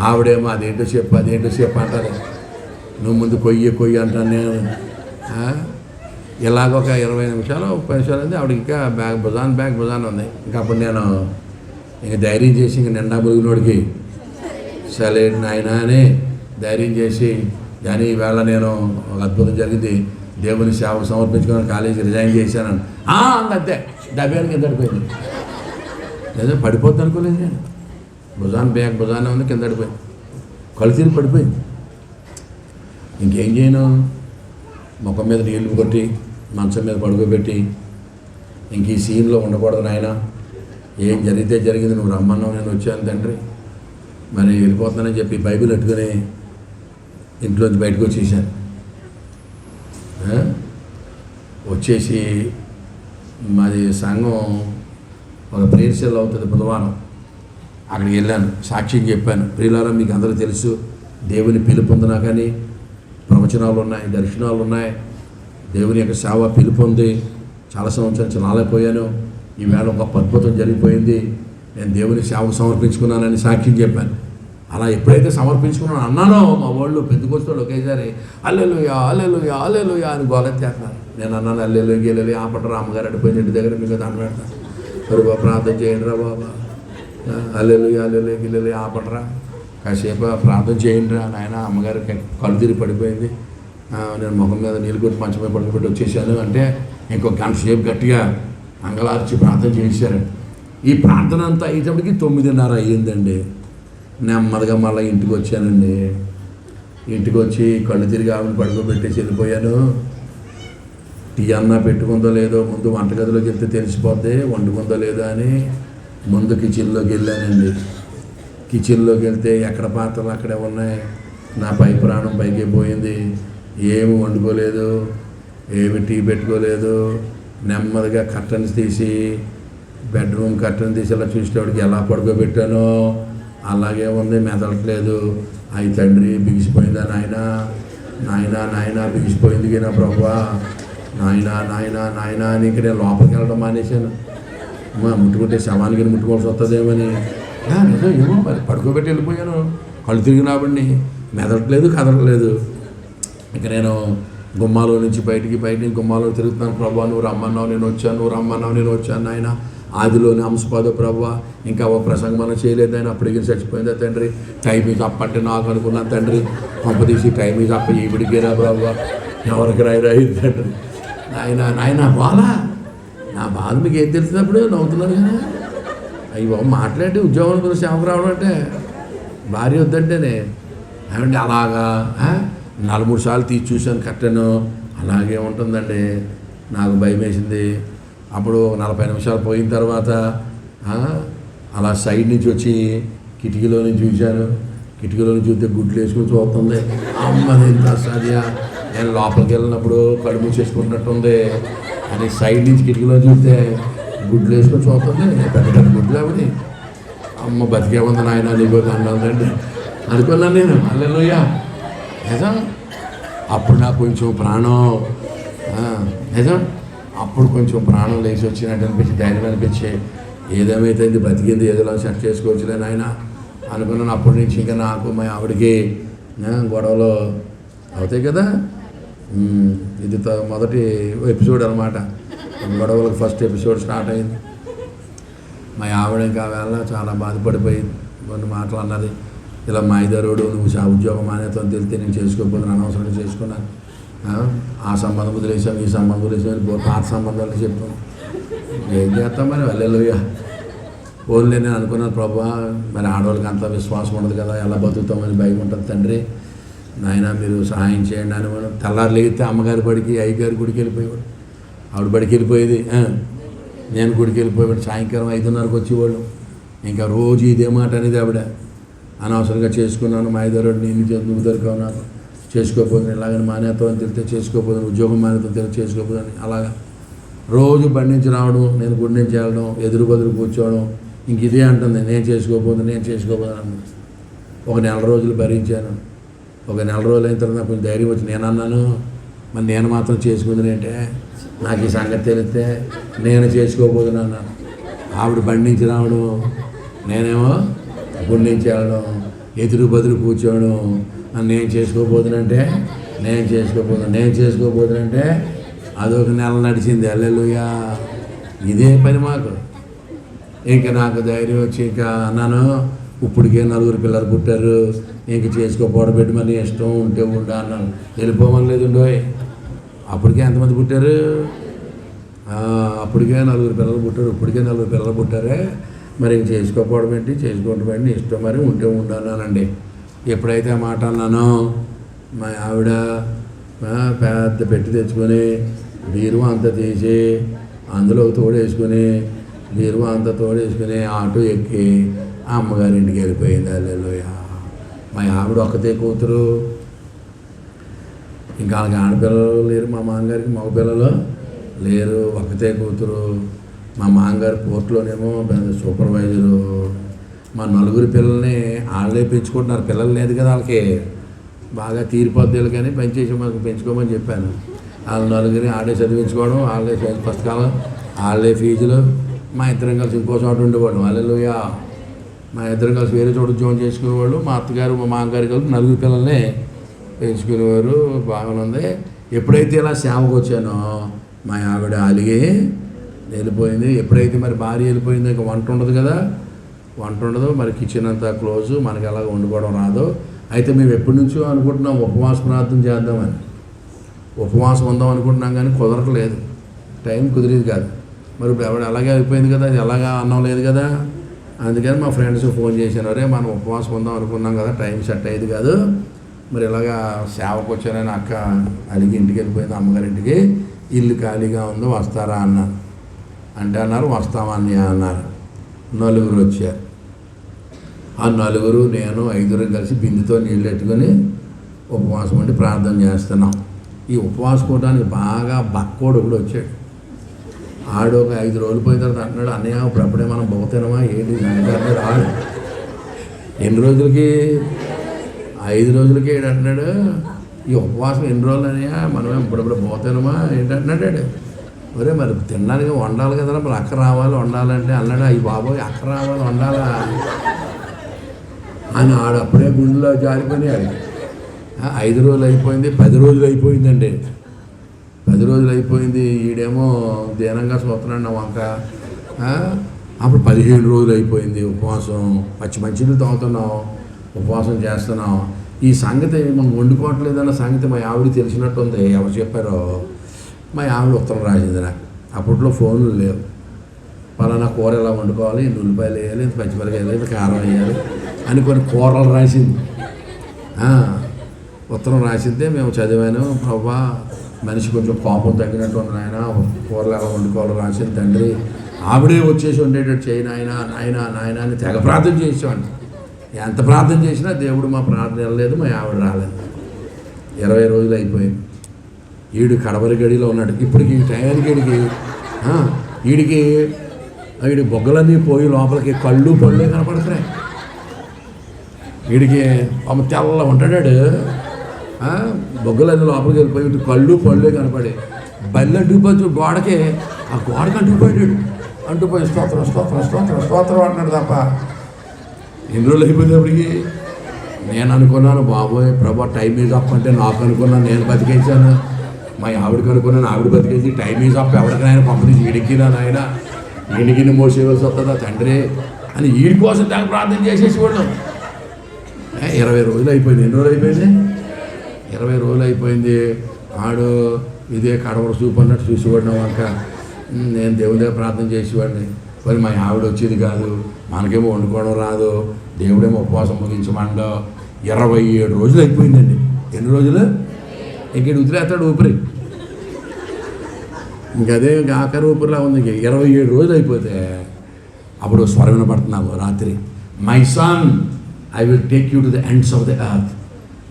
ఆవిడేమో అదేంటో చెప్పు అంటారు. నువ్వు ముందు కొయ్యి అంటాను నేను. ఇలాగ ఒక 20 నిమిషాలు 30 నిమిషాలు ఉంది. ఆవిడ ఇంకా బ్యాగ్ భుజాన్ ఉంది. ఇంకా అప్పుడు నేను ఇంక ధైర్యం చేసి ఇంక నిండా మురుగునోడికి సరే నాయన అని ధైర్యం చేసి, కానీ ఈవేళ నేను ఒక అద్భుతం జరిగింది, దేవుని సేవకు సమర్పించుకొని కాలేజీ రిజైన్ చేశాను. అంతే డబ్బానికి కింద పడిపోయింది. లేదా పడిపోద్ది అనుకోలేదు నేను. భుజాన్ని ఉంది, కింద పడిపోయింది. కళ్ళు తిరిగి పడిపోయింది. ఇంకేం చేయను, ముఖం మీద నీళ్లు కొట్టి మంచం మీద పడుకోబెట్టి, ఇంక ఈ సీన్లో ఉండకూడదు నాయన, ఏం జరిగితే జరిగింది, నువ్వు రమ్మన్నావు, నేను వచ్చాను తండ్రి, మరి వెళ్ళిపోతానని చెప్పి బైబిల్ పెట్టుకుని ఇంట్లోంచి బయటకు వచ్చేసాను. వచ్చేసి మాది సంఘం ఒక ప్రేయర్ సెల్ అవుతుంది బుధవారం, అక్కడికి వెళ్ళాను. సాక్ష్యం చెప్పాను. ప్రియులారా, మీకు అందరూ తెలుసు, దేవుని పిలుపొందినా కానీ ప్రవచనాలు ఉన్నాయి, దర్శనాలు ఉన్నాయి. దేవుని యొక్క సేవ పిలుపొంది చాలా సంవత్సరాలు చాలైపోయాను. ఈవేళ ఒక అద్భుతం జరిగిపోయింది. నేను దేవుని సేవకు సమర్పించుకున్నానని సాక్ష్యం చెప్పాను. అలా ఎప్పుడైతే సమర్పించుకున్నాను అన్నానో, మా వాళ్ళు పెద్దకొస్తాడు ఒకేసారి హల్లెలూయా హల్లెలూయా హల్లెలూయా అని గోలెత్తేస్తున్నారు. నేను అన్నాను, హల్లెలూయా ఆపటరా, అమ్మగారు అడిపోయిన ఇంటి దగ్గర మీకు దాన్ని పెడతాను, మరి బాబా ప్రార్థన చేయండి రా బాబా, హల్లెలూయా ఆపటరా, కాసేపు ప్రార్థన చేయండి రా నాయన. అమ్మగారు కళ్ళు తిరిగి పడిపోయింది. నేను ముఖం మీద నీళ్ళు కొట్టి మంచం మీద పడుకోబెట్టి వచ్చేసాను. అంటే ఇంకో గంట సేపు గట్టిగా అంగలార్చి ప్రార్థన చేశారు. ఈ ప్రార్థన అంతా అయ్యేటప్పటికి 9:30 అయ్యిందండి. నెమ్మదిగా మళ్ళీ ఇంటికి వచ్చానండి. ఇంటికి వచ్చి కళ్ళు తిరిగి ఆవిడ పడుకోబెట్టేసి వెళ్ళిపోయాను. టీ అన్నా పెట్టుకుందో లేదో, ముందు వంటగదిలోకి వెళ్తే తెలిసిపోద్ది వండుకుందో లేదో అని ముందు కిచెన్లోకి వెళ్ళానండి. కిచెన్లోకి వెళ్తే ఎక్కడ పాత్రలు అక్కడే ఉన్నాయి. నా పై ప్రాణం పైకి పోయింది. ఏమి వండుకోలేదు, ఏమి టీ పెట్టుకోలేదు. నెమ్మదిగా కర్టన్స్ తీసి, బెడ్రూమ్ కర్టన్ తీసి ఇలా చూసేవాడికి ఎలా పడుకోబెట్టానో అలాగే ఉంది, మెదలట్లేదు. అయి తండ్రి బిగిసిపోయిందా నాయనా, నాయనా నాయనా బిగిసిపోయింది కదా ప్రభువా, నాయనా నాయనా నాయనా అని ఇంక నేను లోపలికి వెళ్ళడం మానేశాను. ముట్టుకుంటే శవానికి ముట్టుకోవాల్సి వస్తుందేమని. నిజం ఏమో మరి పడుకోబెట్టి వెళ్ళిపోయాను. కళ్ళు తిరిగినాబడిని మెదలట్లేదు, కదలట్లేదు. ఇక నేను గుమ్మాలో నుంచి బయట నుంచి గుమ్మాలో తిరుగుతున్నాను. ప్రభువా నువ్వు రమ్మన్నావు నేను వచ్చాను, నువ్వు రమ్మన్నావు నేను వచ్చాను నాయన. ఆదిలోని అంశపాదో ప్రభువా, ఇంకా ఓ ప్రసంగం మనం చేయలేదు ఆయన. అప్పటికి చచ్చిపోయిందా తండ్రి, టైం ఈజ్ అప్ అంటే నాకు అనుకున్నాను తండ్రి. పంపదీసి టైం ఈజ్ అప్ ఈవిడికేరా ప్రభువా, ఎవరికి రాయి తండ్రి. నాయన బాలా నా బాధ మీకు ఏం తెలిసినప్పుడు నవ్వుతున్నారు కదా. అయ్యో మాట్లాడి ఉద్యోగం గురించి సేవకు రావడం అంటే భార్య వద్దంటేనే ఏమంటే అలాగా 4-3 సార్లు తీసి చూశాను కట్టను. అలాగే ఉంటుందండి. నాకు భయం వేసింది. అప్పుడు 40 నిమిషాలు పోయిన తర్వాత అలా సైడ్ నుంచి వచ్చి కిటికీలో నుంచి చూశాను. కిటికీలో నుంచి చూస్తే గుడ్లు వేసుకుని చూస్తుంది. అమ్మది ఎంత సాధ్యా, నేను లోపలికి వెళ్ళినప్పుడు కడుపు చేసుకుంటున్నట్టుంది అని సైడ్ నుంచి కిటికీలో చూస్తే గుడ్లు వేసుకొని చూస్తుంది. పెద్ద పెద్ద గుడ్లు అవి. అమ్మ బతికే ఉంది నాయన నీకు అన్నదండి అనుకున్నాను నేను. హల్లెలూయా. నిజం అప్పుడు నాకు కొంచెం ప్రాణం నిజం అప్పుడు కొంచెం ప్రాణం లేచి వచ్చినట్టు అనిపించి, ధైర్యం అనిపించి, ఏదేమైతే బతికింది ఏదో సెట్ చేసుకోవచ్చులే నాయన అనుకున్నాను. అప్పటి నుంచి ఇంకా నాకు మా ఆవిడకి గొడవలు అవుతాయి కదా. ఇది మొదటి ఎపిసోడ్ అనమాట. గొడవలకు ఫస్ట్ ఎపిసోడ్ స్టార్ట్ అయింది. మా ఆవిడ ఇంకా వేళ చాలా బాధపడిపోయి కొన్ని మాటలు అన్నది. ఇలా మా ఇద్దరుడు నువ్వు ఉద్యోగం మానేతో తెలితే నేను చేసుకోకపోతే అనవసరంగా చేసుకున్నాను. ఆ సంబంధం వదిలేసాం, ఈ సంబంధం వదిలేసాం, పాత సంబంధాలు చెప్పాం. ఏం చేస్తాం మరి హల్లెలూయా. ఓన్లీ నేను అనుకున్నాను ప్రభువా మరి ఆడవాళ్ళకి అంత విశ్వాసం ఉండదు కదా, ఎలా బతుకుతామని భయం ఉంటుంది తండ్రి, నాయన మీరు సహాయం చేయండి అని. మనం తెల్లారు లేగితే అమ్మగారి బడికి అయ్యగారి గుడికి వెళ్ళిపోయేవాడు. ఆవిడ బడికి వెళ్ళిపోయేది, నేను గుడికి వెళ్ళిపోయేవాడు. సాయంకాలం 5:30కి వచ్చేవాళ్ళు. ఇంకా రోజు ఇదే మాట అనేది ఆవిడ. అనవసరంగా చేసుకున్నాను మా ఇద్దరు నువ్వు దొరికావు నాకు, చేసుకోకపోతే ఇలాగని మానేతో అని తెలితే చేసుకోకపోతే, ఉద్యోగం మానేతో తెలిసి చేసుకోకపోదని అలాగా రోజు బండి నుంచి రావడం, నేను గుడి నుంచి వెళ్ళడం, ఎదురు బదురు కూర్చోవడం. ఇంక ఇదే అంటుంది నేను చేసుకోకపోతే అన్నది. ఒక 1 రోజులు భరించాను. ఒక 1 రోజులు అయిన తర్వాత నాకు కొంచెం ధైర్యం వచ్చి నేను అన్నాను, మరి నేను మాత్రం చేసుకుంది అంటే నాకు ఈ సంగతి తెలిస్తే నేను చేసుకోకపోతున్నా అన్నాను. ఆవిడ బండి నుంచి రావడం, నేనేమో గుడి నుంచి వెళ్ళడం, ఎదురు బదురు కూర్చోవడం. నేను చేసుకోబోతునంటే అదొక నెల నడిచింది. హల్లెలూయా. ఇదే పని మాకు. ఇంకా నాకు ధైర్యం వచ్చి ఇంకా అన్నాను, ఇప్పటికే 4 పిల్లలు పుట్టారు, ఇంక చేసుకోపోవడం పెట్టి మరి ఇష్టం ఉంటే ఉండా అన్నాను. వెళ్ళిపోమని లేదు ఉండోయ్. అప్పటికే ఎంతమంది పుట్టారు? అప్పటికే 4 పిల్లలు పుట్టారు. ఇప్పటికే 4 పిల్లలు పుట్టారే, మరి ఇంక చేసుకోపోవడం ఏంటి, చేసుకోవడం ఏంటి, ఇష్టం మరి ఉంటే ఉండానండి. ఎప్పుడైతే ఆ మాట అన్నానో మా ఆవిడ పెద్ద పెట్టి తెచ్చుకొని బీరువా అంతా తీసి అందులో తోడేసుకుని ఆటో ఎక్కి అమ్మగారింటికి వెళ్ళిపోయింది. హల్లెలూయా. మా ఆవిడ ఒక్కతే కూతురు, ఇంకా వాళ్ళకి ఆడపిల్లలు లేరు. మా మామగారికి మగపిల్లలు లేరు, ఒక్కతే కూతురు. మా మామగారు పోర్టులోనేమో సూపర్వైజరు. మా 4 పిల్లల్ని వాళ్ళే పెంచుకుంటున్నారు. పిల్లలు లేదు కదా వాళ్ళకి, బాగా తీరిపోద్దేలు కానీ పెంచేసి మాకు పెంచుకోమని చెప్పాను. వాళ్ళ 4 ఆడే చదివించుకోవడం, వాళ్ళే పుస్తకాలు, వాళ్ళే ఫీజులు. మా ఇద్దరం కలిసి ఇంకో చోట ఉండేవాడు. హల్లెలూయా. మా ఇద్దరం కలిసి వేరే చోట ఉద్యోగం చేసుకునేవాళ్ళు. మా అత్తగారు మా మామగారు కలిసి 4 పిల్లల్ని పెంచుకునేవారు. బాగానుంది. ఎప్పుడైతే ఇలా సేవకు వచ్చానో మా ఆవిడ అలిగి వెళ్ళిపోయింది. ఎప్పుడైతే మరి భార్య వెళ్ళిపోయిందో ఇంకా వంట ఉండదు కదా, వంట ఉండదు. మరి కిచెన్ అంతా క్లోజు, మనకి ఎలాగ వండుకోవడం రాదు. అయితే మేము ఎప్పటి నుంచో అనుకుంటున్నాం ఉపవాస ప్రార్థన చేద్దామని, ఉపవాసం ఉందాం అనుకుంటున్నాం కానీ కుదరట్లేదు, టైం కుదిరేది కాదు. మరి ఇప్పుడు ఎవరు అలాగే అయిపోయింది కదా, అది ఎలాగా అన్నం లేదు కదా. అందుకని మా ఫ్రెండ్స్ ఫోన్ చేశాను, అరే మనం ఉపవాసం ఉందాం అనుకున్నాం కదా, టైం సెట్ అయ్యేది కాదు, మరి ఇలాగా సేవకు వచ్చానని అక్క అలిగి ఇంటికి వెళ్ళిపోయింది అమ్మగారింటికి. ఇల్లు ఖాళీగా ఉంది వస్తారా అన్నాను. అంటే అన్నారు వస్తామని అన్నారు. నలుగురు వచ్చారు. ఆ నలుగురు నేను 5 కలిసి బిందుతో నీళ్ళు పెట్టుకొని ఉపవాసం ఉండి ప్రార్థన చేస్తున్నాం. ఈ ఉపవాసుకోవడానికి బాగా బక్కోడు ఒకడు వచ్చాడు. ఆడు ఒక 5 రోజులు పోయిన తర్వాత అంటున్నాడు, అన్నయ్య ఇప్పుడప్పుడే మనం పోతేనమా ఏంటి అంటే రాడు. ఎన్ని రోజులకి? 5 రోజులకి ఏడు అంటున్నాడు. ఈ ఉపవాసం ఎన్ని రోజులు అన్నయ్య మనమే ఇప్పుడప్పుడు పోతేనమా ఏంటంటున్నాడు. ఒరే మరి తినడానికి వండాలి కదా, మరి అక్క రావాలి వండాలంటే అన్నాడు. అయ్యి బాబోయ్ అక్క రావాలి వండాలా అని ఆడు అప్పుడే గుండెలో జారిపోయాడు. 5 రోజులు అయిపోయింది, 10 రోజులు అయిపోయిందండి. 10 రోజులు అయిపోయింది. ఈడేమో దీనంగా చూస్తున్నాడు నా వంక. అప్పుడు 15 రోజులు అయిపోయింది ఉపవాసం. మంచినీళ్ళు తాగుతున్నాం, ఉపవాసం చేస్తున్నాం. ఈ సంగతి మనం వండుకోవట్లేదన్న సంగతి మా ఆవిడ తెలిసినట్టుంది. ఎవరు చెప్పారో మా ఆవిడ ఉత్తరం రాసింది నాకు. అప్పట్లో ఫోన్లు లేవు. పలానా కూర ఎలా వండుకోవాలి, ఇన్ని ఉల్లిపాయలు వేయాలి, ఇంత పచ్చిమిరకాయలు వేయాలి, ఇంత కారం వేయాలి అని కొన్ని కూరలు రాసింది. ఉత్తరం రాసిందే మేము చదివాను. ప్రభా మనిషి కొంచెం కోపం తగ్గినట్టు ఉంది నాయన, కూరలు ఎలా వండుకోవాలో రాసింది తండ్రి. ఆవిడే వచ్చేసి ఉండేటట్టు చేయి నాయన నాయన నాయన అని తెగ ప్రార్థన చేసేవాడిని. ఎంత ప్రార్థన చేసినా దేవుడు మా ప్రార్థన వెళ్ళలేదు, మా ఆవిడ రాలేదు. 20 రోజులు అయిపోయింది. ఈడు కడవరి గడిలో ఉన్నాడు. ఇప్పటికి ఈ టయానికి వీడి బొగ్గలన్నీ పోయి లోపలికి కళ్ళు పళ్ళే కనపడుతున్నాయి. వీడికి ఆమె తెల్ల ఉంటాడాడు. బొగ్గలన్నీ లోపలికి వెళ్ళిపోయి ఇటు కళ్ళు పళ్ళే కనపడి బల్లి అంటుకుపోయి గోడకి, ఆ గోడకి అంటుకుపోయాడు. అంటుకుపోయి స్తోత్రం స్తోత్రం స్తోత్రం స్తోత్రం అంటున్నాడు తప్ప. ఎన్ని రోజులు అయిపోయేటప్పటికి నేను అనుకున్నాను, బాబోయ్ ప్రభా టైం ఈజ్ అప్ అంటే నాకు అనుకున్నాను, నేను బతికేసాను. మా ఆవిడకి అనుకున్నాను, ఆవిడ బతికేసి టైం ఈజ్ అప్ ఎవరికైనా పంపించి ఈడికినా నాయన ఈడికి మోసేవలసి వస్తుందా తండ్రి అని వీడి కోసం దాన్ని ప్రార్థన చేసేసి వాడు. 20 రోజులు అయిపోయింది. ఎన్ని రోజులు అయిపోయింది? 20 రోజులు అయిపోయింది. ఆడు ఇదే కడవర చూపు అన్నట్టు చూసేవాడిన వంక. నేను దేవుడి దగ్గర ప్రార్థన చేసేవాడిని. మరి మా ఆవిడ వచ్చేది కాదు, మనకేమో వండుకోవడం రాదు, దేవుడేమో ఉపవాసం ముగించమండో. 27 రోజులు అయిపోయిందండి. ఎన్ని రోజులు? ఇంకేడు వదిలేస్తాడు ఊపిరి. ఇంకదే ఆఖరి ఊపిరిలా ఉంది. 27 రోజులు అయిపోతే అప్పుడు స్వరం వినపడుతున్నాము రాత్రి, my son I will take you to the ends of the earth.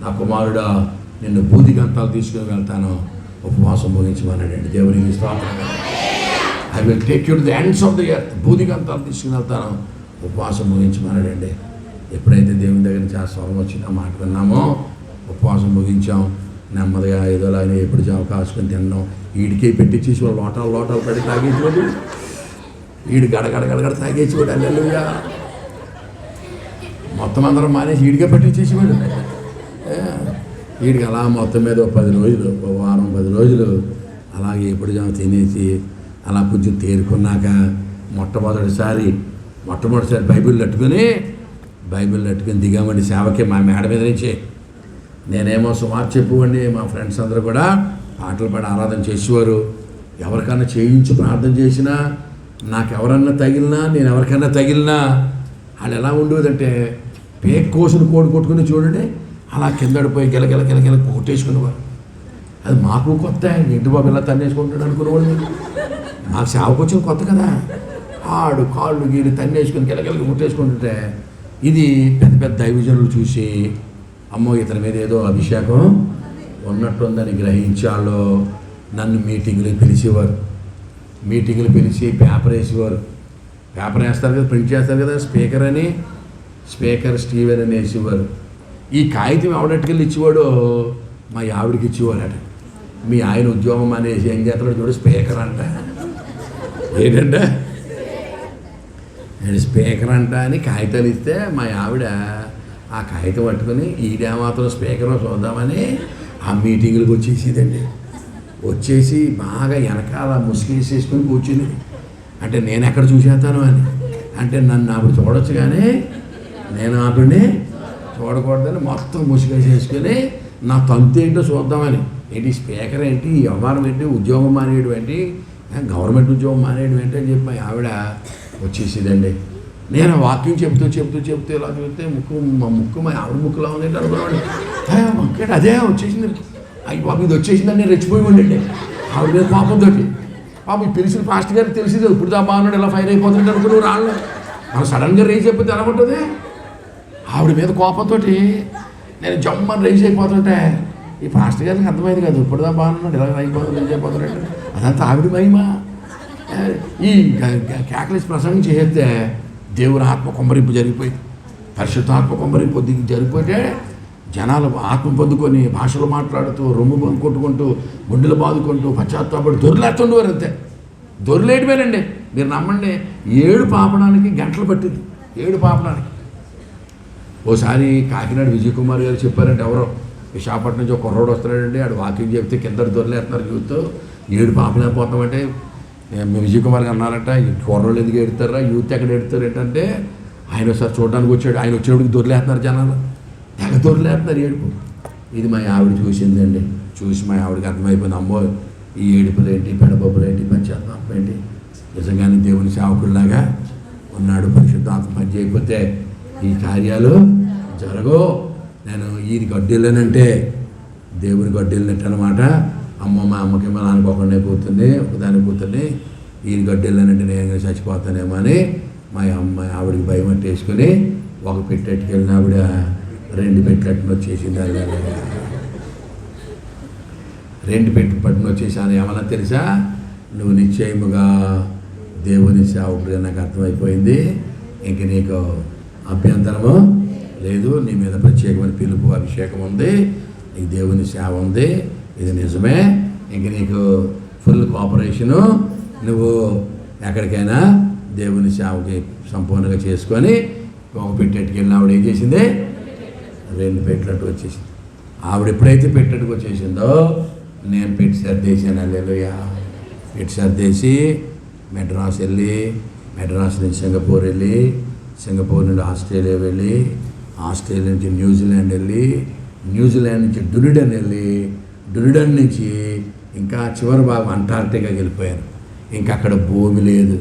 నా కుమారుడా నిన్ను భూదిగంతాలు తీసుకుని వెళ్తాను, ఉపవాసం ముగించమన్నాడండి. దేవునికి స్తోత్రం. I will take you to the ends of the earth, భూదిగంతాలు తీసుకుని వెళ్తాను, ఉపవాసం ముగించమన్నాడండి. ఎప్పుడైతే దేవుని దగ్గర నుంచి ఆ స్వరం వచ్చిందో మాట విన్నామో ఉపవాసం ముగించాం. నెమ్మదిగా ఏదోలా అని ఎప్పుడు జావ కాసుకొని తిన్నాం. ఈడికే పెట్టించేసి వాళ్ళు లోటాలు పడి తాగేసేవాడు. ఈడు గడగడ తాగేసేవాడు. అల్లెలుగా మొత్తం అందరం మానేసి ఈడికే పెట్టించేసేవాడు. వీడికి అలా మొత్తం మీద 10 రోజులు, వారం 10 రోజులు అలాగే ఎప్పుడు జామ తినేసి అలా కొంచెం తేరుకున్నాక మొట్టమొదటిసారి బైబిల్ పట్టుకుని దిగామండి సేవకి. మా మేడ మీద నుంచి నేనేమో సుమారు చెప్పుకోండి, మా ఫ్రెండ్స్ అందరూ కూడా పాటలు పాడి ఆరాధన చేసేవారు. ఎవరికన్నా చేయించి ప్రార్థన చేసినా, నాకు ఎవరన్నా తగిలినా, నేను ఎవరికన్నా తగిలినా వాళ్ళు ఎలా ఉండేదంటే పేక్ కోసును కోడి కొట్టుకుని చూడండి అలా కిందడిపోయి గిలగిల కొట్టేసుకునేవారు. అది మాకు కొత్త, ఇంటి బాబు ఇలా తన్నేసుకుంటాడు అనుకునేవాళ్ళు. మాకు సేవకు వచ్చిన కొత్త కదా. ఆడు కాళ్ళు గీళ్ళు తన్నేసుకుని గిలగిలకి కొట్టేసుకుంటుంటే ఇది పెద్ద దైవజనులు చూసి అమ్మో ఇతని మీద ఏదో అభిషేకం ఉన్నట్టుందని గ్రహించాలో నన్ను మీటింగ్లు పిలిచేవారు. మీటింగ్లు పిలిచి పేపర్ వేసేవారు. పేపర్ వేస్తారు కదా, ప్రింట్ చేస్తారు కదా, స్పీకర్ స్టీవెన్ అని వేసేవారు. ఈ కాగితం ఎవడట్టుకెళ్ళి ఇచ్చేవాడో మా ఆవిడకి ఇచ్చేవారట. మీ ఆయన ఉద్యోగం అనేసి ఏం చేస్తాడో చూడు, స్పీకర్ అంట. ఏంటంటే నేను స్పీకర్ అంట అని కాగితాలు ఇస్తే మా ఆవిడ ఆ కాగితం పట్టుకొని ఈడే మాత్రం స్పీకర్ చూద్దామని ఆ మీటింగులకు వచ్చేసేదండి. వచ్చేసి బాగా వెనకాల ముసుగేసేసుకొని కూర్చుని, అంటే నేను ఎక్కడ చూసేస్తాను అని. అంటే నన్ను ఆవిడ చూడొచ్చు కానీ నేను ఆవిడని చూడకూడదని మొత్తం ముసుగేసేసుకొని నా తంతు ఏంటో చూద్దామని. ఏంటి స్పీకర్ ఏంటి, వ్యవహారం ఏంటి, ఉద్యోగం మానేయడం ఏంటి, గవర్నమెంట్ ఉద్యోగం మానేయడం ఏంటి అని చెప్పి ఆవిడ వచ్చేసేదండి. నేను వాకింగ్ చెప్తూ ఇలా చూస్తే ముక్కు మా ఆవిడ ముక్కులా ఉంది అనుకున్నాడు. ముక్కేట అదే వచ్చేసింది. అయ్యి బాబు ఇది వచ్చేసిందని నేను రెచ్చిపోయి ఉండండి. ఆవిడ మీద కోపంతో పాపం ఈ పిలిచిన పాస్టర్ గారికి తెలిసింది ఇప్పుడు దా బాగున్నాడు ఇలా ఫైర్ అయిపోతుంటే అనుకుని రాళ్ళు మనం సడన్గా రేజ్ అయిపోతే ఎలా ఉంటుంది. ఆవిడ మీద కోపంతో నేను జమ్మని రేజ్ అయిపోతుంటే ఈ పాస్టర్ గారికి అర్థమైంది కాదు ఇప్పుడు దా బాగున్నాడు ఇలా అయిపోతుంది రేజ్ అయిపోతున్నాడు. అదంతా ఆవిడ మహిమ. ఈ కేకలేసి ప్రసంగం చేస్తే దేవుని ఆత్మ కొమ్మరింపు జరిగిపోయింది, పరిశుద్ధాత్మ కొమ్మరింపు జరిగిపోతే జనాలు ఆత్మ పొందుకొని భాషలు మాట్లాడుతూ రొమ్ము కొట్టుకుంటూ గుండెలు బాదుకుంటూ పశ్చాత్తాపడి దొరిలేస్తుండేవారు. అంతే దొరిలేయడమేనండి. మీరు నమ్మండి, 7 పాపడానికి గంటలు పట్టింది. 7 పాపడానికి. ఓసారి కాకినాడ విజయ్ కుమార్ గారు చెప్పారంటే ఎవరో విశాఖపట్నం నుంచి ఒక కుర్రోడు వస్తున్నాడండి, ఆడు వాకింగ్ చెప్తే కింద దొరిలేస్తున్నారు యూత్, 7 పాపలేకపోతామంటే విజయ్ కుమార్ గారు అన్నారంట ఈ కుర్రోళ్ళు ఎందుకు ఎడతారా యూత్ ఎక్కడ ఎడతారు ఏంటంటే ఆయన ఒకసారి చూడడానికి వచ్చాడు, ఆయన వచ్చేటికి దొరిలేస్తున్నారు జనాలు, తెగ దొరిలేస్తున్నారు ఏడుపు. ఇది మా ఆవిడ చూసిందండి. చూసి మా ఆవిడకి అర్థమైపోయింది, అమ్మో ఈ ఏడుపులు ఏంటి పెడబొబ్బులు ఏంటి పశ్చాత్తాపం ఏంటి, నిజంగానే దేవుని సేవకుల్లాగా ఉన్నాడు. పరిశుద్ధాత్మ పని చేయకపోతే ఈ కార్యాలు జరగవు. నేను ఈయన గడ్డెళ్ళానంటే దేవుని గడ్డెళ్ళినట్టు అనమాట. అమ్మ మా అమ్మకి మా నాన్నకొకనే కూర్చుంది, ఒకదానికి కూర్చుని ఈయన గడ్డెళ్ళానంటే నేను చచ్చిపోతానేమో అని మా అమ్మ ఆవిడకి భయం పట్టేసుకొని ఒక పెట్టెట్టుకెళ్ళిన ఆవిడ 2 పెట్టెట్టును వచ్చేసింది. 2 పట్టును వచ్చేసాను. ఏమన్నా తెలుసా, నువ్వు నిశ్చయముగా దేవుని సేవకుడిగా నాకు అర్థమైపోయింది, ఇంక నీకు అభ్యంతరము లేదు, నీ మీద ప్రత్యేకమైన పిలుపు అభిషేకం ఉంది, నీకు దేవుని సేవ ఉంది, ఇది నిజమే, ఇంక నీకు ఫుల్ కోఆపరేషను, నువ్వు ఎక్కడికైనా దేవుని సేవకి సంపూర్ణంగా చేసుకొని ఒక పెట్టెట్టుకెళ్ళిన ఆవిడ ఏం చేసింది, 2 పెట్టెట్టు వచ్చేసింది. ఆవిడ ఎప్పుడైతే పెట్టెట్టుకు వచ్చేసిందో నేను పెట్టి సర్దేశాను. హల్లెలూయా. పెట్టి సర్దేసి మెడ్రాస్ వెళ్ళి, మెడ్రాస్ నుంచి సింగపూర్ వెళ్ళి, సింగపూర్ నుండి ఆస్ట్రేలియా వెళ్ళి, ఆస్ట్రేలియా నుంచి న్యూజిలాండ్ వెళ్ళి, న్యూజిలాండ్ నుంచి డునిడన్ వెళ్ళి, డునిడన్ నుంచి ఇంకా చివరి భాగం అంటార్క్టికాకి వెళ్ళిపోయాను. ఇంకా అక్కడ భూమి లేదు,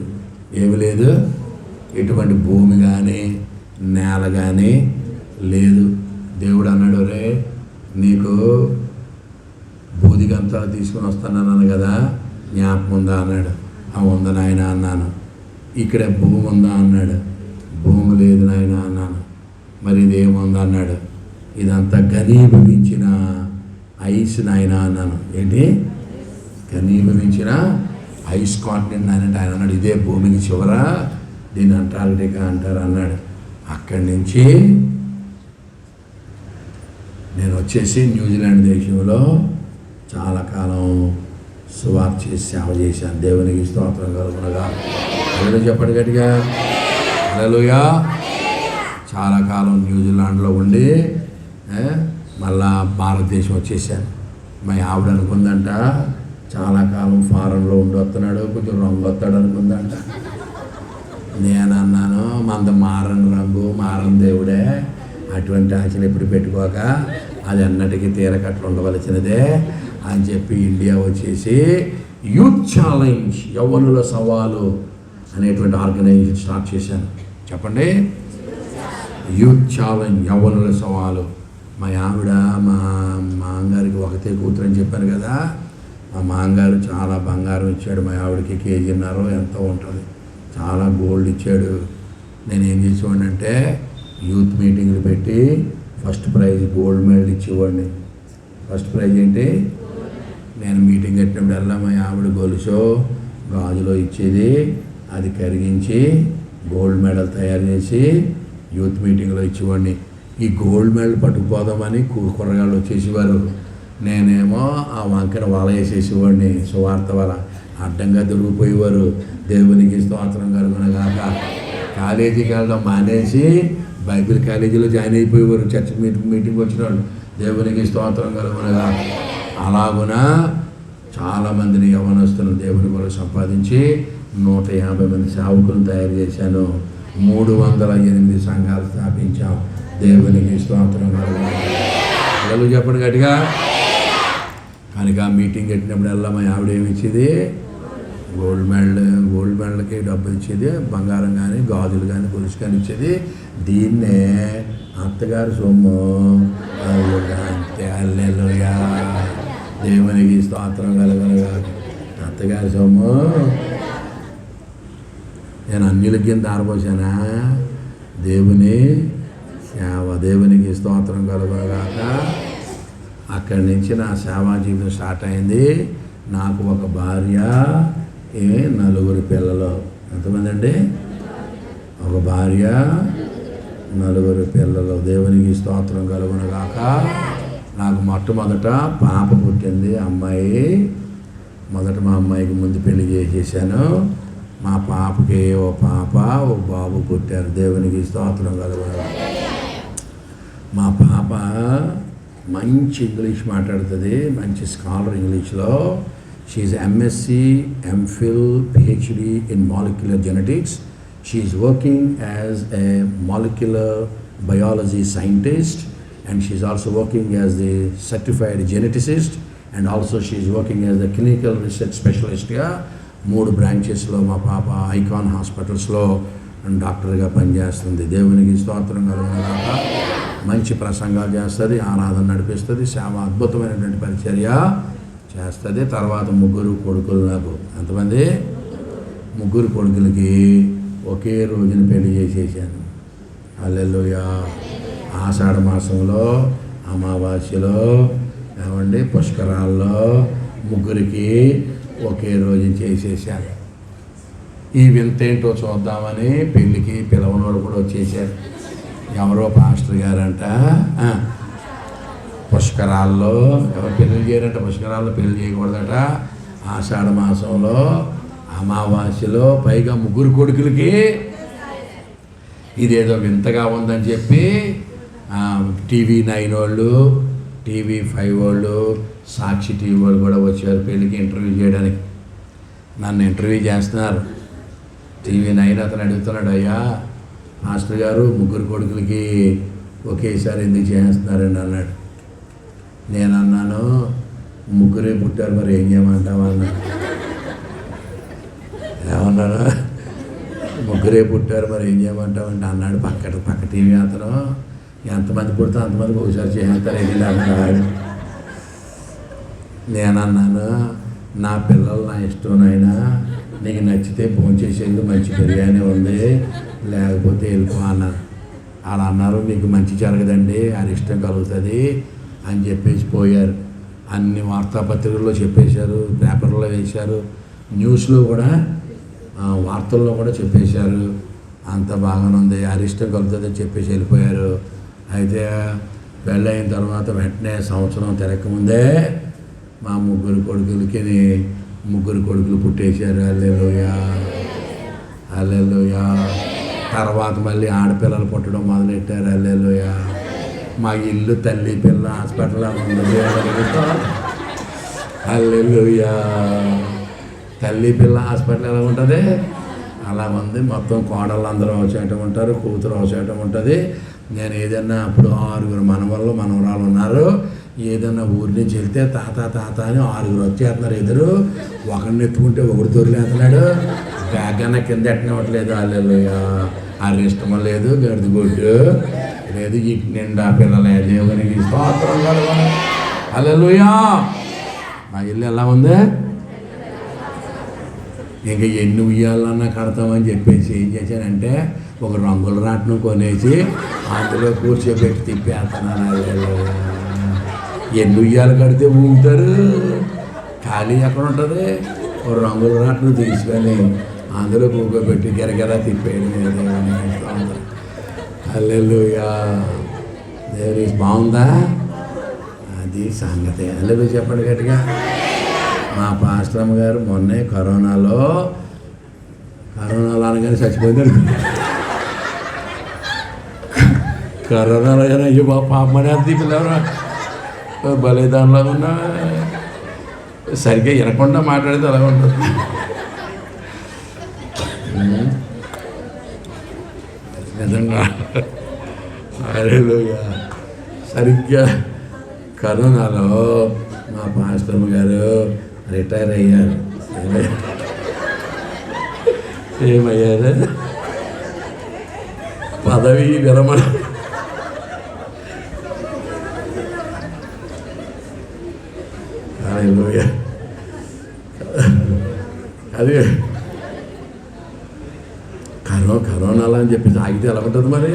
ఏమి లేదు, ఎటువంటి భూమి కానీ నేల కానీ లేదు. దేవుడు అన్నాడు, రే నీకు బూదిగంతా తీసుకుని వస్తానన్నాను కదా, జ్ఞాపకం ఉందా అన్నాడు. ఉందా నాయన అన్నాను. ఇక్కడ భూమి ఉందా అన్నాడు. భూమి లేదు నాయన అన్నాను. మరి ఇదేముందా అన్నాడు. ఇదంతా ఘనీభవించిన ఐస్ నాయన అన్నాను. ఏంటి ఘనీభవించిన ఐస్ కాంటినెంట్ నాయనంటే ఆయన అన్నాడు, ఇదే భూమికి చివర, దీన్ని అంటార్క్టికా అంటారు అన్నాడు. అక్కడి నుంచి నేను వచ్చేసి న్యూజిలాండ్ దేశంలో చాలా కాలం సువార్త చేసి సేవ చేశాను. దేవునికి స్తోత్రం కలుగునగా. హల్లెలూయా చెప్పండి గట్టిగా. హల్లెలూయా. చాలా కాలం న్యూజిలాండ్లో ఉండి మళ్ళా భారతదేశం వచ్చేసాను. మా ఆవిడ అనుకుందంట చాలా కాలం ఫారెన్లో ఉండి వస్తున్నాడు, కొంచెం రంగు వస్తాడు అనుకుందంట. నేను అన్నాను, మంద మారని రంగు మారని దేవుడే, అటువంటి ఆశలు ఎప్పుడు పెట్టుకోక అది అన్నటికీ తీరకట్లు ఉండవలసినదే అని చెప్పి ఇండియా వచ్చేసి యూత్ ఛాలెంజ్ యవ్వనుల సవాలు అనేటువంటి ఆర్గనైజేషన్ స్టార్ట్ చేశాను. చెప్పండి, యూత్ ఛాలెంజ్ యవ్వనుల సవాలు. మా ఆవిడ మా మామగారికి ఒకతే కూతురు అని చెప్పాను కదా, మా మామగారు చాలా బంగారం ఇచ్చాడు. మా ఆవిడకి 1.5 kg ఎంతో ఉంటుంది, చాలా గోల్డ్ ఇచ్చాడు. నేను ఏం చేసేవాడిని అంటే యూత్ మీటింగ్లు పెట్టి ఫస్ట్ ప్రైజ్ గోల్డ్ మెడల్ ఇచ్చేవాడిని. ఫస్ట్ ప్రైజ్ ఏంటి, నేను మీటింగ్ పెట్టినప్పుడల్లా మా ఆవిడ గొలుసో గాజులో ఇచ్చేది, అది కరిగించి గోల్డ్ మెడల్ తయారు చేసి యూత్ మీటింగ్లో ఇచ్చేవాడిని. ఈ గోల్డ్ మెడల్ పట్టుకుపోదామని కుర్రగాళ్ళు వచ్చేసేవారు, నేనేమో ఆ వంకర వల వేసేసేవాడిని, సువార్త వల, అడ్డంగా దొరికిపోయేవారు. దేవునికి స్తోత్రం కలుగునగాక. కాలేజీకి వెళ్ళడం మానేసి బైబిల్ కాలేజీలో జాయిన్ అయిపోయేవారు, చర్చ్ మీటింగ్ వచ్చిన వాళ్ళు. దేవునికి స్తోత్రం కలుగునగాక. అలాగున చాలామందిని యవ్వనస్తులను దేవుని కొరకు సంపాదించి 150 మంది సేవకులను తయారు చేశాను. 308 సంఘాలు స్థాపించాం. దేవునికి స్తోత్రం కలుగునగాక. పిల్లలు చెప్పండి గట్టిగా. కనుక మీటింగ్ పెట్టినప్పుడల్లా మా ఆవిడ ఏమి ఇచ్చేది, గోల్డ్ మెడల్కి డబ్బులు ఇచ్చేది, బంగారం కానీ గాజులు కానీ గొలుసు కానీ ఇచ్చేది. దీన్నే అత్తగారు సొమ్ము అంతే. హల్లెలూయా. దేవునికి స్తోత్రం కలుగునగాక. అత్తగారి సొమ్ము నేను అన్యులకి దారిపోసానా? దేవుని సేవ, దేవునికి స్తోత్రం కలుగునగాక. అక్కడి నుంచి నా సేవా జీవితం స్టార్ట్ అయింది. నాకు ఒక భార్య, 9 పిల్లలు. ఎంతమంది అండి? ఒక భార్య, 9 పిల్లలు. దేవునికి స్తోత్రం కలుగునగాక. నాకు మొట్టమొదట పాప పుట్టింది, అమ్మాయి. మొదట మా అమ్మాయికి ముందు పెళ్లి చేసేసాను. మా పాపకి ఓ పాప, ఓ బాబు పుట్టారు. దేవునికి స్తోత్రం కలుగునగాక. మా పాప మంచి ఇంగ్లీష్ మాట్లాడుతుంది, మంచి స్కాలర్ ఇంగ్లీష్లో. She MSc, MPhil, PhD in molecular genetics. She working as a molecular biology scientist, and she is also working as the certified geneticist, and also she is working as the clinical research specialist గా 3 బ్రాంచెస్లో మా పాప icon హాస్పిటల్స్లో డాక్టర్గా పనిచేస్తుంది. దేవునికి స్తోత్రం కలుగునగాక. మంచి ప్రసంగాలు చేస్తుంది, ఆరాధన నడిపిస్తుంది, సేవ అద్భుతమైనటువంటి పరిచర్య చేస్తుంది. తర్వాత 3 కొడుకులు నాకు. ఎంతమంది? 3 కొడుకులకి ఒకే రోజున పెళ్లి చేసేసాను. హల్లెలూయా. ఆషాఢ మాసంలో, అమావాస్యలో, ఏమండి, పుష్కరాల్లో 3కి ఒకే రోజు చేసేసారు. ఈ వింతేంటో చూద్దామని పెళ్ళికి పిలవనోడు కూడా వచ్చేసారు. ఎవరో పాస్టర్ గారంట పుష్కరాల్లో, ఎవరు పెళ్ళి చేయరంట, పుష్కరాల్లో పెళ్లి చేయకూడదట. ఆషాఢ మాసంలో, అమావాస్యలో, పైగా 3 కొడుకులకి. ఇదేదో వింతగా ఉందని చెప్పి TV9 వాళ్ళు, TV5 వాళ్ళు, సాక్షి టీవీ వాళ్ళు కూడా వచ్చారు పెళ్ళికి ఇంటర్వ్యూ చేయడానికి. నన్ను ఇంటర్వ్యూ చేస్తున్నారు. TV9 అతను అడుగుతున్నాడు, అయ్యా మాస్టర్ గారు 3 కొడుకులకి ఒకేసారి ఎందుకు చేస్తున్నారండి అన్నాడు. నేను అన్నాను, 3 పుట్టారు, మరి ఏం చేయమంటావా అన్నాడు. ఏమన్నాను? 3 పుట్టారు, మరి ఏం చేయమంటావంటే అన్నాడు. పక్క టీవీ అతను, ఎంతమంది పుడితే అంతమందికి ఒకసారి చేస్తారు ఏంటి అన్నాడు. నేనన్నాను, నా పిల్లలు నా ఇష్టం నాయనా, నీకు నచ్చితే ఫోన్ చేసేది, మంచి బిర్యానీ ఉంది, లేకపోతే వెళ్ళిపో అన్నాను. అలా అన్నారు, మీకు మంచి జరగదండి, అరిష్టం కలుగుతుంది అని చెప్పేసి పోయారు. అన్ని వార్తాపత్రికల్లో చెప్పేశారు, పేపర్లో వేశారు, న్యూస్లో కూడా, వార్తల్లో కూడా చెప్పేశారు. అంత బాగానే ఉంది, అరిష్టం కలుగుతుందని చెప్పేసి వెళ్ళిపోయారు. అయితే పెళ్ళైన తర్వాత వెంటనే సంవత్సరం తిరగకముందే మా 3 కొడుకులకి 3 కొడుకులు పుట్టేశారు. హల్లెలూయా, హల్లెలూయా. తర్వాత మళ్ళీ ఆడపిల్లలు పుట్టడం మొదలెట్టారు. హల్లెలూయా. మా ఇల్లు తల్లి పిల్ల హాస్పిటల్ ఉంది. హల్లెలూయా. తల్లి పిల్ల హాస్పిటల్ ఎలా ఉంటుంది? అలా ఉంది. మొత్తం కోడళ్ళు అందరూ వచ్చేయటం ఉంటారు, కూతురు వచ్చేయటం ఉంటుంది. నేను ఏదన్నా అప్పుడు 6 మనవళ్ళు మనవరాలు ఉన్నారు. ఏదన్నా ఊరి నుంచి వెళ్తే తాత అని 6 వచ్చేస్తున్నారు ఎదురు. ఒకరిని ఎత్తుకుంటే ఒకడు తొలిలేస్తున్నాడు, బ్యాగ్ అన్న కింద ఎట్టనివ్వట్లేదు. హల్లెలూయా. అరిష్టం లేదు, గడిది గుడ్డు లేదు, ఇటు నిండా పిల్లలే. దేవునికి స్తోత్రం కలుగును. హల్లెలూయా. మా ఇల్లు ఎలా ఉంది? ఇంకా ఎన్ని ఉయ్యాలన్నా కడతామని చెప్పేసి ఏం చేశానంటే ఒక రంగుల రాట్నం కొనేసి అందులో కూర్చోబెట్టి తిప్పేస్తున్నాను. ఎన్ని ఉయ్యాలు కడితే ఊగుతారు, ఖాళీ ఎక్కడ ఉంటుంది? ఒక రంగుల రాట్నం తీసుకొని అందులో కూర్చోబెట్టి గిరగిరా తిప్పేయడం. హల్లెలూయా. దేవుని బాగుందా? అది సంగతి. హల్లెలూయా చెప్పండి గట్టిగా. మా పాస్టరమ్మ గారు మొన్నే కరోనాలో అనగానే చచ్చిపోయింది. కరోనాలో అయ్యో మా పాపమని అంది పిల్లలు బలిదానిలో ఉన్నా సరిగ్గా వినకుండా మాట్లాడితే అలా ఉంటుంది. నిజంగా హల్లెలూయా. సరిగ్గా కరోనాలో మా పాస్టరమ్మ గారు రిటైర్ అయ్యారు. ఏమయ్యారు? పదవి విరమణ. హల్లెలూయా. అది కరోనాలో అని చెప్పి ఆగితే ఎలా ఉంటుంది మరి?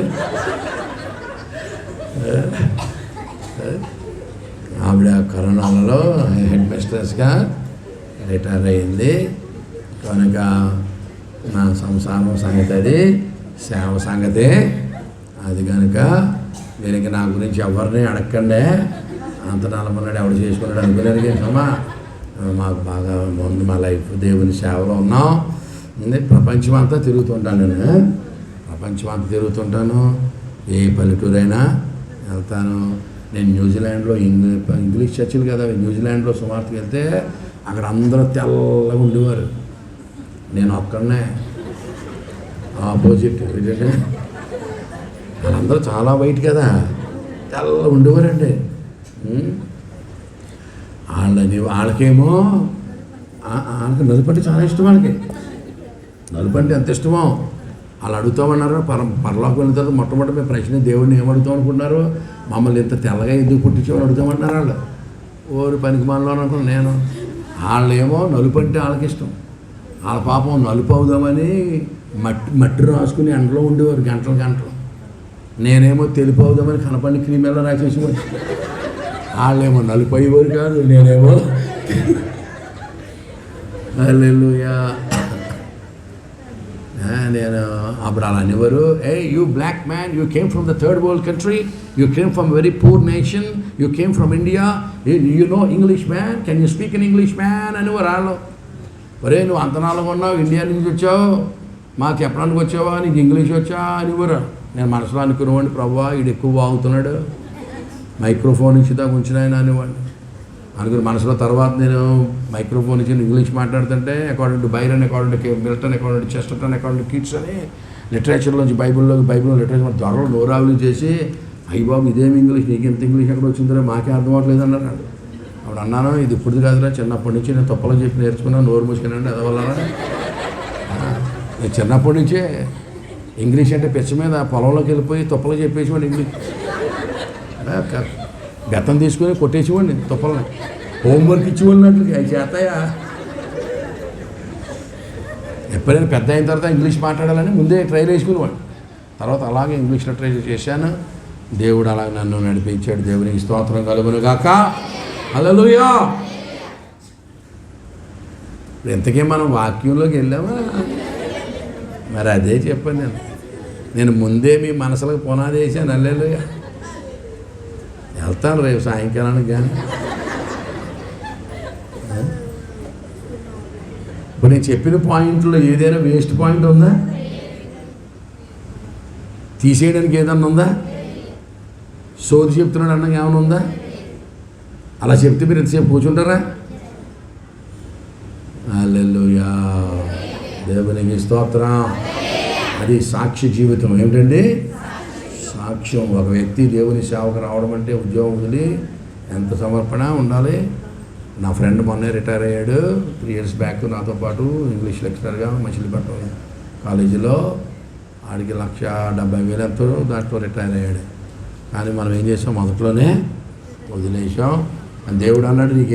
ఆవిడ కరోనాలో హెడ్ మిస్ట్రెస్గా రిటైర్ అయింది కనుక నా సంసారం సంగతి అది, సేవ సంగతి అది. కనుక దీనికి నా గురించి ఎవరిని అడగండే, అంత నలమన్నాడు ఎవడు చేసుకున్నాడు అనుకునేది అమ్మా. మాకు బాగా ముందు మా లైఫ్ దేవుని సేవలో ఉన్నాం. ప్రపంచం అంతా తిరుగుతుంటాను నేను, ప్రపంచం అంతా తిరుగుతుంటాను. ఏ పల్లెటూరైనా వెళ్తాను. నేను న్యూజిలాండ్లో ఇంగ్లీష్ చర్చిలు కదా, న్యూజిలాండ్లో సుమార్తకి వెళ్తే అక్కడ అందరూ తెల్లగా ఉండేవారు. నేను ఒక్కడనే ఆపోజిట్. ఏంటంటే వాళ్ళందరూ చాలా వైట్ కదా, తెల్లగా ఉండేవారండి. వాళ్ళకేమో వాళ్ళకి నలుపంటే చాలా ఇష్టం. వాళ్ళకి నలుపంటే ఎంత ఇష్టమో వాళ్ళు అడుగుతామన్నారు. పరలోకి వెళ్ళిన తర్వాత మొట్టమొదటి మేము ప్రశ్న దేవుడిని ఏమడుగుతాం అనుకున్నారు? మమ్మల్ని ఇంత తెల్లగా ఎందుకు పుట్టించేవాళ్ళు అడుగుతామన్నారు వాళ్ళు. ఓరు పనికి మనలో అనుకున్నాను నేను. వాళ్ళేమో నలుపు అంటే వాళ్ళకి ఇష్టం. వాళ్ళ పాపం నలుపు అవుదామని మట్టి రాసుకుని ఎండలో ఉండేవారు గంటలు గంటలు. నేనేమో తెలుపు అవుదామని కనపడి క్రీమెల్లో రాసేసి వాళ్ళేమో నలుపు అయ్యేవారు కాదు, నేనేమో హల్లెలూయా. నేను అప్పుడు అలా అనేవారు, hey you black man, you came from the third world country, you came from very poor nation, you came from India, you know English man, can you speak in English man అనేవారు వాళ్ళు. ఒరే నువ్వు అంతనాలుగా ఉన్నావు, India నుంచి వచ్చావు, మాకు చెప్పడానికి వచ్చావా, నీకు ఇంగ్లీష్ వచ్చా అనేవారు. నేను మనసులో అనుకునేవాడిని, ప్రభువా వీడు ఎక్కువ వాగుతున్నాడు, మైక్రోఫోన్ ఇచ్చి దాకా ఉంచిన ఆయన అనేవాడిని అనుకుని మనసులో. తర్వాత నేను మైక్రోఫోన్ ఇచ్చి ఇంగ్లీష్ మాట్లాడుతుంటే according to Byron, according to Milton, according to Chesterton, according to Keats అని లిటరేచర్లోంచి బైబిల్లో లిటరేచర్ త్వరలో నోరావులు చేసి, అయ్యి బాబు ఇదేమి ఇంగ్లీష్, నీకు ఎంత ఇంగ్లీష్ ఎక్కడ వచ్చిందో మాకే అర్థం అవ్వట్లేదు అన్నారు. అప్పుడు అన్నాను, ఇది ఇప్పుడు కాదురా, చిన్నప్పటి నుంచి నేను తప్పలో చెప్పి నేర్చుకున్నాను, నోరు మూసుకున్నాను. అదవల్ల నేను చిన్నప్పటి నుంచే ఇంగ్లీష్ అంటే పిచ్చ మీద పొలంలోకి వెళ్ళిపోయి తొప్పలు చెప్పేసేవాడిని. ఇంగ్లీష్ బెత్తం తీసుకొని కొట్టేసేవాడిని తొప్పలని, హోంవర్క్ ఇచ్చేవాళ్ళినట్లుగా అవి చేతాయా. ఎప్పుడైనా పెద్ద అయిన తర్వాత ఇంగ్లీష్ మాట్లాడాలని ముందే ట్రైల్ వేసుకునేవాడు. తర్వాత అలాగే ఇంగ్లీష్లో ట్రై చేశాను. దేవుడు అలాగే నన్ను నడిపించాడు. దేవునికి స్తోత్రం కలుగును గాక. హల్లెలూయా. ఎంతకీ మనం వాక్యంలోకి వెళ్ళామా? మరి అదే చెప్పాను నేను ముందే మీ మనసులకు పునాది వేసాను. హల్లెలూయా. వెళ్తాను రేపు సాయంకాలానికి. కానీ ఇప్పుడు నేను చెప్పిన పాయింట్లో ఏదైనా వేస్ట్ పాయింట్ ఉందా? తీసేయడానికి ఏదన్నా ఉందా? సోది చెప్తున్నాడు అన్న ఏమైనా ఉందా? అలా చెప్తే మీరు ఎంతసేపు కూర్చుంటారా? హల్లెలూయా. దేవునికి స్తోత్రం. అది సాక్ష్య జీవితం. ఏమిటండి సాక్ష్యం? ఒక వ్యక్తి దేవుని సేవకు రావడం అంటే ఉద్యోగం వదిలి ఎంత సమర్పణ ఉండాలి. నా ఫ్రెండ్ మొన్నే రిటైర్ అయ్యాడు 3 years బ్యాక్ నాతో పాటు ఇంగ్లీష్ లెక్చరర్గా మచిలీపట్నం కాలేజీలో. ఆడికి 1,70,000 ఎంతో దాంట్లో రిటైర్ అయ్యాడు. కానీ మనం ఏం చేసాం, మొదట్లోనే వదిలేసాం. దేవుడు అన్నాడు, నీకు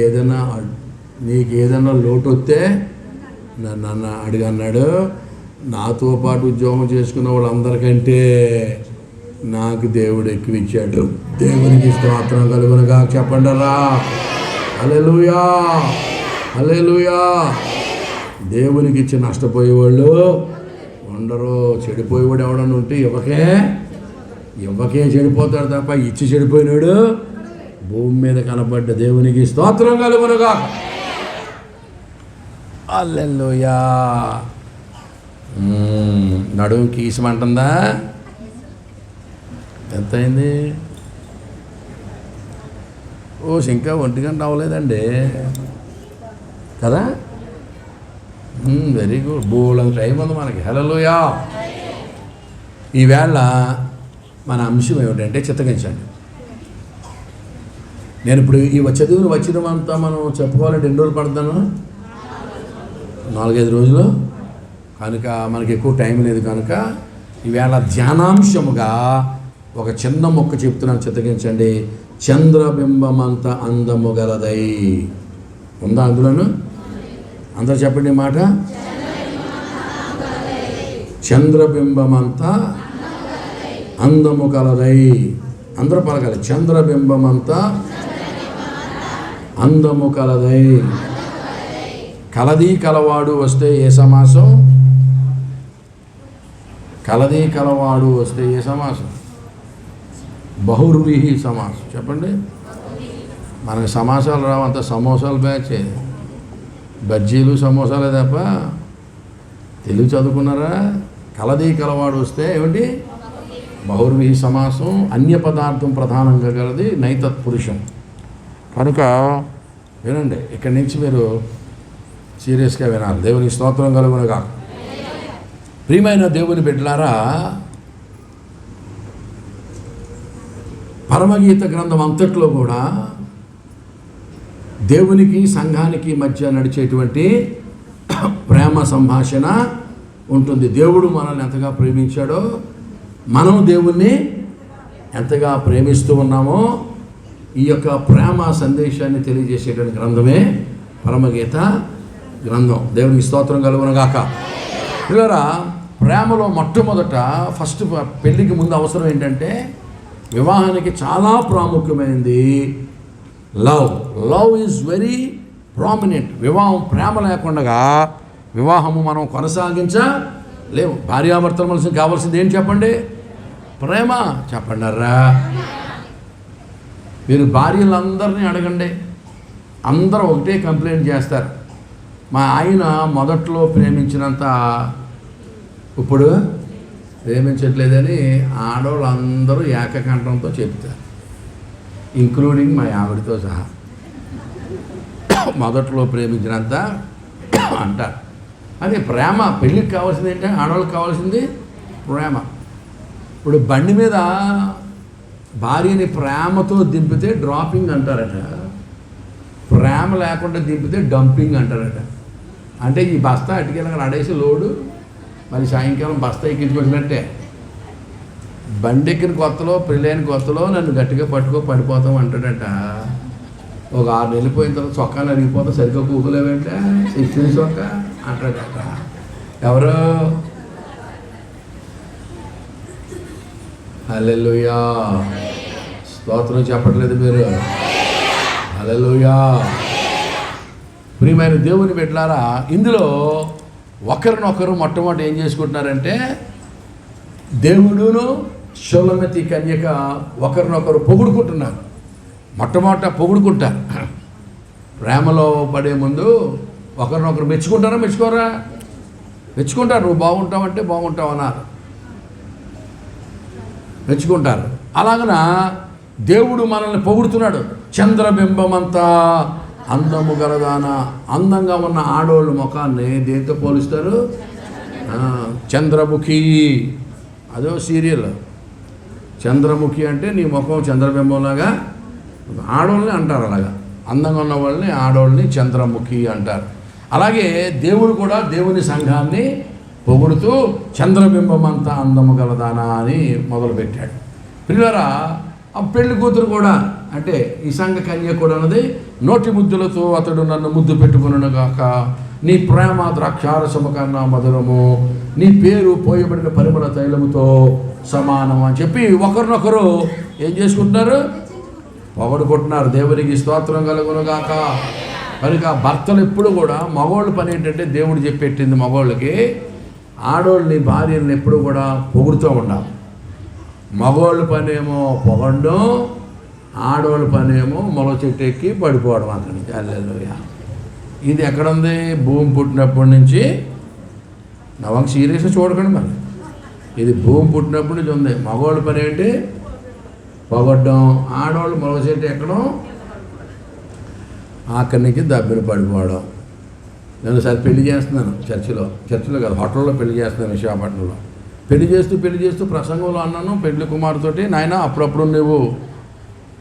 ఏదైనా లోటు వస్తే నన్ను అడిగన్నాడు. నాతో పాటు ఉద్యోగం చేసుకున్న వాళ్ళందరికంటే నాకు దేవుడు ఎక్కువ ఇచ్చాడు. దేవునికి స్తోత్రం కలుగునుగా. చెప్పండి రా. హల్లెలూయా, హల్లెలూయా. దేవునికి ఇచ్చి నష్టపోయేవాళ్ళు ఉండరు. చెడిపోయేవాడు ఎవడన్నా ఉంటే ఇవ్వకే చెడిపోతాడు తప్ప ఇచ్చి చెడిపోయినాడు భూమి మీద కనబడ్డ. దేవునికి స్తోత్రం కలుగునుగా. హల్లెలూయా. నడుము కీసమంటుందా? ఎంత అయింది? ఇంకా 1 గంట అవ్వలేదండి కదా. Very good. బోల్డ్ టైం ఉంది మనకి. హల్లెలూయా. ఈవేళ మన అంశం ఏమిటంటే చిత్తగించండి. నేను ఇప్పుడు ఈ చదువును వచ్చినమంతా మనం చెప్పుకోవాలంటే ఎన్ని రోజులు పడతాను? 4-5 రోజులు. కనుక మనకి ఎక్కువ టైం లేదు. కనుక ఈవేళ ధ్యానాంశముగా ఒక చిన్న మొక్క చెప్తున్నాను, చిత్తగించండి. చంద్రబింబమంత అందము గలదై ఉందా అందులోను? అందరు చెప్పండి మాట. చంద్రబింబమంతా అందము కలదై. అందరూ పలకాలి. చంద్రబింబమంతా అందము కలదై. కలది కలవాడు వస్తే ఏ సమాసం? కలది కలవాడు వస్తే ఏ సమాసం? బహుర్విహి సమాసం. చెప్పండి. మనకు సమాసాలు రావు, అంత సమోసాలు బ్యాచే. బజ్జీలు సమోసాలే తప్ప తెలుగు చదువుకున్నారా? కలది కలవాడు వస్తే ఏమిటి? బహుర్విహి సమాసం. అన్య పదార్థం ప్రధానంగా కలది, నైతత్పురుషం. కనుక వినండి, ఇక్కడి నుంచి మీరు సీరియస్గా వినాలి. దేవునికి స్తోత్రం కలుగునుగా. ప్రియమైన దేవుని బిడ్డలారా, పరమగీత గ్రంథం అంతట్లో కూడా దేవునికి సంఘానికి మధ్య నడిచేటువంటి ప్రేమ సంభాషణ ఉంటుంది. దేవుడు మనల్ని ఎంతగా ప్రేమించాడో, మనం దేవుణ్ణి ఎంతగా ప్రేమిస్తూ ఉన్నామో ఈ యొక్క ప్రేమ సందేశాన్ని తెలియజేసేటువంటి గ్రంథమే పరమగీత గ్రంథం. దేవునికి స్తోత్రం కలుగునుగాక. పిల్లరా, ప్రేమలో మొట్టమొదట ఫస్ట్ పెళ్ళికి ముందు అవసరం ఏంటంటే, వివాహానికి చాలా ప్రాముఖ్యమైనది love. Love is very prominent. వివాహం ప్రేమ లేకుండా వివాహము మనం కొనసాగించలేము. భార్యాభర్తల మనసు కావాల్సింది ఏంటి చెప్పండి? ప్రేమ. చెప్పండిరా. మీరు భార్యలందరినీ అడగండి, అందరూ ఒకటే కంప్లైంట్ చేస్తారు. మా ఆయన మొదట్లో ప్రేమించినంత ఇప్పుడు ప్రేమించట్లేదని ఆడవాళ్ళందరూ ఏకకంఠంతో చెప్తారు, ఇంక్లూడింగ్ మా ఆవిడతో సహా. మొదట్లో ప్రేమించినంత అంటారు. అదే ప్రేమ. పెళ్ళికి కావాల్సింది ఏంటంటే, ఆడవాళ్ళకి కావాల్సింది ప్రేమ. ఇప్పుడు బండి మీద భార్యని ప్రేమతో దింపితే డ్రాపింగ్ అంటారట, ప్రేమ లేకుండా దింపితే డంపింగ్ అంటారట. అంటే ఈ బస్తా అటుకెళ్ళగా అడేసి లోడు మళ్ళీ సాయంకాలం బస్తా ఎక్కించుకుంటున్నట్టే. బండి ఎక్కిన కొత్తలో, పెళ్ళైన కొత్తలో నన్ను గట్టిగా పడిపోతాం అంటాడట. ఒక 6 నెలలు పోయిన తర్వాత చొక్కాలు అరిగిపోతా, సరిగ్గా కూకులేవేంటే ఇచ్చిన చొక్క అంటాడట. ఎవరు? హల్లెలూయా. స్తోత్రం చెప్పట్లేదు మీరు? హల్లెలూయా. ప్రియమైన దేవుని బిడ్డలారా, ఇందులో ఒకరినొకరు మొట్టమొదటి ఏం చేసుకుంటున్నారంటే, దేవుడును షోలమతి కన్యక ఒకరినొకరు పొగుడుకుంటున్నారు. మొట్టమొదట పొగుడుకుంటారు. ప్రేమలో పడే ముందు ఒకరినొకరు మెచ్చుకుంటారా? మెచ్చుకోరా? మెచ్చుకుంటారు. నువ్వు బాగుంటావంటే బాగుంటావు అన్నారు, మెచ్చుకుంటారు. అలాగన దేవుడు మనల్ని పొగుడుతున్నాడు. చంద్రబింబమంతా అందము గలదాన. అందంగా ఉన్న ఆడోళ్ళ ముఖాన్ని దేంతో పోలుస్తారు? చంద్రముఖి. అదో సీరియల్. చంద్రముఖి అంటే నీ ముఖం చంద్రబింబంలాగా. ఆడోళ్ళని అంటారు అలాగా, అందంగా ఉన్న వాళ్ళని ఆడోళ్ళని చంద్రముఖి అంటారు. అలాగే దేవుడు కూడా దేవుని సంఘాన్ని పొగుడుతూ చంద్రబింబమంతా అందము గలదానా అని మొదలుపెట్టాడు. పిల్లరా, ఆ పెళ్లి కూతురు కూడా అంటే ఈ సంఘ కన్య కూడా అన్నది, నోటి ముద్దులతో అతడు నన్ను ముద్దు పెట్టుకును గాక, నీ ప్రేమ ద్రాక్షారసము కన్నా మధురము, నీ పేరు పోయబడిన పరిమళ తైలముతో సమానం అని చెప్పి ఒకరినొకరు ఏం చేసుకుంటున్నారు? పొగడుకుంటున్నారు. దేవునికి స్తోత్రం కలుగును గాక. కనుక భర్తలు ఎప్పుడు కూడా, మగవాళ్ళ పని ఏంటంటే దేవుడు చెప్పెట్టింది మగవాళ్ళకి, ఆడవాళ్ళని భార్యలను ఎప్పుడు కూడా పొగుడుతూ ఉండాలి. మగవాళ్ళ పని ఏమో పొగడం, ఆడవాళ్ళ పని ఏమో మొల చెట్టు ఎక్కి పడిపోవడం. అక్కడి నుంచి హల్లెలూయా. ఇది ఎక్కడుంది? భూమి పుట్టినప్పటి నుంచి. నవంక సీరియస్గా చూడకండి మరి. ఇది భూమి పుట్టినప్పటి నుంచి ఉంది. మగవాళ్ళ పని ఏంటి? పొగడ్డం. ఆడవాళ్ళు మొల చెట్టు ఎక్కడం, అక్కడి నుంచి దబ్బిన పడిపోవడం. నేను సరే పెళ్లి చేస్తున్నాను చర్చిలో కాదు, హోటల్లో పెళ్లి చేస్తున్నాను విశాఖపట్నంలో. పెళ్లి చేస్తూ ప్రసంగంలో అన్నాను పెళ్లి కుమారుతోటి, నాయన అప్పుడప్పుడు నువ్వు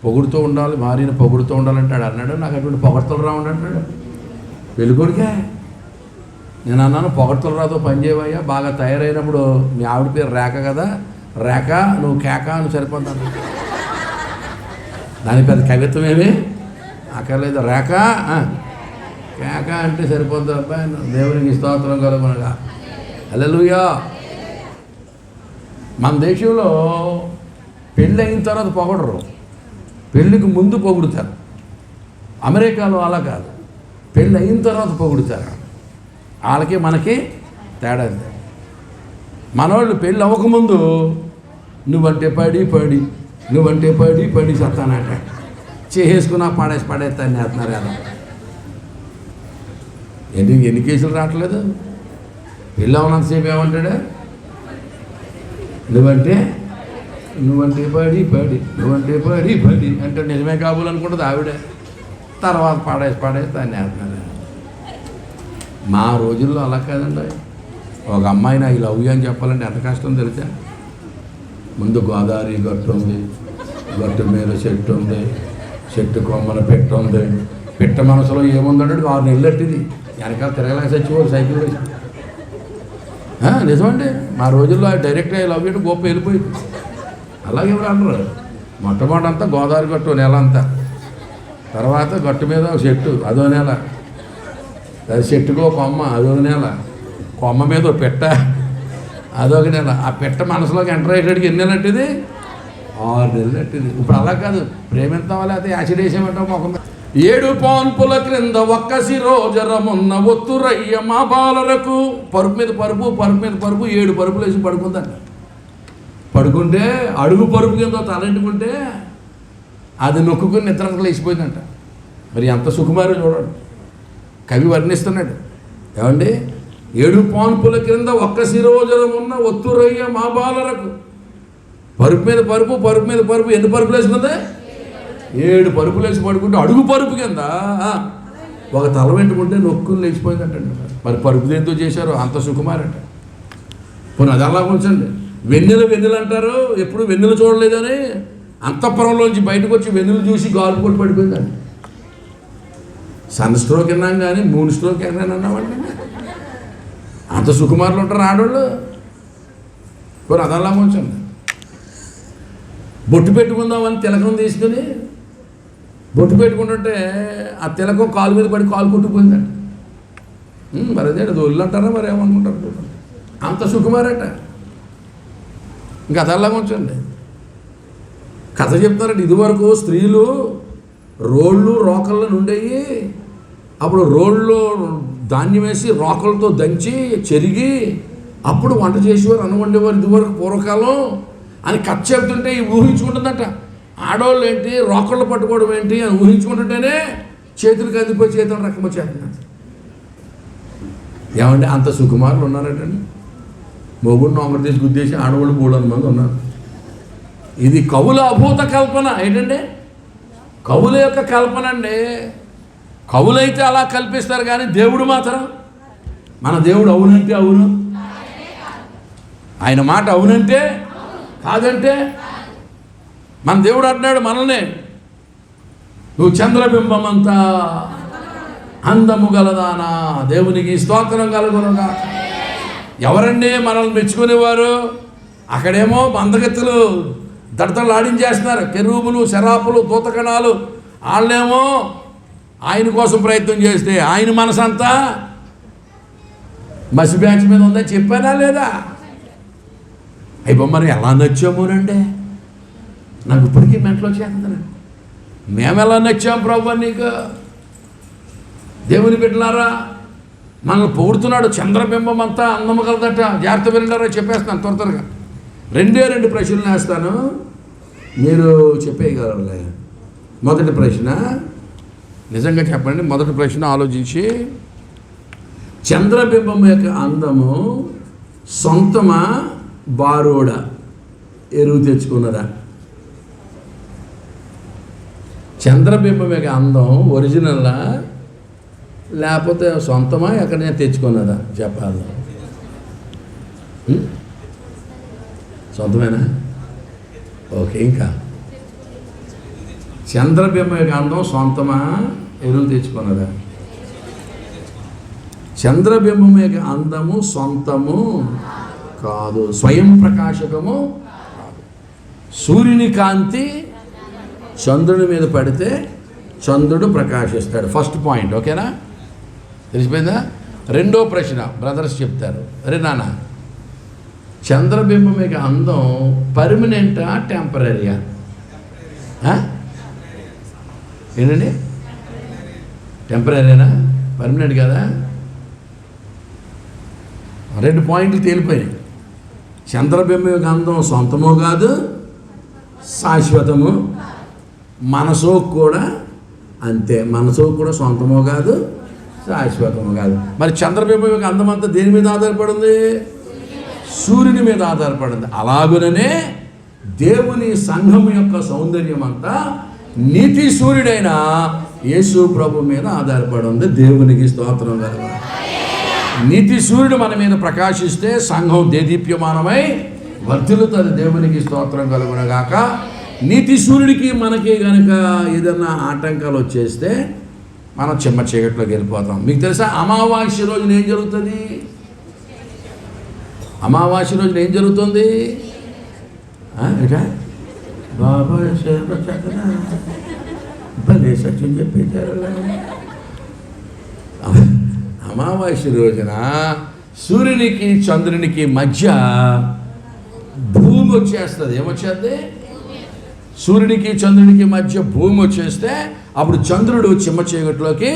పొగుడుతూ ఉండాలి, భార్యని పొగుడుతూ ఉండాలంటాడు అన్నాడు. నాకు అటువంటి పొగడ్తలు రావండి అంటాడు పెళ్ళికొడికే. నేను అన్నాను, పొగడ్తలు రాతో పని చేయవయ్యా, బాగా తయారైనప్పుడు మీ ఆవిడ పేరు రేఖ కదా, రేఖ నువ్వు కేక అని సరిపోతాను. దాని పెద్ద కవిత్వం ఏమి అక్కర్లేదు. రేఖ కేక అంటే సరిపోద్ది అబ్బాయి. దేవునికి స్తోత్రం కలుగునగా. హల్లెలూయా. మన దేశంలో పెళ్ళి అయిన తర్వాత పొగడరు, పెళ్ళికి ముందు పొగుడుతారు. అమెరికాలో అలా కాదు, పెళ్ళి అయిన తర్వాత పొగుడుతారు. వాళ్ళకి మనకి తేడా. మనవాళ్ళు పెళ్ళి అవ్వకముందు నువ్వంటే పడి సత్తానట చేసుకున్నా పడేస్తాను వేస్తున్నారు కదా. ఎన్ని కేసులు రావట్లేదు? పెళ్ళి అవునంతసేపు ఏమంటాడా? నువ్వంటే పడి అంటే నిజమే కాబోలనుకుంటుంది ఆవిడ. తర్వాత పడేస్తాను వేస్తున్నారు. మా రోజుల్లో అలా కాదండి. ఒక అమ్మాయిని ఐ లవ్ యూ అని చెప్పాలంటే ఎంత కష్టం తెలుసా? ముందు గోదావరి గట్టు ఉంది, గట్టు మీద చెట్టు ఉంది, చెట్టు కొమ్మన పెట్ట ఉంది. పెట్ట మనసులో ఏముందంటే 6 నెలలు అట్టిది వెనకాల తిరగలేక చచ్చిపోరు సైకిల్ వేసి. నిజమండి, మా రోజుల్లో డైరెక్ట్ ఐ లవ్ యూ అంటే గొప్ప వెళ్ళిపోయింది. అలాగే ఎవరు అన్నారు? మొట్టమొదటంతా గోదావరి గట్టు నెల అంతా, తర్వాత గట్టు మీద చెట్టు అదో నెల, అది చెట్టుకో కొమ్మ అదో నెల, కొమ్మ మీద పెట్ట అదొక నెల. ఆ పెట్ట మనసులోకి ఎంటర్ అయ్యేటికి ఎన్ని నెలలు అట్టిది? 6 నెలలు అట్టిది. ఇప్పుడు అలా కాదు, ప్రేమిస్తాం లేకపోతే యాసిడ్ వేసేమంటాం మొఖం. 7 పాన్పుల క్రింద ఒక్క శిరోజరమున్న ఒత్తురయ్య మా బాలరకు. పరుపు మీద పరుపు 7 పరుపులు వేసి పడుకుందంట. పడుకుంటే అడుగు పరుపు కింద తలంటుకుంటే అది నొక్కుని నిద్రకు లేచిపోయిందంట. మరి ఎంత సుకుమారో చూడండి, కవి వర్ణిస్తున్నాడు. ఏమండి? 7 పాన్పుల క్రింద ఒక్క శిరోజరం ఉన్న ఒత్తురయ్య మా బాలరకు. పరుపు మీద పరుపు ఎన్ని పరుపులు వేసుకుందా? 7 పరుపులు వేసి పడుకుంటే అడుగు పరుపు కింద ఒక తల వెంటుకుంటే నొక్కుని లేచిపోయిందంటండి. మరి పరుపు దేంతో చేశారో అంత సుకుమారట. పోనీ అది అలా ఉంచండి. వెన్నెలు అంటారు, ఎప్పుడు వెన్నెలు చూడలేదని అంతఃపురంలోంచి బయటకు వచ్చి వెన్నెలు చూసి గాలు కొట్టి పడిపోయిందండి. సన్ స్ట్రోక్ విన్నాం కానీ మూన్ స్ట్రోక్ అన్నామండి. అంత సుకుమారులు ఉంటారు ఆడవాళ్ళు. పోనీ అది అలా ఉంచండి. బొట్టు పెట్టుకుందామని తిలకం తీసుకుని బొట్టు పెట్టుకుంటుంటే ఆ తిలకం కాలు మీద పడి కాలు కొట్టుకుపోయిందండి. మరి అదే అది ఒళ్ళు అంటారా మరి ఏమనుకుంటారు? అంత సుకుమారట. ఇంకా అదల్లా ఉంచండి. కథ చెప్తారండి. ఇదివరకు స్త్రీలు రోళ్ళు రోకల్లో ఉండేవి. అప్పుడు రోళ్ళు ధాన్యం వేసి రోకలతో దంచి చెరిగి అప్పుడు వంట చేసేవారు, అన్నం వండేవారు ఇదివరకు పూర్వకాలం అని కథ చెప్తుంటే ఊహించుకుంటుందట. ఆడవాళ్ళు ఏంటి రోకళ్ళు పట్టుకోవడం ఏంటి అని ఊహించుకుంటుంటేనే చేతులు కందిపోయి చేతులు రకం వచ్చేస్తున్నారు. ఏమంటే అంత సుకుమారులు ఉన్నారటండి. మొగుడిని ఒకటి తీసి గుద్దేసి ఆడవాళ్ళు 300 మంది ఉన్నారు. ఇది కవుల అభూత కల్పన. ఏంటంటే కవుల యొక్క కల్పన అండి. కవులైతే అలా కల్పిస్తారు కానీ దేవుడు మాత్రం, మన దేవుడు అవునంటే అవును, ఆయన మాట అవునంటే కాదంటే. మన దేవుడు అంటున్నాడు మనల్ని, నువ్వు చంద్రబింబం అంతా అందము గలదానా, దేవునికి స్తోత్రం కలుగునుగా. ఎవరండి మనల్ని మెచ్చుకునేవారు? అక్కడేమో మందగత్తులు దడతలు ఆడించేస్తున్నారు, కెరూబులు శరాపులు దూతకణాలు. వాళ్ళేమో ఆయన కోసం ప్రయత్నం చేస్తే ఆయన మనసంతా మసి బ్యాచ్ మీద ఉందని చెప్పానా లేదా? అయిపో మరి ఎలా నచ్చామోనండి. నాకు ఇప్పటికీ మెంట్లో చేస్తున్నాను. మేము ఎలా నచ్చాం ప్రభు నీకు? దేవుని బిడ్డలారా, మనల్ని పొగుడుతున్నాడు. చంద్రబింబం అంతా అందము కలదట. జాగ్రత్త వినంటారా, చెప్పేస్తాను త్వరగా. 2 ప్రశ్నలు వేస్తాను, మీరు చెప్పేయగలరులే. మొదటి ప్రశ్న నిజంగా చెప్పండి. మొదటి ప్రశ్న ఆలోచించి, చంద్రబింబం యొక్క అందము సొంతమా బారోడా ఎరువు తెచ్చుకున్నదా? చంద్రబింబం యొక్క అందం ఒరిజినల్లా లేకపోతే సొంతమా ఎక్కడైనా తెచ్చుకున్నదా చెప్పాలి. సొంతమేనా? ఓకే. ఇంకా చంద్రబింబం యొక్క అందం సొంతమా ఎరువు తెచ్చుకున్నదా? చంద్రబింబం యొక్క అందము సొంతము కాదు, స్వయం ప్రకాశకము కాదు. సూర్యుని కాంతి చంద్రుని మీద పడితే చంద్రుడు ప్రకాశిస్తాడు. ఫస్ట్ పాయింట్, ఓకేనా? తెలిసిపోయిందా? రెండో ప్రశ్న బ్రదర్స్ చెప్తారు. అరే నాన్న, చంద్రబింబం యొక్క అందం పర్మనెంటా టెంపరీయా? ఏంటండి? టెంపరీనా, పర్మనెంట్ కదా? 2 పాయింట్లు తేలిపోయినాయి. చంద్రబింబం యొక్క అందం సొంతమో కాదు, శాశ్వతము. మనసు కూడా అంతే, మనసు కూడా సొంతమో కాదు, శాశ్వతము కాదు. మరి చంద్రబింబం యొక్క అందం అంతా దేని మీద ఆధారపడింది? సూర్యుని మీద ఆధారపడింది. అలాగుననే దేవుని సంఘం యొక్క సౌందర్యం అంతా నీతి సూర్యుడైన యేసు ప్రభు మీద ఆధారపడి ఉంది. దేవునికి స్తోత్రం కలుగును. నీతి సూర్యుడు మన మీద ప్రకాశిస్తే సంఘం దేదీప్యమానమై వర్ధిల్లుతుంది. దేవునికి స్తోత్రం కలుగునగాక. నీతి సూర్యుడికి మనకి కనుక ఏదన్నా ఆటంకాలు వచ్చేస్తే మనం చిమ్మ చీకట్లోకి వెళ్ళిపోతాం. మీకు తెలుసా, అమావాస్య రోజున ఏం జరుగుతుంది? అమావాస్య రోజున ఏం జరుగుతుంది? బాబా భలే సత్యం చెప్పేశారు. అమావాస్య రోజున సూర్యునికి చంద్రునికి మధ్య భూమి వచ్చేస్తుంది. ఏమొచ్చేది? సూర్యునికి చంద్రునికి మధ్య భూమి వచ్చేస్తే అప్పుడు చంద్రుడు చిమ్మ చీకట్లోకి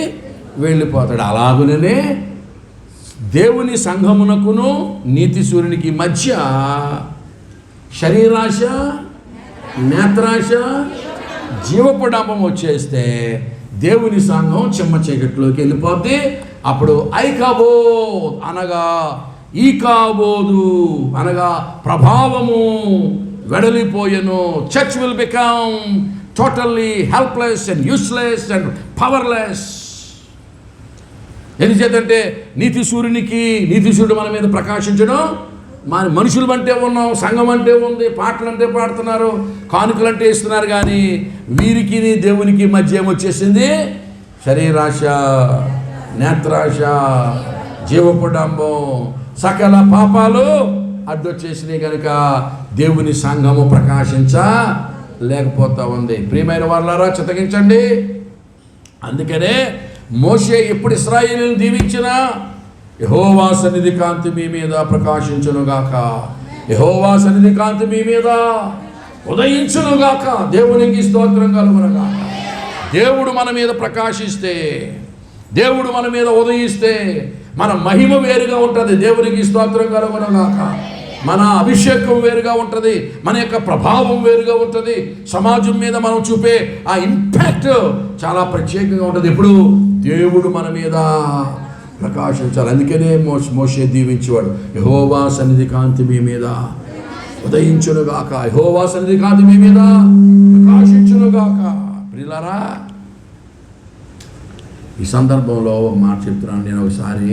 వెళ్ళిపోతాడు. అలాగుననే దేవుని సంఘమునకును నీతి సూర్యునికి మధ్య శరీరాశ, నేత్రాశ, జీవపడాపం వచ్చేస్తే దేవుని సంఘం చిమ్మ చీకట్లోకి వెళ్ళిపోద్ది. అప్పుడు ఐకాబో అనగా ఈకాబోదు అనగా ప్రభావము వెడలిపోయెను. Church will become totally helpless and useless and powerless. ఎందుచేతంటే నీతి సూర్యుడు మన మీద ప్రకాశించడం. మన మనుషులు అంటే ఉన్నాం, సంఘం అంటే ఉంది, పాటలు అంటే పాడుతున్నారు, కానుకలు అంటే ఇస్తున్నారు. కానీ వీరికి దేవునికి మధ్య ఏమొచ్చేసింది? శరీరాశ, నేత్రాశ, జీవపుడంబం, సకల పాపాలు అడ్డొచ్చేసినాయి. కనుక దేవుని సంఘము ప్రకాశించలేకపోతా ఉంది. ప్రియమైన వాళ్ళారా, చిత్తగించండి. అందుకనే మోషే ఎప్పుడు ఇశ్రాయేలును దీవించినా యెహోవా సన్నిధి కాంతి మీ మీద ప్రకాశించునుగాక, యెహోవా సన్నిధి కాంతి మీ మీద ఉదయించునుగాక. దేవునికి స్తోత్రం కలుగునుగాక. దేవుడు మన మీద ప్రకాశిస్తే, దేవుడు మన మీద ఉదయిస్తే మన మహిమ వేరుగా ఉంటుంది. దేవునికి స్తోత్రం కలుగునుగాక. మన అభిషేకం వేరుగా ఉంటుంది, మన యొక్క ప్రభావం వేరుగా ఉంటుంది. సమాజం మీద మనం చూపే ఆ ఇంపాక్ట్ చాలా ప్రత్యేకంగా ఉంటుంది. ఎప్పుడు దేవుడు మన మీద ప్రకాశించాలి. అందుకనే మోషే దీవించేవాడు, యెహోవా సన్నిధి కాంతి మీ మీద ఉదయించునుగాక, యెహోవా సన్నిధి కాంతి మీ మీద ప్రకాశించునుగాక. ప్రియులారా, ఈ సందర్భంలో ఒక మాట చెప్తున్నాను. నేను ఒకసారి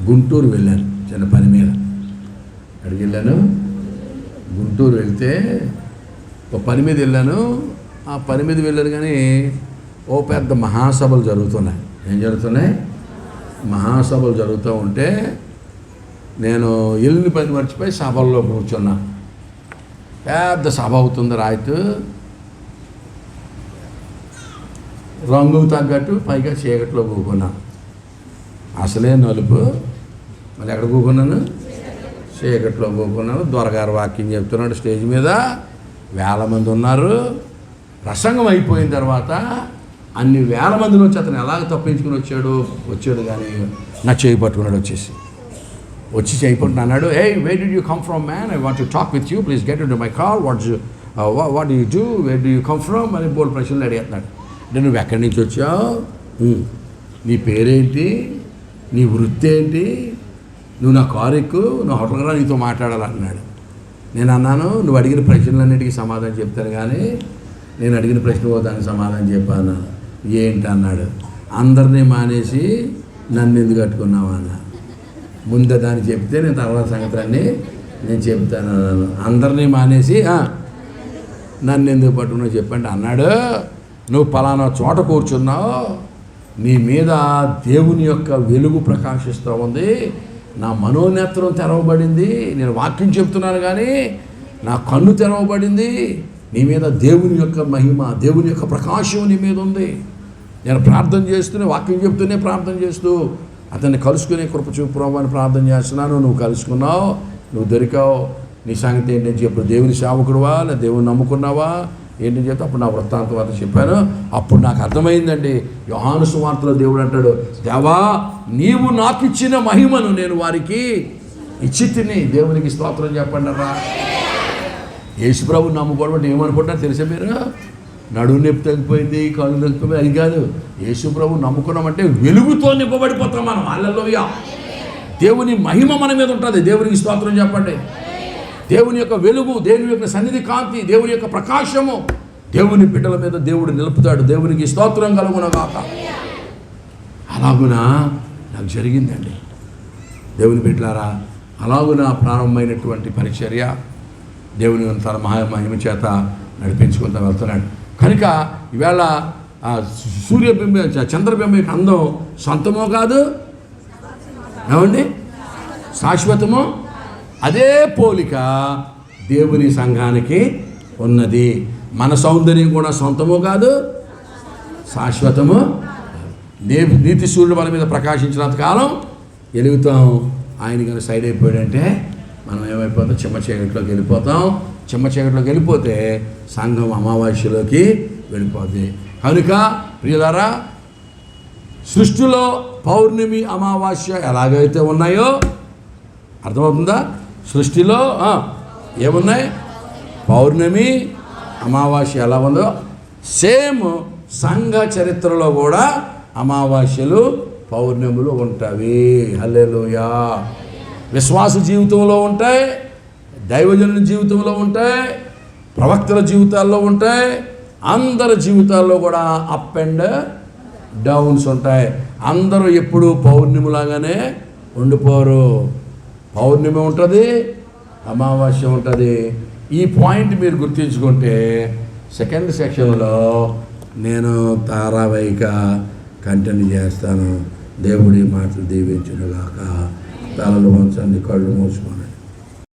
గుంటూరు వెళ్ళాను చిన్న పని మీద. అక్కడికి వెళ్ళాను, గుంటూరు వెళ్తే ఒక పని మీద వెళ్ళాను. ఆ పని మీద వెళ్ళాను కానీ ఓ పెద్ద మహాసభలు జరుగుతున్నాయి. ఏం జరుగుతున్నాయి? మహాసభలు జరుగుతూ ఉంటే నేను వెళ్ళిన పని మర్చిపోయి సభల్లో కూర్చున్నా. పెద్ద సభ అవుతుంది, రాయితు రంగుకు తగ్గట్టు పైగా చీకట్లో కూకున్నాను. అసలే నలుపు, మళ్ళీ ఎక్కడ కూకున్నాను? చీకట్లో కూకున్నాను. దొరగారు వాక్యం చెప్తున్నాడు స్టేజ్ మీద, వేల మంది ఉన్నారు. ప్రసంగం అయిపోయిన తర్వాత అన్ని వేల మంది నుంచి అతను ఎలాగ తప్పించుకుని వచ్చాడు కానీ నా చేయి పట్టుకున్నాడు. వచ్చి చేయి పట్టుకుని అన్నాడు, hey, where did you come from, man? I want to talk with you. Please get into my car. What do you do? Where do you come from? అని బోల్ ప్రశ్నలు అడిగేస్తున్నాడు. అంటే నువ్వు ఎక్కడి నుంచి వచ్చావు, నీ పేరేంటి, నీ వృత్తి ఏంటి, నువ్వు నా కారు ఎక్కు, నువ్వు హోటల్గా నీతో మాట్లాడాలన్నాడు. నేను అన్నాను, నువ్వు అడిగిన ప్రశ్నలన్నిటికీ సమాధానం చెప్తాను కానీ నేను అడిగిన ప్రశ్న దానికి సమాధానం చెప్పాను. ఏంటి అన్నాడు. అందరినీ మానేసి నన్ను ఎందుకు కట్టుకున్నావు అన్న. ముందే దాన్ని చెప్తే నేను తర్వాత సంగతులన్నీ నేను చెప్తాను అన్నాను. అందరినీ మానేసి నన్ను ఎందుకు పట్టుకున్నావు చెప్పండి అన్నాడు. నువ్వు పలానా చోట కూర్చున్నావు, నీ మీద దేవుని యొక్క వెలుగు ప్రకాశిస్తూ ఉంది, నా మనోనేత్రం తెరవబడింది, నేను వాక్యం చెప్తున్నాను కానీ నా కన్ను తెరవబడింది, నీ మీద దేవుని యొక్క మహిమ, దేవుని యొక్క ప్రకాశం నీ మీద ఉంది. నేను ప్రార్థన చేస్తూనే, వాక్యం చెప్తూనే ప్రార్థన చేస్తూ అతన్ని కలుసుకునే కృప చూపు ప్రభు అని ప్రార్థన చేస్తున్నాను. నువ్వు కలుసుకున్నావు, నువ్వు దొరికావు, నీ సంగతి ఏంటని చెప్పు. దేవుని సేవకుడువా, లేదా దేవుని నమ్ముకున్నావా ఏంటి చెప్తే అప్పుడు నా వృత్తాంతం అంతా చెప్పాను. అప్పుడు నాకు అర్థమైందండి. యోహాను సువార్తలో దేవుడు అంటాడు, దేవా నీవు నాకు ఇచ్చిన మహిమను నేను వారికి ఇచ్చి తిని. దేవునికి స్తోత్రం చెప్పండి రా. యేసుప్రభు నమ్ముకోవడం అంటే ఏమనుకుంటారు తెలుసా మీరు? నడువు నొప్పి తగ్గిపోయింది, కాళ్ళు తగ్గిపోయింది, అది కాదు. యేసుప్రభు నమ్ముకున్నామంటే వెలుగుతో నింపబడిపోతాం మనం. హల్లెలూయా. దేవుని మహిమ మన మీద ఉంటుంది. దేవునికి స్తోత్రం చెప్పండి. దేవుని యొక్క వెలుగు, దేవుని యొక్క సన్నిధి కాంతి, దేవుని యొక్క ప్రకాశము దేవుని బిడ్డల మీద దేవుడు నిలుపుతాడు. దేవునికి స్తోత్రం కలుగునగాక. అలాగునా నాకు జరిగిందండి దేవుని బిడ్డలారా. అలాగున ప్రారంభమైనటువంటి పరిచర్య దేవుని తన మహిమ చేత నడిపించుకుంటూ వెళ్తున్నాడు. కనుక ఈవేళ సూర్యబింబ చంద్రబింబ యొక్క అందం సొంతమో కాదు, ఏమండి, శాశ్వతమో. అదే పోలిక దేవుని సంఘానికి ఉన్నది. మన సౌందర్యం కూడా సొంతమో కాదు, శాశ్వతము. నీతి సూర్యుడు మన మీద ప్రకాశించినంత కాలం వెలుగుతాం. ఆయన కానీ సైడ్ అయిపోయాడంటే మనం ఏమైపోతాం? చిమ్మ చీకట్లోకి వెళ్ళిపోతాం. చిమ్మ చీకట్లోకి వెళ్ళిపోతే సంఘం అమావాస్యలోకి వెళ్ళిపోద్ది. కనుక ప్రియులారా, సృష్టిలో పౌర్ణమి అమావాస్య ఎలాగైతే ఉన్నాయో అర్థమవుతుందా? సృష్టిలో ఏమున్నాయి? పౌర్ణమి అమావాస్య ఎలా ఉందో సేమ్ సంఘ చరిత్రలో కూడా అమావాస్యలు పౌర్ణములు ఉంటాయి. హల్లెలూయా. విశ్వాస జీవితంలో ఉంటాయి, దైవజనుల జీవితంలో ఉంటాయి, ప్రవక్తల జీవితాల్లో ఉంటాయి, అందరి జీవితాల్లో కూడా అప్ అండ్ డౌన్స్ ఉంటాయి. అందరూ ఎప్పుడు పౌర్ణమిలాగానే ఉండిపోరు. పౌర్ణమి ఉంటుంది, అమావాస్య ఉంటుంది. ఈ పాయింట్ మీరు గుర్తుంచుకుంటే సెకండ్ సెక్షన్లో నేను ధారావాహిక కంటిన్యూ చేస్తాను. దేవుడి మాటలు దీవించునుగాక. తలలు వంచండి, కళ్ళు మూసుకొని